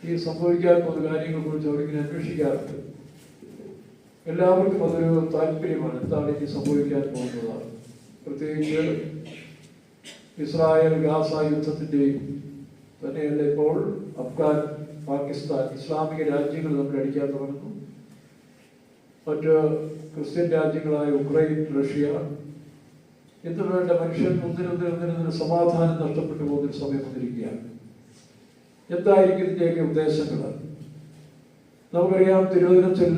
ഈ സംഭവിക്കാൻ പോകുന്ന കാര്യങ്ങളെക്കുറിച്ച് അവരിങ്ങനെ അന്വേഷിക്കാറുണ്ട്. എല്ലാവർക്കും അതൊരു താല്പര്യമാണ്, എന്താണ് ഈ സംഭവിക്കാൻ പോകുന്നതാണ്. പ്രത്യേകിച്ച് ഇസ്രായേൽ ഗാസ യുദ്ധത്തിൻ്റെയും തന്നെയല്ല ഇപ്പോൾ അഫ്ഗാൻ, പാകിസ്ഥാൻ, ഇസ്ലാമിക രാജ്യങ്ങൾ നമ്മൾ അടിക്കാൻ തുടങ്ങുന്നു. മറ്റ് ക്രിസ്ത്യൻ രാജ്യങ്ങളായ ഉക്രൈൻ, റഷ്യ എന്ന് വേണ്ട മനുഷ്യൻ ഒന്നിനൊന്നിനൊന്നിനൊന്നിന് സമാധാനം നഷ്ടപ്പെട്ടു പോകുന്നൊരു സമയം വന്നിരിക്കുകയാണ്. എന്തായിരിക്കും ഇതിൻ്റെയൊക്കെ ഉദ്ദേശങ്ങൾ? നമുക്കറിയാം, തിരുവചനത്തിൽ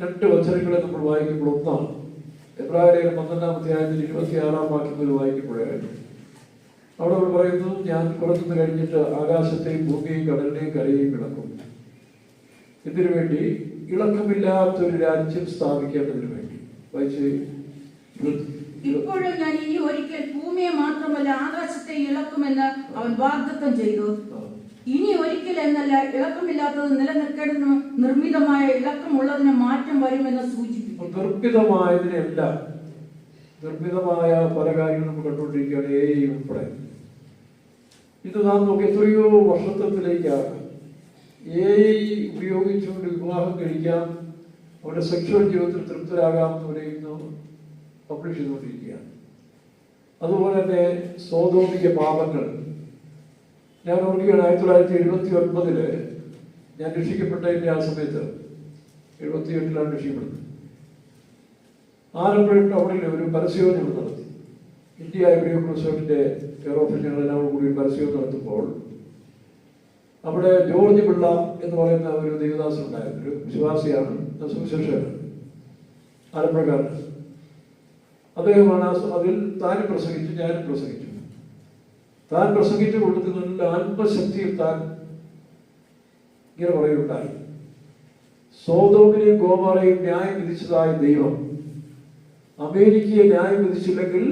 2 വചനങ്ങളെ നമ്മൾ വായിക്കുമ്പോൾ ഒന്നാണ് എബ്രായലേഖനം 12-ാം അധ്യായത്തിൽ 26-ാം വാക്യം മുതൽ വായിക്കുമ്പോഴേ അവിടെ നമ്മൾ പറയുന്നു, ഞാൻ പുറത്തുനിന്ന് കഴിഞ്ഞിട്ട് ആകാശത്തെയും ഭൂമിയെയും കടലിനെയും കരയെയും ഇളക്കും. ഇതിനു വേണ്ടി ഇളക്കമില്ലാത്തൊരു രാജ്യം സ്ഥാപിക്കേണ്ടതിന് വേണ്ടി. വായിച്ച്, ഇപ്പോഴും ഞാൻ ഇനി ഒരിക്കൽ ഭൂമിയെ മാത്രമല്ല ആകാശത്തെ ഇളക്കുമെന്ന് അവൻ വാഗ്ദത്തം ചെയ്തു. ഇനി ഒരിക്കൽ എന്നല്ല, ഇളക്കമില്ലാത്തത് നിലനിൽക്കേണ്ട നിർമ്മിതമായ ഇളക്കമുള്ളതിന് മാറ്റം വരുമെന്ന് സൂചിപ്പിക്കും. നിർമ്മിതമായതിനെയല്ല, നിർമ്മിതമായ പല കാര്യങ്ങളും നമ്മൾ കണ്ടുകൊണ്ടിരിക്കുകയാണ്, AI ഉൾപ്പെടെ. ഇത് നാം നോക്കി എത്രയോ വർഷത്തിലേക്കാണ് AI ഉപയോഗിച്ചുകൊണ്ട് വിവാഹം കഴിക്കാം, അവരുടെ സെക്ഷുവൽ ജീവിതത്തിൽ തൃപ്തരാകാമെന്ന് പറയുന്നു പബ്ലിഷ് ചെയ്തുകൊണ്ടിരിക്കുകയാണ്. അതുപോലെ തന്നെ സോദോമിക പാപങ്ങൾ. ഞാൻ ഓർക്കുകയാണ്, 1979 ഞാൻ രക്ഷിക്കപ്പെട്ടതിൻ്റെ ആ സമയത്ത്, 78 രക്ഷിക്കപ്പെടുന്നത്, ആലപ്പുഴ ടൗണിൽ ഒരു പരസ്യവും ഞങ്ങൾ നടത്തി. ഇന്ത്യ എബ്രിയോ ക്രൂസോവിൻ്റെ കെയർ ഓഫിൽ ഞങ്ങൾ എല്ലാവരും കൂടി ഒരു പരസ്യവും നടത്തുമ്പോൾ അവിടെ ജോർജ് പിള്ള എന്ന് പറയുന്ന ഒരു ദേവദാസൻ ഉണ്ടായിരുന്നു, ഒരു വിശ്വാസിയാണ്, സുവിശേഷകൻ, ആലപ്പുഴക്കാരൻ. അദ്ദേഹമാണ് അതിൽ താനും പ്രസംഗിച്ചു, ഞാനും പ്രസംഗിച്ചു. താൻ പ്രസംഗിച്ചു കൊടുത്ത് നല്ല ആത്മശക്തിയിൽ താൻ ഇങ്ങനെ പറയുകയുണ്ടായി, സോദോമിനെയും ഗോമോറയെയും ന്യായം വിധിച്ചതായ ദൈവം അമേരിക്കയെ ന്യായം വിധിച്ചില്ലെങ്കിൽ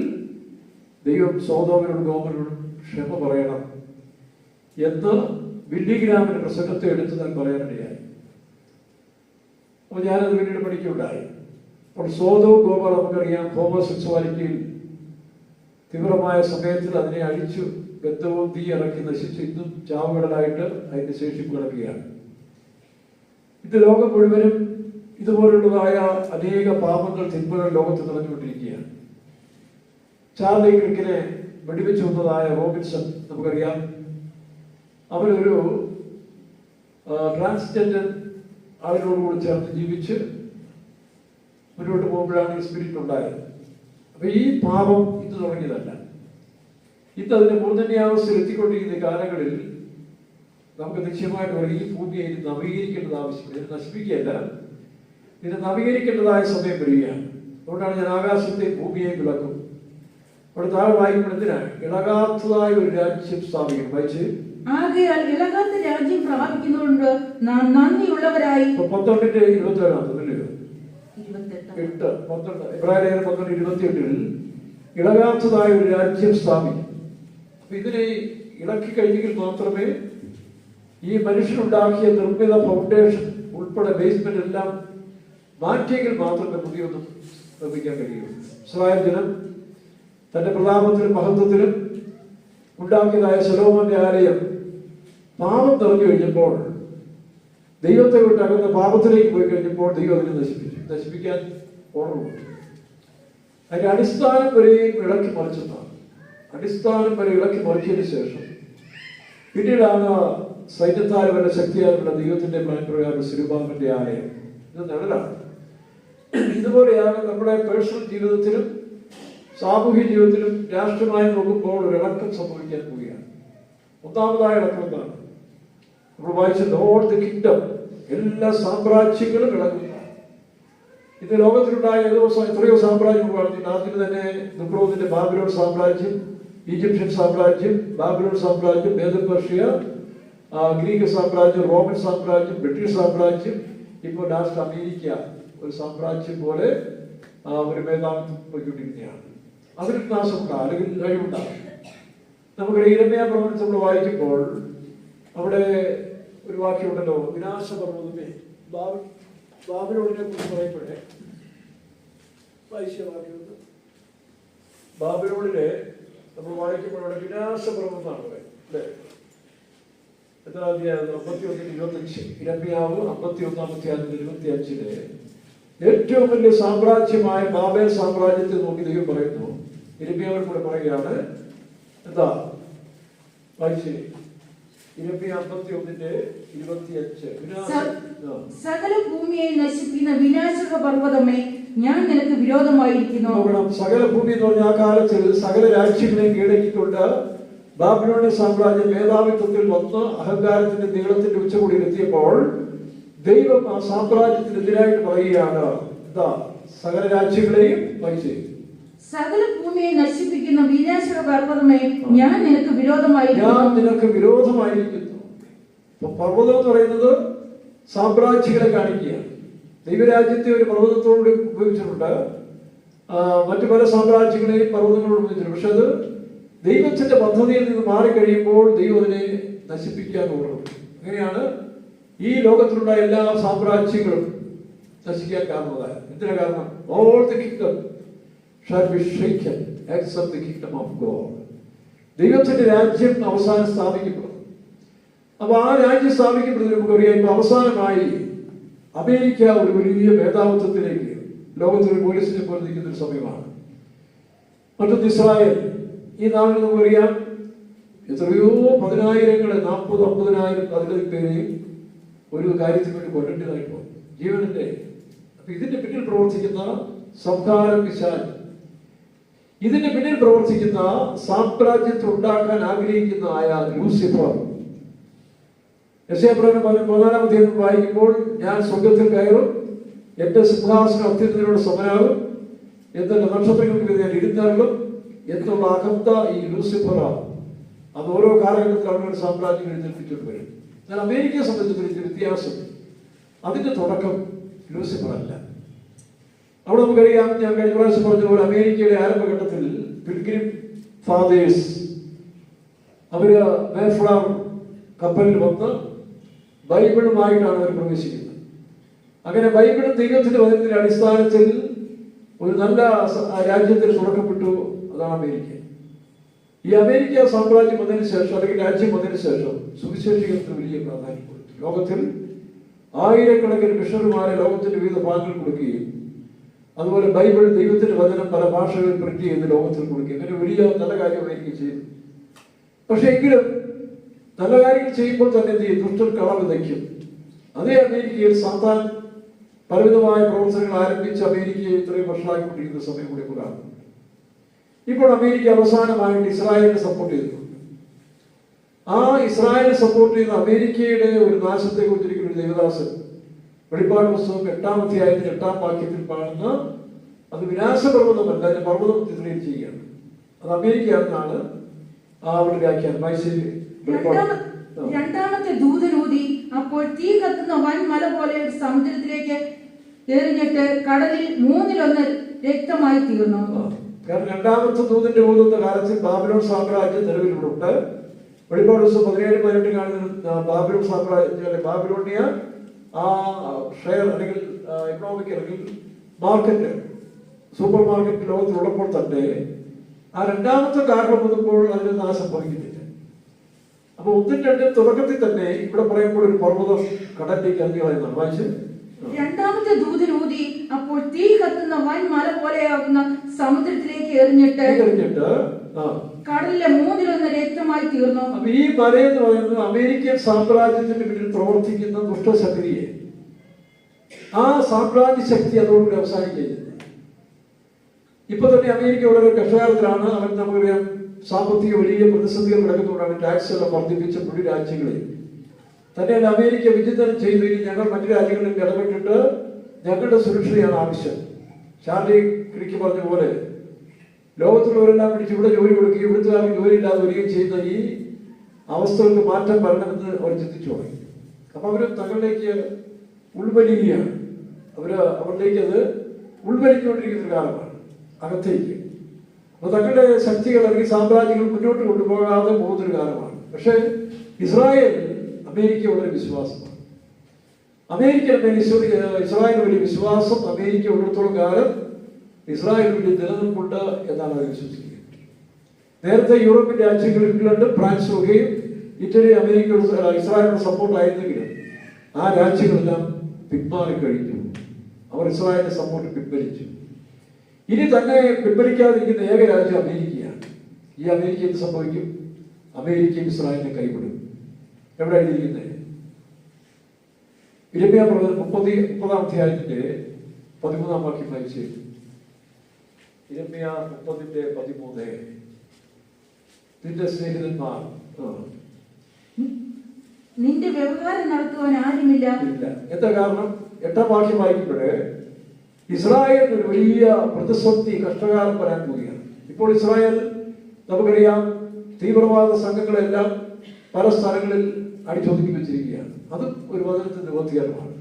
ദൈവം സോദോമിനോടും ഗോമോറയോടും ക്ഷമ പറയണം എന്ന് ബില്ലിഗ്രാമിന്റെ പ്രസംഗത്തെ എടുത്ത് ഞാൻ പറയാനിടയായി. അപ്പോൾ ഞാനത് പിന്നീട് പഠിക്കുകയുണ്ടായി. അപ്പോൾ സോദോം ഗോമോറ നമുക്കറിയാം, ഹോമോസെക്സ്വാലിറ്റിയിൽ തീവ്രമായ സമയത്തിൽ അതിനെ അഴിച്ചു ഗന്ധവും തീ ഇറക്കി നശിച്ച് ഇന്നും ചാവുകടലായിട്ട് അതിന്റെ ശേഷിപ്പ് കിടക്കുകയാണ്. ഇത് ലോകം മുഴുവനും ഇതുപോലുള്ളതായ അനേക പാപങ്ങൾ, തിന്മകൾ ലോകത്ത് നിറഞ്ഞുകൊണ്ടിരിക്കുകയാണ്. ചാർലി ക്രിക്കിനെ വെടിവെച്ചു വന്നതായ റോബിൻസൺ നമുക്കറിയാം, അവരൊരു ട്രാൻസ്ജെൻഡർ ആളുകളോടുകൂടി ചേർന്ന് ജീവിച്ച് മുന്നോട്ട് പോകുമ്പോഴാണ് ഈ സ്പിരിറ്റ് ഉണ്ടായത്. അപ്പൊ ഈ പാപം ഇന്ന് തുടങ്ങിയതല്ല, ഇന്ന് അതിന്റെ മൂർധന്യാവസ്ഥയിൽ എത്തിക്കൊണ്ടിരിക്കുന്ന കാലങ്ങളിൽ നമുക്ക് നിശ്ചയമായിട്ട് പറയും, ഈ ഭൂമിയെ ഇത് നവീകരിക്കേണ്ടത് ആവശ്യമില്ല. ഇത് നശിപ്പിക്കുകയല്ല, ഇത് നവീകരിക്കേണ്ടതായ സമയം വരികയാണ്. അതുകൊണ്ടാണ് ഞാൻ ആകാശത്തെ ഭൂമിയെ വിളക്കും. അവിടെ താഴെ വായിക്കുമ്പോൾ എന്തിനാണ് ഇളകാത്തതായ ഒരു രാജ്യം സ്ഥാപിക്കണം. വായിച്ച്, ആകയാൽ ഇളകാത്ത രാജ്യം പ്രാപിക്കുന്നതുകൊണ്ട് നാം നന്ദിയുള്ളവരായി. 12:27 എബ്രായലേഖനം 12:28 ഇളകാത്തതായ ഒരു രാജ്യം സ്ഥാപിക്കും. അപ്പൊ ഇതിനെ ഇളക്കി കഴിഞ്ഞെങ്കിൽ മാത്രമേ ഈ മനുഷ്യനുണ്ടാക്കിയ നിർമ്മിത ഫൗണ്ടേഷൻ ഉൾപ്പെടെ ബേസ്മെന്റ് എല്ലാം മാറ്റിയെങ്കിൽ മാത്രമേ പുതിയൊന്നും നിർമ്മിക്കാൻ കഴിയൂ. ഇസ്രായേൽ ജനം തന്റെ പ്രതാപത്തിലും മഹത്വത്തിലും ഉണ്ടാക്കിയതായ ശലോമോന്റെ ആലയം പാപം നിറഞ്ഞു കഴിഞ്ഞപ്പോൾ, ദൈവത്തെ വിട്ടകന്ന് പാപത്തിലേക്ക് പോയി കഴിഞ്ഞപ്പോൾ ദൈവം അതിനെ നശിപ്പിക്കാൻ ഓർഡർ കൊടുത്തു. അതിന്റെ അടിസ്ഥാനം വരെയും ഇളക്കി മറിച്ചതാണ്. അടിസ്ഥാനം വരെ ഇളക്കി മറിച്ചതിന് ശേഷം പിന്നീടാണ് സൈന്യത്താൽ വല്ല ശക്തിയാലുള്ള ദൈവത്തിന്റെ പ്ലാൻ പ്രകാരം സിരുബാബിന്റെ ആലയം. ഇത് നിഴലാണ്. ഇതുപോലെയാണ് നമ്മുടെ പേഴ്സണൽ ജീവിതത്തിലും സാമൂഹ്യ ജീവിതത്തിലും രാഷ്ട്രീയമായി നോക്കുമ്പോൾ ഒരു ഇളക്കം സംഭവിക്കാൻ പോവുകയാണ്. ഒന്നാമതായ ഇളക്കം എന്താണ്? നമ്മൾ വായിച്ച ലോർഡ് ദി കിങ്ഡം, എല്ലാ സാമ്രാജ്യങ്ങളും ഇളകുന്നതാണ്. ഇത് ലോകത്തിലുണ്ടായ എത്രയോ സാമ്രാജ്യങ്ങൾ പറഞ്ഞിട്ട് ആദ്യം തന്നെ നിമ്രോദിന്റെ ബാബിലോൺ സാമ്രാജ്യം, ഈജിപ്ഷ്യൻ സാമ്രാജ്യം, ബാബിലോൺ സാമ്രാജ്യം, മേദൻ പേർഷ്യ, ഗ്രീക്ക് സാമ്രാജ്യം, റോമൻ സാമ്രാജ്യം, ബ്രിട്ടീഷ് സാമ്രാജ്യം, ഇപ്പോൾ ലാസ്റ്റ് അമേരിക്ക ഒരു സാമ്രാജ്യം പോലെ ഒരു മേധാവിത്വം പോയിക്കൊണ്ടിരിക്കുകയാണ്. അതിന് നാശമുണ്ടാകും, അല്ലെങ്കിൽ കഴിവുണ്ടാകും. നമുക്ക് ഇരമ്യാ പ്രവചനം നമ്മൾ വായിക്കുമ്പോൾ അവിടെ ഒരു വാക്യമുണ്ടല്ലോ, വിനാശപർവ്വതമേ. ബാബിലോണിനെ കുറിച്ച് പറയപ്പെടെ വായിക്കുന്നുണ്ട്. ബാബിലോണിലെ നമ്മൾ വായിക്കുമ്പോൾ അവിടെ വിനാശപർവ്വതമാണ് അല്ലേ? എത്ര അധ്യായം? 51:25. ഇരമ്യാവ് 51:25 ഏറ്റവും വലിയ സാമ്രാജ്യമായ ബാബേൽ സാമ്രാജ്യത്തെ നോക്കി ദൈവം പറയുന്നു. ഇരമ്യാവിൽ കൂടെ പറയുകയാണ്, എന്താ വായിച്ചേ? ഇരമ്യാവ് 51:25. സകല ഭൂമിയെ നശിപ്പിക്കുന്ന വിനാശക പർവ്വതമേ, ഞാൻ നിനക്ക് വിരോധമായിരിക്കുന്നു. സകല ഭൂമി എന്ന് പറഞ്ഞ ആ കാലത്തിൽ സകല രാജ്യങ്ങളെയും കീഴടക്കിക്കൊണ്ട് ബാബിലോണിയൻ സാമ്രാജ്യം മേധാവിത്വത്തിൽ വന്ന് അഹങ്കാരത്തിന്റെ നീളത്തിന്റെ ഉച്ചകൂടിയിൽ എത്തിയപ്പോൾ ദൈവം ആ സാമ്രാജ്യത്തിനെതിരായിട്ട് പറയുകയാണ്, എന്താ? സകല രാജ്യങ്ങളെയും വഹിച്ച് സകല ഭൂമിയെ നശിപ്പിക്കുന്ന വിനാശക പർവ്വതമേ, ഞാൻ നിനക്ക് വിരോധമായിരിക്കുന്നു. പർവ്വതം എന്ന് പറയുന്നത് സാമ്രാജ്യങ്ങളെ കാണിക്കുകയാണ്. ദൈവരാജ്യത്തെ ഒരു പർവ്വതത്തോടുകൂടി ഉപയോഗിച്ചിട്ടുണ്ട്, മറ്റു പല സാമ്രാജ്യങ്ങളെയും പർവ്വതങ്ങളോട് ഉപയോഗിച്ചിട്ടുണ്ട്. പക്ഷെ അത് ദൈവത്തിന്റെ പദ്ധതിയിൽ നിന്ന് മാറിക്കഴിയുമ്പോൾ ദൈവം അതിനെ നശിപ്പിക്കാൻ ഓർമ്മ. അങ്ങനെയാണ് ഈ ലോകത്തിലുള്ള എല്ലാ സാമ്രാജ്യങ്ങളും നശിക്കാൻ കാരണമായ. എന്തിനാ കാരണം? All the kingdom shall be shaken except the kingdom of God. ദൈവത്തിന്റെ രാജ്യം അവസാനം സ്ഥാപിക്കപ്പെടും. അപ്പൊ ആ രാജ്യം സ്ഥാപിക്കപ്പെടുന്നതിന് നമുക്കറിയാം, ഇപ്പൊ അവസാനമായി അമേരിക്ക ഒരു വലിയ മേധാവിത്വത്തിലേക്ക് ലോകത്തിൽ ഒരു പോലീസിനെ പോലെ നിൽക്കുന്ന ഒരു സമയമാണ്. മറ്റൊന്ന് ഇസ്രായേൽ. ഈ നാളിൽ നമുക്കറിയാം എത്രയോ 10,000-ങ്ങളെ 40,000-50,000 അതിലധികം പേരെയും ഒരു കാര്യത്തിന് വേണ്ടി കൊല്ലേണ്ടതായിട്ട് പോകും, ജീവനന്റെ. അപ്പൊ ഇതിന്റെ പിന്നിൽ പ്രവർത്തിക്കുന്ന സംഹാരം പിശാച്, ഇതിന്റെ പിന്നിൽ പ്രവർത്തിക്കുന്ന സാമ്രാജ്യത്തെ ഉണ്ടാക്കാൻ ആഗ്രഹിക്കുന്ന ആയ ലൂസിഫർ. യെശയ്യാപ്രവചനം 14-ാം അധ്യായം വായിക്കുമ്പോൾ, ഞാൻ സ്വർഗത്തിൽ കയറും, എന്റെ സിംഹാസനം അത്യുന്നതനോട് സമനാകും, എന്റെ നക്ഷത്രങ്ങൾക്ക് ഞാൻ ഇരുന്നള്ളും എന്നുള്ള അകന്ത ഈ ലൂസിഫറാണ്. അത് ഓരോ കാലഘട്ടത്തിൽ അവരുടെ സാമ്രാജ്യം എഴുന്നേൽപ്പിച്ചുകൊണ്ട് വരും. എന്നാൽ അമേരിക്കയെ സംബന്ധിച്ചിടത്തോളം വ്യത്യാസം, അതിന്റെ തുടക്കം ലൂസിഫർ അല്ല. അവിടെ നമുക്കറിയാം, ഞാൻ കഴിഞ്ഞ പ്രാവശ്യം പറഞ്ഞതുപോലെ അമേരിക്കയുടെ ആരംഭഘട്ടത്തിൽ പിൽഗ്രിം ഫാദേഴ്സ് അവര് മേഫ്ലവർ കപ്പലിൽ വന്ന് ബൈബിളുമായിട്ടാണ് അവർ പ്രവേശിക്കുന്നത്. അങ്ങനെ ബൈബിളും ദൈവത്തിന്റെ വചനത്തിന്റെ അടിസ്ഥാനത്തിൽ ഒരു നല്ല രാജ്യത്തിന് തുടക്കപ്പെട്ടു. അതാണ് അമേരിക്ക. ഈ അമേരിക്ക സാമ്രാജ്യം വന്നതിന് ശേഷം, അല്ലെങ്കിൽ രാജ്യം വന്നതിന് ശേഷം, സുവിശേഷീകരണത്തിന് വലിയ പ്രാധാന്യം കൊടുത്തു. ലോകത്തിൽ ആയിരക്കണക്കിന് മിഷണറിമാരെ ലോകത്തിന്റെ വിവിധ ഭാഗങ്ങൾ കൊടുക്കുകയും അതുപോലെ ബൈബിൾ ദൈവത്തിന്റെ വചനം പല ഭാഷകളിൽ പ്രിന്റ് ചെയ്ത് ലോകത്തിൽ കൊടുക്കുക, അങ്ങനെ വലിയ നല്ല കാര്യം അമേരിക്ക ചെയ്തു. പക്ഷെ എങ്കിലും നല്ല കാര്യങ്ങൾ ചെയ്യുമ്പോൾ തന്നെ എന്ത് ചെയ്യും? ദുഷ്ടർ കള വിതയ്ക്കും. അതേ അമേരിക്കയിൽ സാത്താൻ പലവിധമായ പ്രവർത്തനങ്ങൾ ആരംഭിച്ച് അമേരിക്കയെ ഇത്രയും വർഷമായിക്കൊണ്ടിരിക്കുന്ന സമയം കൂടി കൂടാണ്. ഇപ്പോൾ അമേരിക്ക അവസാനമായിട്ട് ഇസ്രായേലിനെ സപ്പോർട്ട് ചെയ്തിട്ടുണ്ട്. ആ ഇസ്രായേലിനെ സപ്പോർട്ട് ചെയ്യുന്ന അമേരിക്കയുടെ ഒരു നാശത്തെ കുറിച്ചിരിക്കുന്ന ഒരു ദേവദാസൻ വെളിപ്പാട് പുസ്തകം 8-ാം അധ്യായത്തിൽ 8-ാം വാക്യത്തിൽ പാടുന്ന, അത് വിനാശപർവ്വതമല്ല, അതിന്റെ പർവ്വതം ചിത്രീകരിച്ച് ചെയ്യുകയാണ്. അത് അമേരിക്കയാണെന്നാണ് അവിടെ വ്യാഖ്യാനം. രണ്ടാമത്തെ ദൂതനൂതി, അപ്പോൾ തീ കത്തുന്ന വൻ മല പോലെ ഒരു സമുദ്രത്തിലേക്ക് എറിഞ്ഞിട്ട് കടലിൽ 1/3 രക്തമായി തീർന്നു. കാരണം രണ്ടാമത്തെ ദൂതന്റെ ഊതുന്ന കാലത്തിൽ ബാബിലോൺ സാമ്രാജ്യം നിലവിലുണ്ട്. വെളിപ്പാട് പുസ്തകം 17-18 കാണുന്ന ബാബിലോൺ സാമ്രാജ്യം, ബാബിലോണിയ ആ ഷെയർ അല്ലെങ്കിൽ എക്കണോമിക് അല്ലെങ്കിൽ മാർക്കറ്റ്, സൂപ്പർ മാർക്കറ്റ് ലോകത്തിലുള്ളപ്പോൾ തന്നെ ആ രണ്ടാമത്തെ കാരണം വന്നപ്പോൾ അതിന് നാശം ഭവിക്കുന്നില്ല. അപ്പൊ 1-2 തുടക്കത്തിൽ തന്നെ ഇവിടെ പറയുമ്പോൾ ഒരു പർവ്വതം കടലിലേക്ക് ഇറങ്ങി കളയുന്നതാണ്. വായിച്ച്. രണ്ടാമത്തെ ദൂതനൂതി, അപ്പോൾ തീ കത്തുന്ന വൻ മല പോലെയാകുന്ന സമുദ്രത്തിലേക്ക് എറിഞ്ഞിട്ട് കടലിലെ 1/3 രക്തമായി തീർന്നു. അപ്പൊ ഈ മല എന്ന് പറയുന്നത് അമേരിക്കൻ സാമ്രാജ്യത്തിന്റെ പിന്നിൽ പ്രവർത്തിക്കുന്ന ദുഷ്ടശക്തിയെ, ആ സാമ്രാജ്യ ശക്തി അതോടുകൂടി അവസാനിക്കുന്നത്. ഇപ്പൊ തന്നെ അമേരിക്ക വളരെ കഷ്ടകാലത്തിലാണ്. അവർ നമുക്കറിയാം, സാമ്പത്തിക വലിയ പ്രതിസന്ധികൾ കിടക്കുന്നതുകൊണ്ടാണ് ടാക്സ് എല്ലാം വർദ്ധിപ്പിച്ച മുഴുവൻ രാജ്യങ്ങളിൽ തന്നെയല്ല അമേരിക്ക വിചിന്തനം ചെയ്തു, ഞങ്ങൾ മറ്റു രാജ്യങ്ങളിൽ ഇടപെട്ടിട്ട് ഞങ്ങളുടെ സുരക്ഷയാണ് ആവശ്യം. ചാർലി കിറിക്ക് പറഞ്ഞ പോലെ ലോകത്തുള്ളവരെല്ലാം പിടിച്ച് ഇവിടെ ജോലി കൊടുക്കുകയും ഇവിടുത്തുകാർക്ക് ജോലി ഇല്ലാതെ വരികയും ചെയ്യുന്ന ഈ അവസ്ഥകൾക്ക് മാറ്റം വരണമെന്ന് അവർ ചിന്തിച്ചു തുടങ്ങി. അപ്പൊ അവര് തങ്ങളിലേക്ക് ഉൾവലിയുകയാണ്. അവരിലേക്ക് അത് ഉൾവലിച്ചുകൊണ്ടിരിക്കുന്ന ഒരു കാലമാണ് അകത്തേക്ക്. അപ്പൊ തങ്ങളുടെ ശക്തികൾ അല്ലെങ്കിൽ സാമ്രാജ്യങ്ങൾ മുന്നോട്ട് കൊണ്ടുപോകാതെ പോകുന്നൊരു കാലമാണ്. പക്ഷെ ഇസ്രായേൽ അമേരിക്ക വളരെ വിശ്വാസമാണ്. ഇസ്രായേൽ വലിയ വിശ്വാസം അമേരിക്ക ഉള്ളിടത്തോളം കാലം ഇസ്രായേൽ വലിയ നിലനിൽപ്പുണ്ട് എന്നാണ് അവർ വിശ്വസിക്കുന്നത്. നേരത്തെ യൂറോപ്യൻ രാജ്യങ്ങൾ, ഇംഗ്ലണ്ട്, ഫ്രാൻസ് ഒക്കെയും ഇറ്റലി അമേരിക്കയോട് ഇസ്രായേലിനോട് സപ്പോർട്ടായിരുന്നെങ്കിലും ആ രാജ്യങ്ങളെല്ലാം പിന്മാറിക്കഴിഞ്ഞു. അവർ ഇസ്രായേലിന്റെ സപ്പോർട്ട് പിൻവലിച്ചു. ഇനി തന്നെ പിൻവലിക്കാതിരിക്കുന്ന ഏക രാജ്യം അമേരിക്കയാണ്. ഈ അമേരിക്ക എന്ത് സംഭവിക്കും? അമേരിക്കയും ഇസ്രായേലിനെ കൈവിടും. എവിടെ എഴുതിയിരിക്കുന്നത്? യിരെമ്യാ പ്രവചനം 30-ാം അധ്യായത്തിന്റെ 13-ാം വാക്യം വായിച്ച്. യിരെമ്യാ 30:13. നിന്റെ സ്നേഹിതന്മാർ നിന്റെ വ്യവഹാരം നടത്തുവാൻ ആരുമില്ല. എന്താ കാരണം? 8-ാം വാക്യം വായിക്കുമ്പോഴേ ഇസ്രായേൽ ഒരു വലിയ പ്രതിസന്ധി, കഷ്ടകാലം വരാൻ പോവുകയാണ്. ഇപ്പോൾ ഇസ്രായേൽ നമുക്കറിയാം, തീവ്രവാദ സംഘങ്ങളെല്ലാം പല സ്ഥലങ്ങളിൽ അടിച്ചൊതുക്കി വെച്ചിരിക്കുകയാണ്. അതും ഒരു വചനത്തിന്റെ നിവർത്തീകരണമാണ്.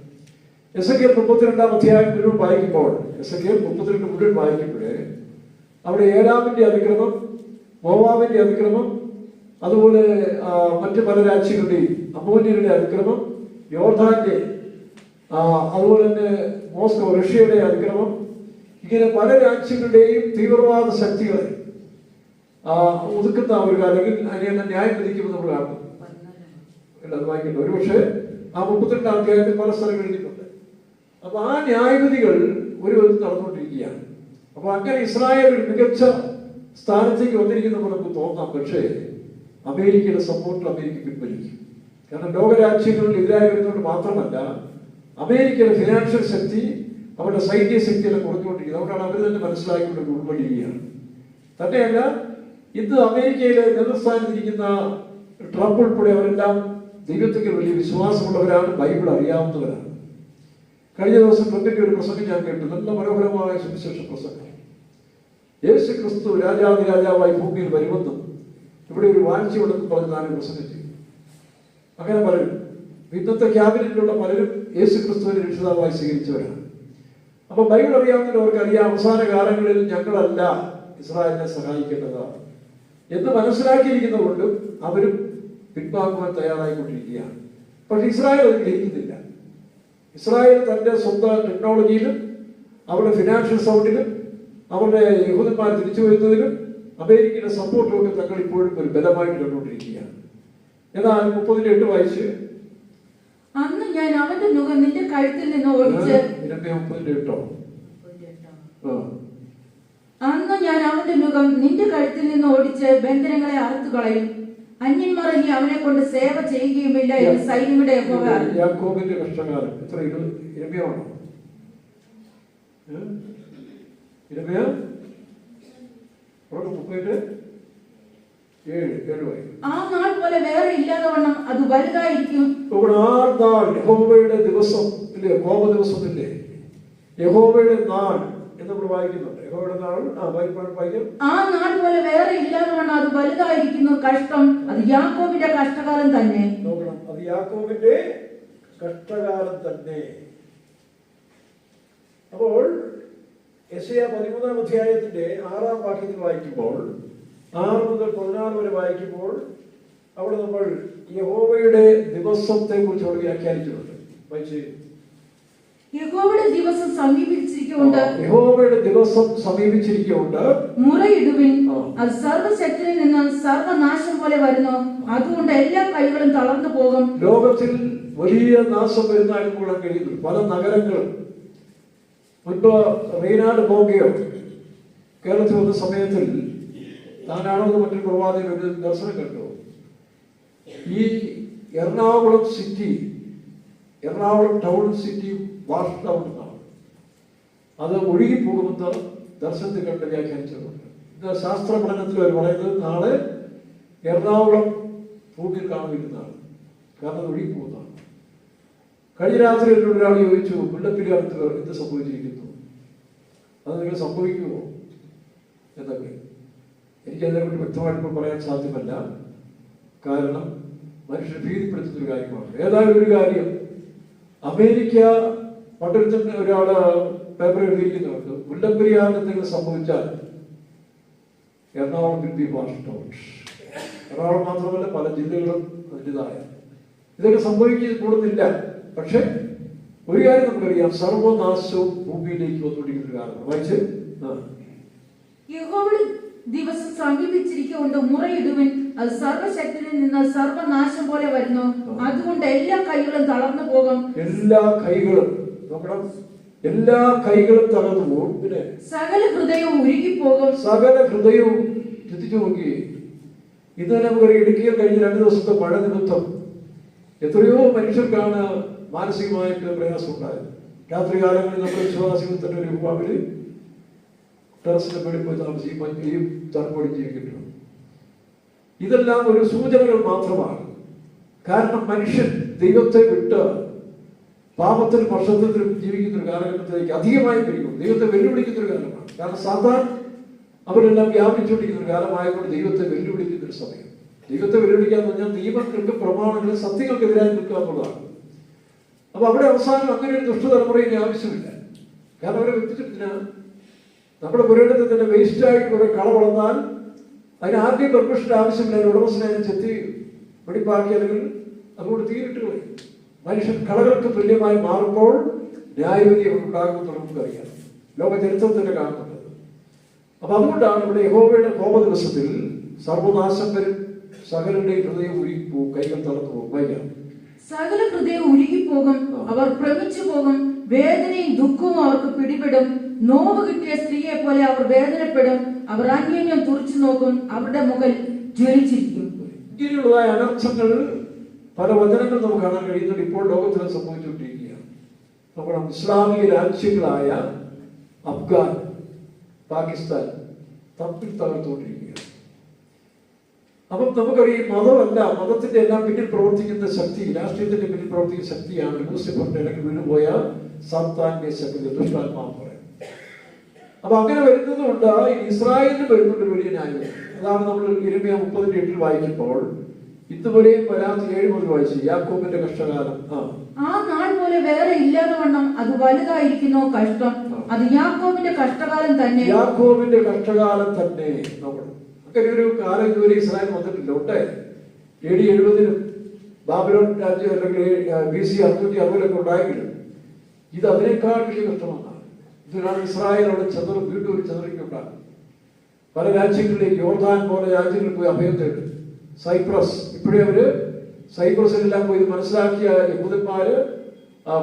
എസെക്കിയേൽ 32-ാം അധ്യായം മുഴുവൻ വായിക്കുമ്പോൾ, എസെക്കിയേൽ 32 മുഴുവൻ വായിക്കുമ്പോഴേ അവിടെ ഏലാമിന്റെ അതിക്രമം, മോവാബിന്റെ അതിക്രമം, അതുപോലെ മറ്റു പല രാജ്യങ്ങളുടെയും അമ്മോന്യരുടെ അതിക്രമം, യോർദാന്റെ, അതുപോലെ തന്നെ മോസ്കോ റഷ്യയുടെ അതിക്രമം, ഇങ്ങനെ പല രാജ്യങ്ങളുടെയും തീവ്രവാദ ശക്തികളെ ഒതുക്കുന്ന ഒരു അല്ലെങ്കിൽ അതിനെ ന്യായം വിധിക്കുമെന്ന് നമ്മൾ കാണുന്നു. അത് വായിക്കണ്ട. ഒരുപക്ഷെ ആ 32-ാം അധ്യായത്തിൽ പല സ്ഥലങ്ങൾ എഴുതിയിട്ടുണ്ട്. അപ്പൊ ആ ന്യായവിധികൾ ഒരു വിധത്തിൽ നടന്നുകൊണ്ടിരിക്കുകയാണ്. അപ്പൊ അങ്ങനെ ഇസ്രായേൽ ഒരു മികച്ച സ്ഥാനത്തേക്ക് വന്നിരിക്കുന്ന നമുക്ക് തോന്നാം. പക്ഷേ അമേരിക്കയുടെ സപ്പോർട്ട് അമേരിക്ക പിൻവലിക്കും. കാരണം ലോകരാജ്യങ്ങളിൽ എതിരായി വരുന്നതുകൊണ്ട് മാത്രമല്ല, അമേരിക്കയുടെ ഫിനാൻഷ്യൽ ശക്തി, അവരുടെ സൈന്യ ശക്തിയെല്ലാം കുറഞ്ഞുകൊണ്ടിരിക്കുന്നത്. അതുകൊണ്ടാണ് അവർ തന്നെ മനസ്സിലാക്കിക്കൊണ്ട് ഉൾപ്പെടുകയാണ്. തന്നെയല്ല, ഇന്ന് അമേരിക്കയിലെ നേതൃസ്ഥാനത്തിരിക്കുന്ന ട്രംപ് ഉൾപ്പെടെ അവരെല്ലാം ദൈവത്തിൽ വലിയ വിശ്വാസമുള്ളവരാണ്, ബൈബിൾ അറിയാവുന്നവരാണ്. കഴിഞ്ഞ ദിവസം ട്രംപിന്റെ ഒരു പ്രസംഗം ഞാൻ കേട്ടു. നല്ല മനോഹരമായ സുവിശേഷ പ്രസംഗം. യേശു ക്രിസ്തു രാജാവായി ഭൂമിയിൽ വരുമെന്നും ഇവിടെ ഒരു വാഴ്ചയുണ്ടെന്ന് പറഞ്ഞ് താനും പ്രസംഗം ചെയ്തു. അങ്ങനെ പലരും, ഇന്നത്തെ ക്യാബിനറ്റിലുള്ള പലരും യേശു ക്രിസ്തുവിനെ രക്ഷിതാവായി സ്വീകരിച്ചവരാണ്. അപ്പൊ ബൈബിൾ അറിയാവുന്നവർക്ക് അറിയാം, അവസാന കാലങ്ങളിൽ ഞങ്ങളല്ല ഇസ്രായേലിനെ സഹായിക്കേണ്ടതാണ് എന്ന് മനസ്സിലാക്കിയിരിക്കുന്നതുകൊണ്ടും അവരും പിൻവാങ്ങുവാൻ തയ്യാറായിക്കൊണ്ടിരിക്കുകയാണ്. പക്ഷെ ഇസ്രായേൽ അത് ഗ്രഹിക്കുന്നില്ല. ഇസ്രായേൽ തന്റെ സ്വന്തം ടെക്നോളജിയിലും അവരുടെ ഫിനാൻഷ്യൽ സൗണ്ടിലും അവരുടെ യഹൂദന്മാർ തിരിച്ചു വരുന്നതിലും അമേരിക്കയുടെ സപ്പോർട്ടും ഒക്കെ തങ്ങൾ ഇപ്പോഴും ഒരു ബലമായിട്ട് കണ്ടുകൊണ്ടിരിക്കുകയാണ്. എന്നാൽ 30-8 വായിച്ച്. അന്ന് ഞാൻ അവന്റെ നുകം നിന്റെ കഴുത്തിൽ നിന്ന് ഓടിച്ച്. 30-8. അന്ന് ഞാൻ അവന്റെ നുകം നിന്റെ കഴുത്തിൽ നിന്ന് ഓടിച്ച് ബന്ധനങ്ങളെ അറുത്തു കളയും. അന്യന്മാർ ഇനി അവനെ കൊണ്ട് സേവ ചെയ്യുകയുമില്ല എന്ന് സൈന്യങ്ങളുടെ യഹോവ. യാക്കോബിന്റെ കഷ്ടകാലം എത്ര? യിരെമ്യാവാണോ? യിരെമ്യാ 30:7. ആ നാൾ പോലെ വേറെ ഇല്ലാതെ വണ്ണം അത് വലുതായിരിക്കും. യഹോവയുടെ ദിവസം ഇല്ലേ? കോപ ദിവസം ഇല്ലേ? യഹോവയുടെ നാൾ എന്ന് നമ്മൾ വായിക്കുന്നുണ്ട്. യഹോവയുടെ നാൾ വായിക്കും. ആ നാൾ പോലെ വേറെ ഇല്ലാതെ വണ്ണം അത് വലുതായിരിക്കുന്നു. കഷ്ടം, അത് യാക്കോബിന്റെ കഷ്ടകാലം തന്നെ. നോക്കണം, അത് യാക്കോബിന്റെ കഷ്ടകാലം തന്നെ. അപ്പോൾ യെശയ്യാ 13-ാം അധ്യായത്തിന്റെ 6-ാം വാക്യത്തിൽ വായിക്കുമ്പോൾ, 6 മുതൽ 14 വരെ വായിക്കുമ്പോൾ അവിടെ നമ്മൾ യഹോവയുടെ ദിവസത്തെ കുറിച്ച് അവിടെ വ്യാഖ്യാനിച്ചിട്ടുണ്ട്. വായിച്ച്. യഹോവയുടെ ദിവസം സമീപിച്ചിരിക്കുന്നുണ്ട്. യഹോവയുടെ ദിവസം സമീപിച്ചിരിക്കുന്നുണ്ട്. മുറയിടുവിൻ, അത് സർവശക്തിയിൽ നിന്ന് സർവനാശം പോലെ വരുന്നു. അതുകൊണ്ട് എല്ലാ കൈകളും തളർന്നു പോകും. ലോകത്തിൽ വലിയ നാശം വരുന്ന അനുഭവം കഴിയുന്നു. പല നഗരങ്ങളും. മുൻപ് റെയ്നാഡ് ബോംബെയോ കേരളത്തിൽ വന്ന സമയത്തിൽ താനാണോ മറ്റൊരു പ്രവാചകൻ ഒരു ദർശനം കണ്ടു. ഈ Ernakulam city, Ernakulam town city wash out എന്നാണ്. അത് ഒഴുകിപ്പോകുമെന്ന് ദർശനത്തിൽ കണ്ട് വ്യാഖ്യാനിച്ചിട്ടുണ്ട്. ഇത് ശാസ്ത്ര പഠനത്തിൽ അവർ പറയുന്നത് നാളെ എറണാകുളം ഭൂമിയിൽ കാണുന്നതാണ്. കാരണം അത് ഒഴുകിപ്പോകുന്നതാണ്. കഴിഞ്ഞ രാത്രി എന്നോട് ഒരാൾ ചോദിച്ചു, മുല്ലപ്പെരിയാറിൽ എന്ത് സംഭവിച്ചിരിക്കുന്നു, അത് നിങ്ങൾ സംഭവിക്കുമോ എന്നൊക്കെ. എനിക്കതിനെക്കുറിച്ച് വ്യക്തമായിട്ട് പറയാൻ സാധ്യമല്ല. കാരണം മനുഷ്യരെ ഭീതിപ്പെടുത്തുന്നൊരു കാര്യമാണ്. ഏതായാലും ഒരു കാര്യം, അമേരിക്ക പണ്ടൊരുത്തന്നെ ഒരാള് പേപ്പർ എഴുതിയിരിക്കുന്നുണ്ട്, മുല്ലപ്പെരിയാറിന് എന്തെങ്കിലും സംഭവിച്ചാൽ Ernakulam will be washed out. Ernakulam മാത്രമല്ല പല ജില്ലകളും അതിൻ്റെതായ ഇതൊക്കെ സംഭവിക്കപ്പെടുന്നില്ല. പക്ഷെ ഒരു കാര്യം നമുക്കറിയാം, സർവനാശവും ഭൂമിയിലേക്ക് വന്നുകൊണ്ടിരിക്കുന്ന ഒരു കാരണം. വായിച്ച്. ദിവസം സമീപിച്ചിരിക്കൊണ്ട് മുറയിടുവിൻ, അത് സർവശക്തനിൽ നിന്ന് സർവനാശം പോലെ വരുന്നു. അതുകൊണ്ട് എല്ലാ കൈകളും തളർന്നു പോകും. എല്ലാ കൈകളും നോക്കണം, എല്ലാ കൈകളും തളർന്നു പോകും. പിന്നെ സകല ഹൃദയവും ഉരുകിപ്പോകും. സകല ഹൃദയവും ചിന്തിച്ചു നോക്കി. ഇന്നലെ നമുക്ക് ഇടുക്കിയിൽ കഴിഞ്ഞ 2 ദിവസത്തെ മഴ നിമിത്തം എത്രയോ മനുഷ്യർക്കാണ് മാനസികമായിട്ട് പ്രയാസം ഉണ്ടായത്. രാത്രി കാലങ്ങളിൽ നമ്മുടെ വിശ്വാസികൾ തന്നെ ഒരു വിഭാഗത്തിൽ ടെറസിന്റെ മേളിൽ പോയി താമസിക്കും, തണുപ്പോടി ജീവിക്കുന്നു. ഇതെല്ലാം ഒരു സൂചനകൾ മാത്രമാണ്. കാരണം മനുഷ്യൻ ദൈവത്തെ വിട്ട് പാപത്തിലും വർഷത്തിലും ജീവിക്കുന്ന ഒരു കാലഘട്ടത്തിലേക്ക് അധികമായി പിരിക്കും. ദൈവത്തെ വെല്ലുവിളിക്കുന്ന ഒരു കാലമാണ്. കാരണം സാധാരണ അവരെല്ലാം വ്യാപിച്ചുകൊണ്ടിരിക്കുന്ന ഒരു കാലമായതുകൊണ്ട് ദൈവത്തെ വെല്ലുവിളിക്കുന്ന ഒരു സമയം. ദൈവത്തെ വെല്ലുവിളിക്കാന്ന് പറഞ്ഞാൽ നിയമങ്ങൾക്ക്, പ്രമാണങ്ങൾ, സത്യങ്ങൾക്കെതിരായി നിൽക്കുക എന്നുള്ളതാണ്. അപ്പൊ അവിടെ അവസാനം അങ്ങനെ ഒരു ദുഷ്ടതലമുറയിന് ആവശ്യമില്ല. കാരണം അവരെ വ്യക്തിത്വത്തിന് നമ്മുടെ പുരയിടത്തിൽ തന്നെ വേസ്റ്റായിട്ട് കുറെ കള വളർന്നാൽ അതിന് ആരുടെയും പെർമിഷൻ്റെ ആവശ്യമില്ല. അതിന് ഉടമസ്ഥനെ ചെത്തി വെടിപ്പാക്കി അല്ലെങ്കിൽ അതുകൊണ്ട് തീരിട്ട് കളയും. മനുഷ്യൻ കളകൾക്ക് തുല്യമായി മാറുമ്പോൾ ന്യായവിധി ഉണ്ടാകുമെന്ന് നമുക്കറിയാം. ലോക ചരിത്രത്തിന്റെ കാണുന്നുണ്ട്. അപ്പൊ അതുകൊണ്ടാണ് ഇവിടെ യഹോവയുടെ കോപ ദിവസത്തിൽ സർവനാശം വരും, സകലരുടെയും ഹൃദയം ഉരുകിപ്പോകും, കൈകൾ തളർന്നു പോകും. വൈകാം സകല ഹൃദയം ഉരുകിപ്പോകും, അവർ ഭ്രമിച്ചു പോകും, വേദനയും ദുഃഖവും അവർക്ക് പിടിപെടും. നോവ് കിട്ടിയ സ്ത്രീയെ പോലെ അവർ വേദനപ്പെടും, അവർ അന്യോന്യം തുറച്ചു നോക്കും, അവരുടെ മുഖം ജ്വലിച്ചിരിക്കും. ഇങ്ങനെയുള്ളതായ അനർത്ഥങ്ങൾ പല വചനങ്ങൾ നമുക്ക് കാണാൻ കഴിയുന്നുണ്ട്. ഇപ്പോൾ ലോകത്തിൽ സംഭവിച്ചുകൊണ്ടിരിക്കുകയാണ്. നമ്മുടെ ഇസ്ലാമിക രാജ്യങ്ങളായ അഫ്ഗാൻ, പാകിസ്ഥാൻ തമ്മിൽ തകർത്തുകൊണ്ടിരിക്കുകയാണ്. അപ്പം നമുക്കറിയാം, മതമല്ല, മതത്തിന്റെ എല്ലാം പിന്നിൽ പ്രവർത്തിക്കുന്ന ശക്തി, രാഷ്ട്രീയത്തിന്റെ പിന്നിൽ പ്രവർത്തിക്കുന്ന ശക്തിയാണ് ലൂസിഫറിന്റെ ഇടയ്ക്ക് വീണുപോയ സാത്താന്യ ശക്തി, ദുഷ്ടാത്മാവ് പറയാം. അപ്പൊ അങ്ങനെ വരുന്നത് കൊണ്ട് ഇസ്രായേലിന് വരുന്നുണ്ട് വലിയ ന്യായം. അതാണ് നമ്മൾ യിരെമ്യാ 30:8 വായിക്കുമ്പോൾ ഇതുവരെയും വരാത്ത 7 മുതൽ വായിച്ചു യാക്കോബിന്റെ കഷ്ടകാലം. ആ നാൾ പോലെ വേറെ ഇല്ലാതെ വണ്ണം അത് വലുതായിരിക്കുന്നു കഷ്ടം. അത് യാക്കോബിന്റെ കഷ്ടകാലം തന്നെ. യാക്കോബിന്റെ കഷ്ടകാലം തന്നെ. നോക്കണം, അങ്ങനെ ഒരു കാലം ഇതുവരെ ഇസ്രായേൽ വന്നിട്ടില്ല. ഉണ്ട് AD 70 ബാബിലോൺ രാജ്യം അല്ലെങ്കിൽ BC 660 ഉണ്ടായെങ്കിലും ഇത് അതിനേക്കാൾ വലിയ കഷ്ടമാണ്. ഇതിനാണ് ഇസ്രായേൽ അവിടെ വീണ്ടും ഒരു ചെതറിക്കുണ്ടാകും. പല രാജ്യങ്ങളിലേക്ക്, യോർദാൻ പോലെ രാജ്യങ്ങളിൽ പോയി അഭയം തേടും. സൈപ്രസ്, ഇപ്പോഴേ അവര് സൈപ്രസിലെല്ലാം പോയി മനസ്സിലാക്കിയ യഹൂദന്മാര്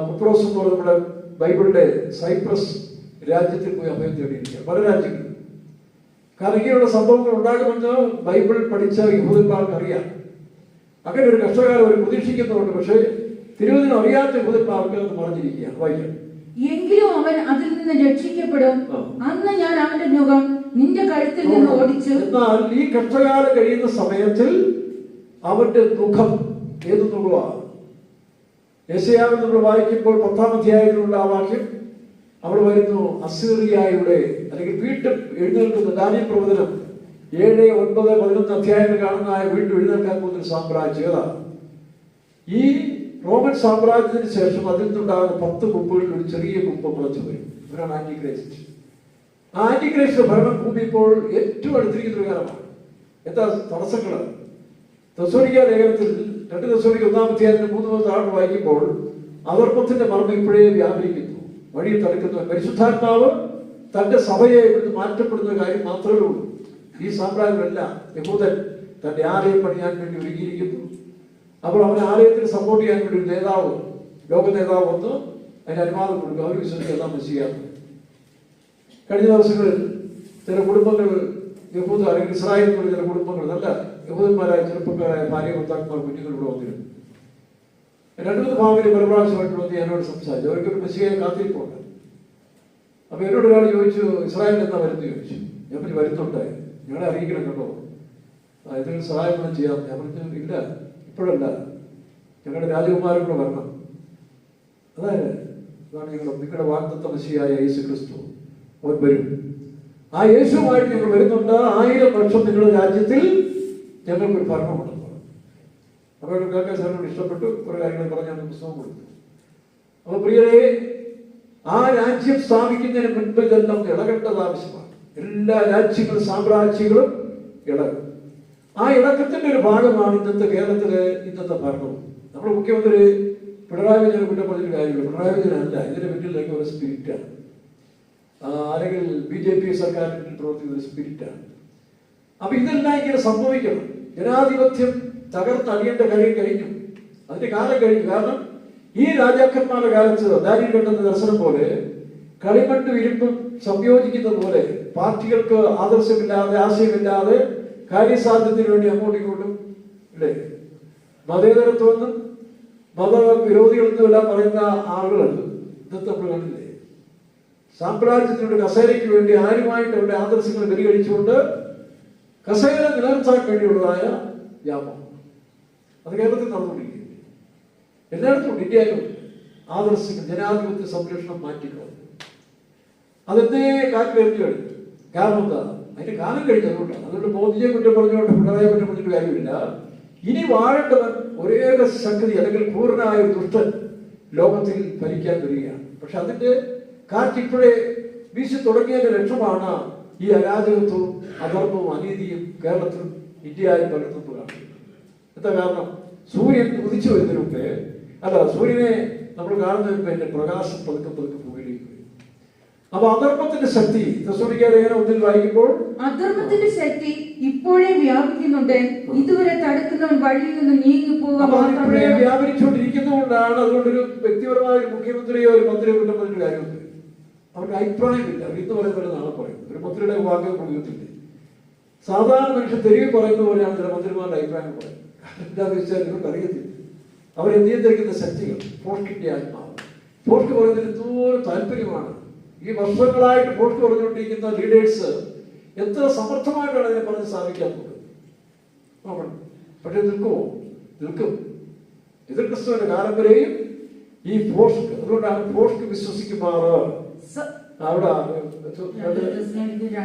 കുപ്രോസ് എന്ന് പറഞ്ഞ നമ്മുടെ ബൈബിളിലെ സൈപ്രസ് രാജ്യത്തിൽ പോയി അഭയം തേടിയിരിക്കുക പല രാജ്യങ്ങളിൽ. കാരണം ഇങ്ങനെയുള്ള സംഭവങ്ങൾ ഉണ്ടാകുമെന്ന് ബൈബിൾ പഠിച്ച യഹൂദന്മാർക്ക് അറിയാം. അങ്ങനെ ഒരു കഷ്ടകാലം അവർ പ്രതീക്ഷിക്കുന്നുണ്ട്. പക്ഷേ തിരുവചനം അറിയാത്ത യഹൂദന്മാർക്ക് അത് പറഞ്ഞിരിക്കുകയാണ്. വായിക്കാം. എങ്കിലും അവൻ അതിൽ നിന്ന് രക്ഷിക്കപ്പെടും. അന്ന് ഞാൻ അവന്റെ മുഖം നിന്റെ കഴുത്തിൽ നിന്ന് ഓടിച്ചു. എന്നാൽ ഈ കഷ്ടകാലം കഴിയുന്ന സമയത്തിൽ അവന്റെ മുഖം ഏത് മുഖമാണ്? യെശയ്യാവിൽ നമ്മൾ വായിക്കുമ്പോൾ 10-ാം അധ്യായത്തിലുള്ള ആ വാക്യം അവിടെ വരുന്നു. അസീറിയയുടെ അല്ലെങ്കിൽ വീണ്ടും എഴുന്നേൽക്കുന്ന ദാനിയേൽ പ്രവചനം 7, 9, 11 അധ്യായങ്ങൾ കാണുന്ന വീണ്ടും എഴുന്നേൽക്കാൻ പോകുന്ന ഒരു സാമ്രാജ്യം ഏതാണ്? ഈ റോമൻ സാമ്രാജ്യത്തിന് ശേഷം അതിൽ നിന്നുണ്ടാകുന്ന 10 കുമ്പുകളിൽ ഒരു ചെറിയ കുമ്പ് മുളച്ചു വരും. ഇവരാണ് ആന്റിക്രൈസ്റ്റ്. ആ ആന്റിക്രൈസ്റ്റ് ഭരണം ഭൂമി ഇപ്പോൾ ഏറ്റവും അടുത്തിരിക്കുന്ന ഒരു കാലമാണ്. എന്താ തടസ്സങ്ങള്? തെസ്സലോനിക്ക ലേഖനത്തിൽ 2 തെസ്സലോനിക്ക 1-ാം അധ്യായത്തിന് 3 താഴെ വായിക്കുമ്പോൾ അധർമ്മത്തിന്റെ മർമ്മം ഇപ്പോഴേ വ്യാപരിക്കുന്നു, വഴിയിൽ തടുക്കുന്നു. പരിശുദ്ധാത്മാവ് തന്റെ സഭയെ ഇവിടുന്ന് മാറ്റപ്പെടുന്ന കാര്യം മാത്രമേ ഉള്ളൂ. ഈ സാമ്രാജ്യമെല്ലാം യഹൂദൻ തന്റെ ആലയം പണിയാൻ വേണ്ടി ഒരുങ്ങിയിരിക്കുന്നു. അപ്പോൾ അവൻ ആലയത്തിന് സപ്പോർട്ട് ചെയ്യാൻ വേണ്ടി ഒരു നേതാവ്, ലോക നേതാവ് വന്ന് അതിന് അനുവാദം കൊടുക്കും. അവർ വിശ്വസിക്കാൻ ചെയ്യാറുണ്ട്. കഴിഞ്ഞ ദിവസങ്ങളിൽ ചില കുടുംബങ്ങൾ, യഹൂദ അല്ലെങ്കിൽ ഇസ്രായേലിലുള്ള ചില കുടുംബങ്ങൾ, നല്ല യഹൂദന്മാരായ ചെറുപ്പക്കാരായ ഭാര്യ ഭർത്താക്കന്മാർ കുഞ്ഞുങ്ങളിവിടെ വന്നിരുന്നു. 2-3 ഫാമിലി പല പ്രാവശ്യമായിട്ട് വന്ന് എന്നോട് സംസാരിച്ചു. അവർക്കൊരു മെസ്സിയെ കാത്തിരിപ്പുണ്ട്. അപ്പൊ എന്നോട് ഒരാൾ ചോദിച്ചു, ഇസ്രായേലിൽ എന്നാ വരുന്നു ചോദിച്ചു. ഞാൻ പറഞ്ഞു വരുന്നുണ്ട്, ഞങ്ങളെ അറിയിക്കണം കേട്ടോ, എന്തെങ്കിലും സഹായം ചെയ്യാം. ഞാൻ പറഞ്ഞു ഇല്ല, ഇപ്പോഴല്ല, ഞങ്ങളുടെ രാജകുമാരൻ കൂടെ വരണം. അതായത് അതാണ് നിങ്ങളുടെ വാഗ്ദത്ത മെസ്സിയായ യേശു ക്രിസ്തു. അവൻ വരും. ആ യേശുവുമായിട്ട് ഞങ്ങൾ വരുന്നുണ്ട്. 1000 വർഷം നിങ്ങളുടെ രാജ്യത്തിൽ ഞങ്ങൾക്കൊരു ഭരണമുണ്ടെന്ന് പറഞ്ഞു. അപ്പോൾ കേൾക്കാൻ സാറിനോട് ഇഷ്ടപ്പെട്ടു. കുറെ കാര്യങ്ങൾ പറഞ്ഞ് ഞങ്ങൾ പുസ്തകം കൊടുത്തു. അപ്പൊ പ്രിയരെ, ആ രാജ്യം സ്ഥാപിക്കുന്നതിന് മുൻപ് ഇതെല്ലാം ഇളകേണ്ടത് ആവശ്യമാണ്. എല്ലാ രാജ്യങ്ങളും സാമ്രാജ്യങ്ങളും ഇളകും. ആ ഇളക്കത്തിന്റെ ഒരു ഭാഗമാണ് ഇന്നത്തെ കേരളത്തിലെ ഇന്നത്തെ ഭരണം. നമ്മുടെ മുഖ്യമന്ത്രി പിണറായി വിജയനെ കുറ്റം പറഞ്ഞൊരു കാര്യമില്ല. പിണറായി വിജയനല്ല, ഇതിന്റെ പിന്നിലേക്ക് ഒരു സ്പിരിറ്റാണ്. അല്ലെങ്കിൽ BJP സർക്കാരിന് പ്രവർത്തിക്കുന്ന ഒരു സ്പിരിറ്റാണ്. അപ്പൊ ഇതെല്ലാം ഇങ്ങനെ സംഭവിക്കണം. ജനാധിപത്യം തകർന്നടിയേണ്ട കാര്യം കഴിഞ്ഞു, അതിന്റെ കാലം കഴിഞ്ഞു. കാരണം ഈ രാജാക്കന്മാരുടെ കാലത്ത് ദാനിയേൽ കണ്ടെന്ന ദർശനം പോലെ കളിമണ്ണും ഇരുമ്പും സംയോജിക്കുന്ന പോലെ പാർട്ടികൾക്ക് ആദർശമില്ലാതെ ആശയമില്ലാതെ കാര്യസാധ്യത്തിന് വേണ്ടി അങ്ങോട്ടും ഇങ്ങോട്ടും അല്ലേ മതേതരത്വമെന്നും മതവിരോധികളെന്നും എല്ലാം പറയുന്ന ആളുകൾ ഇന്നത്തെ നമ്മൾ കണ്ടില്ലേ? സാമ്രാജ്യത്തിനുള്ള കസേരയ്ക്ക് വേണ്ടി ആരുമായിട്ട് അവരുടെ ആദർശങ്ങൾ ബലികഴിച്ചുകൊണ്ട് കസേര നിലനിർത്താൻ വേണ്ടിയുള്ളതായ വ്യാപനം അത് കേരളത്തിൽ നടന്നുകൊണ്ടിരിക്കുന്നു. എല്ലായിടത്തും ഇന്ത്യയിലും ആദർശങ്ങൾ ജനാധിപത്യ സംരക്ഷണം മാറ്റിക്കളഞ്ഞു. അതെന്തേ കാറ്റിലെറിഞ്ഞു കഴിഞ്ഞു. കാരണം എന്താ? അതിന്റെ കാലം കഴിഞ്ഞു. അതുകൊണ്ട് മോദിയെ കുറ്റം പറഞ്ഞുകൊണ്ട് പിണറായി കുറ്റം പറഞ്ഞിട്ട് കാര്യമില്ല. ഇനി വാഴേണ്ടവൻ ഒരേ ശക്തി അല്ലെങ്കിൽ പൂർണ്ണമായ ഒരു ദുഷ്ടൻ ലോകത്തിൽ ഭരിക്കാൻ വരികയാണ്. പക്ഷെ അതിന്റെ കാറ്റിപ്പോഴേ വീശി തുടങ്ങിയതിന്റെ ലക്ഷ്യമാണ് ഈ അരാജകത്വവും അധർമ്മവും അനീതിയും കേരളത്തിലും ഇന്ത്യയായും പലർത്തും കാണുന്നത്. എന്താ കാരണം? സൂര്യൻ ഉദിച്ചു വരുന്നതിന് മുമ്പേ സൂര്യനെ നമ്മൾ കാണുന്നതിന് മുമ്പ് എന്റെ പ്രകാശം പതുക്കെ പതുക്കെ ഭൂമിയിലേക്ക് വരും. അപ്പൊ അധർമ്മത്തിന്റെ ശക്തി തെസ്സലോനിക്ക ലേഖനം 1 വായിക്കുമ്പോൾ അധർമ്മത്തിന്റെ ശക്തി ഇപ്പോഴേ വ്യാപിക്കുന്നുണ്ട്, ഇതുവരെ തടുക്കുന്നവൻ വഴിയിൽ നിന്ന് നീങ്ങി പോവുക വ്യാപരിച്ചുകൊണ്ടിരിക്കുന്നതുകൊണ്ടാണ്. അതുകൊണ്ടൊരു വ്യക്തിപരമായ ഒരു മുഖ്യമന്ത്രിയോ ഒരു മന്ത്രിയോ കുറ്റം പറഞ്ഞിട്ട് കാര്യമുണ്ട്. അവർക്ക് അഭിപ്രായമില്ല. അവർ ഇന്ന് പറയുന്നത് നാളെ പറയും. ഒരു മന്ത്രിയുടെ വാക്ക് ഉപയോഗത്തില്ല. സാധാരണ മനുഷ്യൻ തെരുവിൽ പറയുന്ന പോലെയാണ് ചില മന്ത്രിമാരുടെ അഭിപ്രായം പറയുന്നത്. എന്താണെന്ന് വെച്ചാൽ ഇവർക്ക് അറിയത്തില്ല. അവരെ നിയന്ത്രിക്കുന്ന ശക്തികൾ പോസ്റ്റിന്റെ ആത്മാവ്. പോസ്റ്റ് പറയുന്നതിന് എന്തോരം താല്പര്യമാണ്. ഈ വർഷങ്ങളായിട്ട് പോസ്റ്റ് പറഞ്ഞുകൊണ്ടിരിക്കുന്ന ലീഡേഴ്സ് എത്ര സമർത്ഥമായിട്ടാണ് അതിനെ പറഞ്ഞ് സ്ഥാപിക്കാൻ പോകുന്നത്. പക്ഷെ നിൽക്കും. എതിർ ക്രിസ്തുവിന്റെ കാലം വരെയും ഈ പോസ്റ്റ്. അതുകൊണ്ടാണ് പോസ്റ്റ് വിശ്വസിക്കുമാറ് അവിടെ 2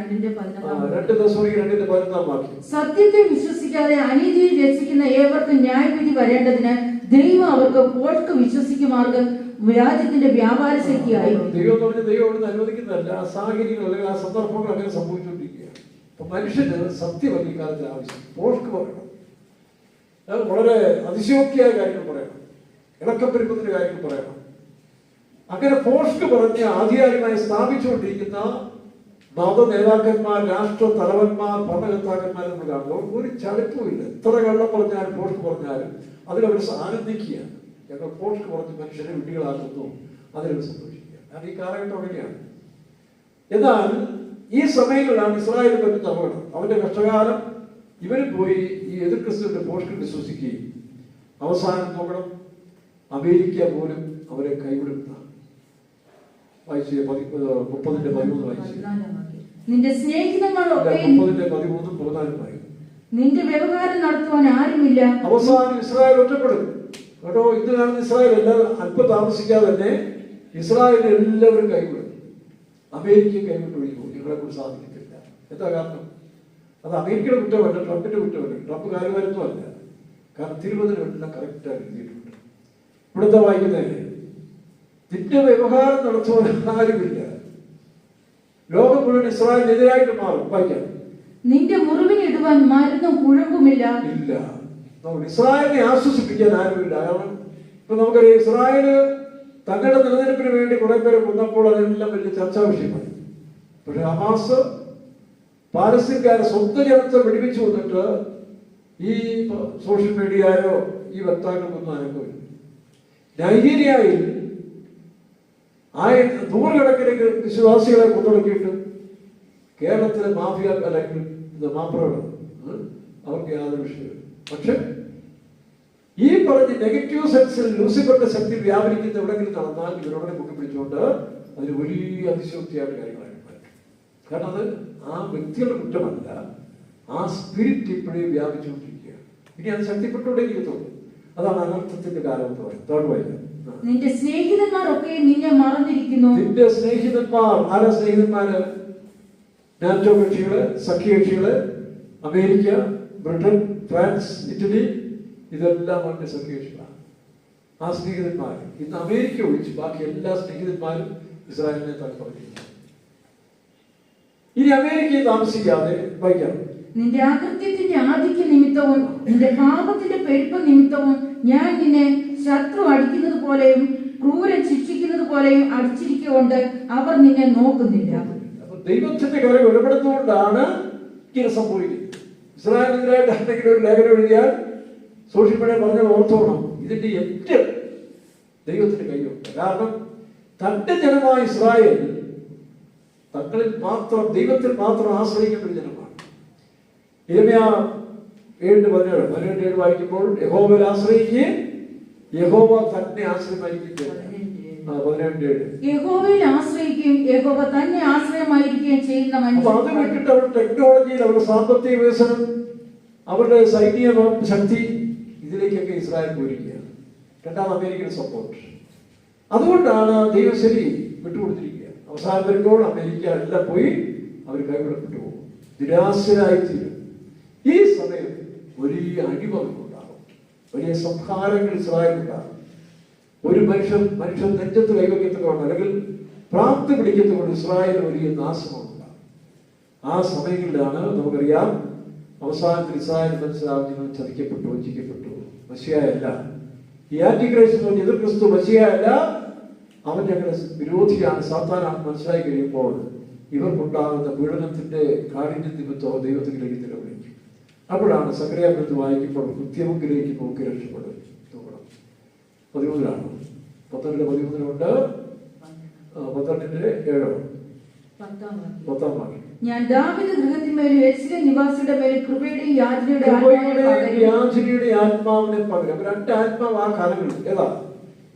തെസ്സലോനിക്കർ 2:11 സത്യത്തെ വിശ്വസിക്കാതെ അനീതിയിൽ രസിക്കുന്ന ഏവർക്കും ന്യായവിധി വരേണ്ടതിന് ദൈവം അവർക്ക് പോസ്റ്റ് വിശ്വസിക്കുമാർക്ക് വ്യാജത്തിന്റെ വ്യാപാര ശക്തിയായി. ദൈവം എന്ന് പറഞ്ഞാൽ ദൈവം അവിടെ അനുവദിക്കുന്നതല്ല. ആ സാഹചര്യങ്ങൾ അല്ലെങ്കിൽ ആ സന്ദർഭങ്ങൾ അങ്ങനെ സംഭവിച്ചുകൊണ്ടിരിക്കുകയാണ്. അപ്പൊ മനുഷ്യന് സത്യമല്ല ഈ കാലത്ത് ആവശ്യം. പോസ്റ്റ് പറയണം. അത് വളരെ അതിശയോക്തിയായ കാര്യങ്ങൾ പറയണം. ഇളക്കപ്പെരുപ്പത്തിന്റെ കാര്യങ്ങൾ പറയണം. അങ്ങനെ പോസ്റ്റ് പറഞ്ഞ് ആധികാരികമായി സ്ഥാപിച്ചുകൊണ്ടിരിക്കുന്ന മത നേതാക്കന്മാർ, രാഷ്ട്ര തലവന്മാർ, ഭരണകർത്താക്കന്മാർ നമ്മൾ കാണുമ്പോൾ ഒരു ചടുപ്പുമില്ല. എത്ര കള്ളം പറഞ്ഞാലും പോസ്റ്റ് പറഞ്ഞാലും അതിലവർ ആനന്ദിക്കുകയാണ്. ഞങ്ങൾ പോസ്റ്റ് പറഞ്ഞ് മനുഷ്യരെ വിഡ്ഢികളാക്കുന്നു, അതിലവർ സന്തോഷിക്കുക. കാരണം ഈ കാലഘട്ടം അങ്ങനെയാണ്. എന്നാൽ ഈ സമയങ്ങളിലാണ് ഇസ്രായേലിന് പറ്റുന്ന അപകടം. അവന്റെ കഷ്ടകാലം ഇവര് പോയി ഈ എതിർ ക്രിസ്തുവിന്റെ പോസ്റ്റിൽ വിശ്വസിക്കുകയും അവസാനം നോക്കണം അമേരിക്ക പോലും അവരെ കൈവിടുന്ന വായിച്ച് 30:13 വായിച്ച് നിന്റെ സ്നേഹിതന്മാരൊക്കെ 30:13-14 നിന്റെ വ്യവഹാരം നടത്തുവാൻ ആരുമില്ല. അവസാനം ഇസ്രായേൽ ഒറ്റപ്പെടും കേട്ടോ. ഇന്ന് കാണുന്ന ഇസ്രായേൽ എല്ലാം അല്പം താമസിക്കാതെ തന്നെ ഇസ്രായേൽ എല്ലാവരും കൈവിടും. അമേരിക്കയും കൈവിട്ട് ഒഴിഞ്ഞു പോകും. ഞങ്ങളെ കൊണ്ട് സാധിക്കത്തില്ല. എന്താ കാരണം? അത് അമേരിക്കയുടെ കുറ്റമല്ല, ട്രംപിന്റെ കുറ്റമല്ല. ട്രംപ് കാര്യമായിരുന്നല്ല. കാരണം തിരുവനന്തപുരം കറക്റ്റായി എഴുതിയിട്ടുണ്ട്. ഇവിടുത്തെ വായിക്കുന്നത് നിന്റെ വ്യവഹാരം നടത്തുവാൻ ആരുമില്ല. ലോകം മുഴുവൻ ഇസ്രായേലിനെതിരായിട്ട് മാറും. വായിക്കാം. നിന്റെ മുറിവിനിടുവാൻ മരുന്നും കുഴമ്പുമില്ല. ഇല്ല. ഇസ്രായേലിനെ ആശ്വസിപ്പിക്കാൻ ആരുമില്ല. കാരണം ഇപ്പൊ നമുക്കറിയാം ഇസ്രായേല് തങ്ങളുടെ നിലനിൽപ്പിന് വേണ്ടി കുറെ പേരെ കൊന്നപ്പോൾ അതെല്ലാം വലിയ ചർച്ചാ വിഷയമായി. പക്ഷെ ഹമാസ് പാലസ്തീൻകാരെ സ്വന്തം ജനത്തെ വെടിവെച്ചു കൊന്നിട്ട് ഈ സോഷ്യൽ മീഡിയയോ ഈ വക്താക്കൾക്കൊന്നും അനുഭവമില്ല. നൈജീരിയയിൽ 100 വിശ്വാസികളെ കൊന്നൊടുക്കിയിട്ട് കേരളത്തിലെ മാഫിയ അല്ലെങ്കിൽ മാപ്രകൾ അവർക്ക് യാതൊരു വിഷയമില്ല. പക്ഷെ ഈ പറഞ്ഞ നെഗറ്റീവ് സെൻസിൽ ലൂസിഫറിന്റെ ശക്തി വ്യാപരിക്കുന്ന എവിടെയെങ്കിലും നടന്നാൽ ഇവരോടെ മുക്കി പിടിച്ചുകൊണ്ട് അതിന് വലിയ അതിശോക്തിയായിട്ട് കാര്യങ്ങളായിട്ട് മാറ്റും. കാരണം അത് ആ വ്യക്തികളുടെ കുറ്റമല്ല, ആ സ്പിരിറ്റ് ഇപ്പോഴേ വ്യാപിച്ചുകൊണ്ടിരിക്കുകയാണ്. ഇനി അത് ശക്തിപ്പെട്ടുകൊണ്ടേയിരിക്കത്തുള്ളൂ. അതാണ് അനർത്ഥത്തിന്റെ കാലം എന്ന് പറയുന്നത്. തേർഡ് വായിക്കാം. നിന്റെ സ്നേഹിതന്മാരൊക്കെ നിന്നെ മറന്നിരിക്കുന്നു. നിന്റെ സ്നേഹിതന്മാർ ആരാ? സ്നേഹിതന്മാര് നാറ്റോ കക്ഷികള്, സഖ്യകക്ഷികള്, അമേരിക്ക, ബ്രിട്ടൻ, ഫ്രാൻസ്, ഇറ്റലി, ഇതെല്ലാം അവന്റെ സഖ്യകക്ഷികളാണ്. ആ സ്നേഹിതന്മാർ ഇന്ന് അമേരിക്ക ഒഴിച്ച് ബാക്കി എല്ലാ സ്നേഹിതന്മാരും ഇസ്രായേലിനെ തലപ്പറഞ്ഞിരിക്കുന്നു. ഇനി അമേരിക്കയിൽ താമസിക്കാതെ വായിക്കാം. നിന്റെ അകൃത്യത്തിന്റെ ആധിക്യ നിമിത്തവും നിന്റെ പാപത്തിന്റെ പെരുപ്പ നിമിത്തവും ഞാൻ നിന്നെ ശത്രു അടിക്കുന്നത് പോലെയും ക്രൂരൻ ശിക്ഷിക്കുന്നത് പോലെയും അടിച്ചിരിക്കൊണ്ട് അവർ നിന്നെ നോക്കുന്നില്ല. അപ്പൊ ദൈവത്തിന്റെ കാര്യം ഇടപെടുന്നതുകൊണ്ടാണ് ഇങ്ങനെ സംഭവിക്കുന്നത്. ഇസ്രായേലിനെതിരായിട്ട് എന്തെങ്കിലും ഒരു ലേഖനം എഴുതിയാൽ സോഷ്യൽ മീഡിയ പറഞ്ഞാൽ ഓർത്തോണം, ഇതിന്റെ ഏറ്റവും ദൈവത്തിന്റെ കൈയുണ്ട്. കാരണം തന്റെ ജനമായ ഇസ്രായേൽ തങ്ങളിൽ മാത്രം, ദൈവത്തിൽ മാത്രം ആശ്രയിക്കേണ്ട ഒരു ജനമാണ്. യിരെമ്യാ 7:17 വായിക്കുമ്പോൾ യഹോവയിൽ ആശ്രയിക്കുകയും യഹോവ തന്നെ ആശ്രയമായിരിക്കും. 17:7 യഹോവയിൽ ആശ്രയിക്കുകയും യഹോവ തന്നെ ആശ്രയമായിരിക്കുകയും ചെയ്യുന്ന മനുഷ്യർ അത് വിട്ടിട്ട് അവരുടെ ടെക്നോളജിയിൽ, അവരുടെ സാമ്പത്തിക വികസനം, അവരുടെ സൈനിക ശക്തി, ഇതിലേക്കൊക്കെ ഇസ്രായേൽ പോയിരിക്കുകയാണ്. രണ്ടാം അമേരിക്കൻ സപ്പോർട്ട്. അതുകൊണ്ടാണ് ദൈവം ശരി വിട്ടുകൊടുത്തിരിക്കുക. അവസാനം വരുമ്പോൾ അമേരിക്ക എല്ലാം പോയി അവർ കൈവിടപ്പെട്ടു പോകും, നിരാശരായിത്തീരും. ഈ സമയം വലിയ അടിമകളുണ്ടാകും, വലിയ സംഹാരങ്ങൾ ഇസ്രായേലുണ്ടാകും. ഒരു മനുഷ്യൻ നെഞ്ചത്ത് കൈവയ്ക്കത്തുകൊണ്ട് അല്ലെങ്കിൽ പ്രാപ്തി പിടിക്കത്തുകൊണ്ട് ഇസ്രായേൽ വലിയ നാശമുണ്ടാകും. ആ സമയങ്ങളിലാണ് നമുക്കറിയാം അവസാനത്തിൽ ഇസ്രായേൽ മനസ്സിലാവുന്നത് ചതിക്കപ്പെട്ടു, വഞ്ചിക്കപ്പെട്ടു. മശിഹായല്ല, ഈ ആന്റിക്രൈസ്റ്റ് എതിർ ക്രിസ്തു മശിഹായല്ല, അവൻ ഞങ്ങളുടെ വിരോധിയാണ്, സാത്താനാണ് മനസ്സിലായി കഴിയുമ്പോൾ ഇവർക്കുണ്ടാകുന്ന പീഡനത്തിന്റെ കാഠിന്യ നിമിത്തം ദൈവത്തിലേക്ക് നിലവിളിക്കും. അപ്പോഴാണ് സക്കറിയാപുരത്ത് വായിക്കുമ്പോൾ കൃത്യമുക്കിലേക്ക് നോക്കി രക്ഷപ്പെടും. 13 12:13 12:7 10 വാക്യം. ഞാൻ ദാവീദ് ഗൃഹത്തിന്മേലും യെരൂശലേം നിവാസിയുടെ മേലും കൃപയുടെയും യാചനയുടെ ആത്മാവിനെ പകരം. രണ്ട് ആത്മാവ് ആ കാലങ്ങളിൽ ഏതാ?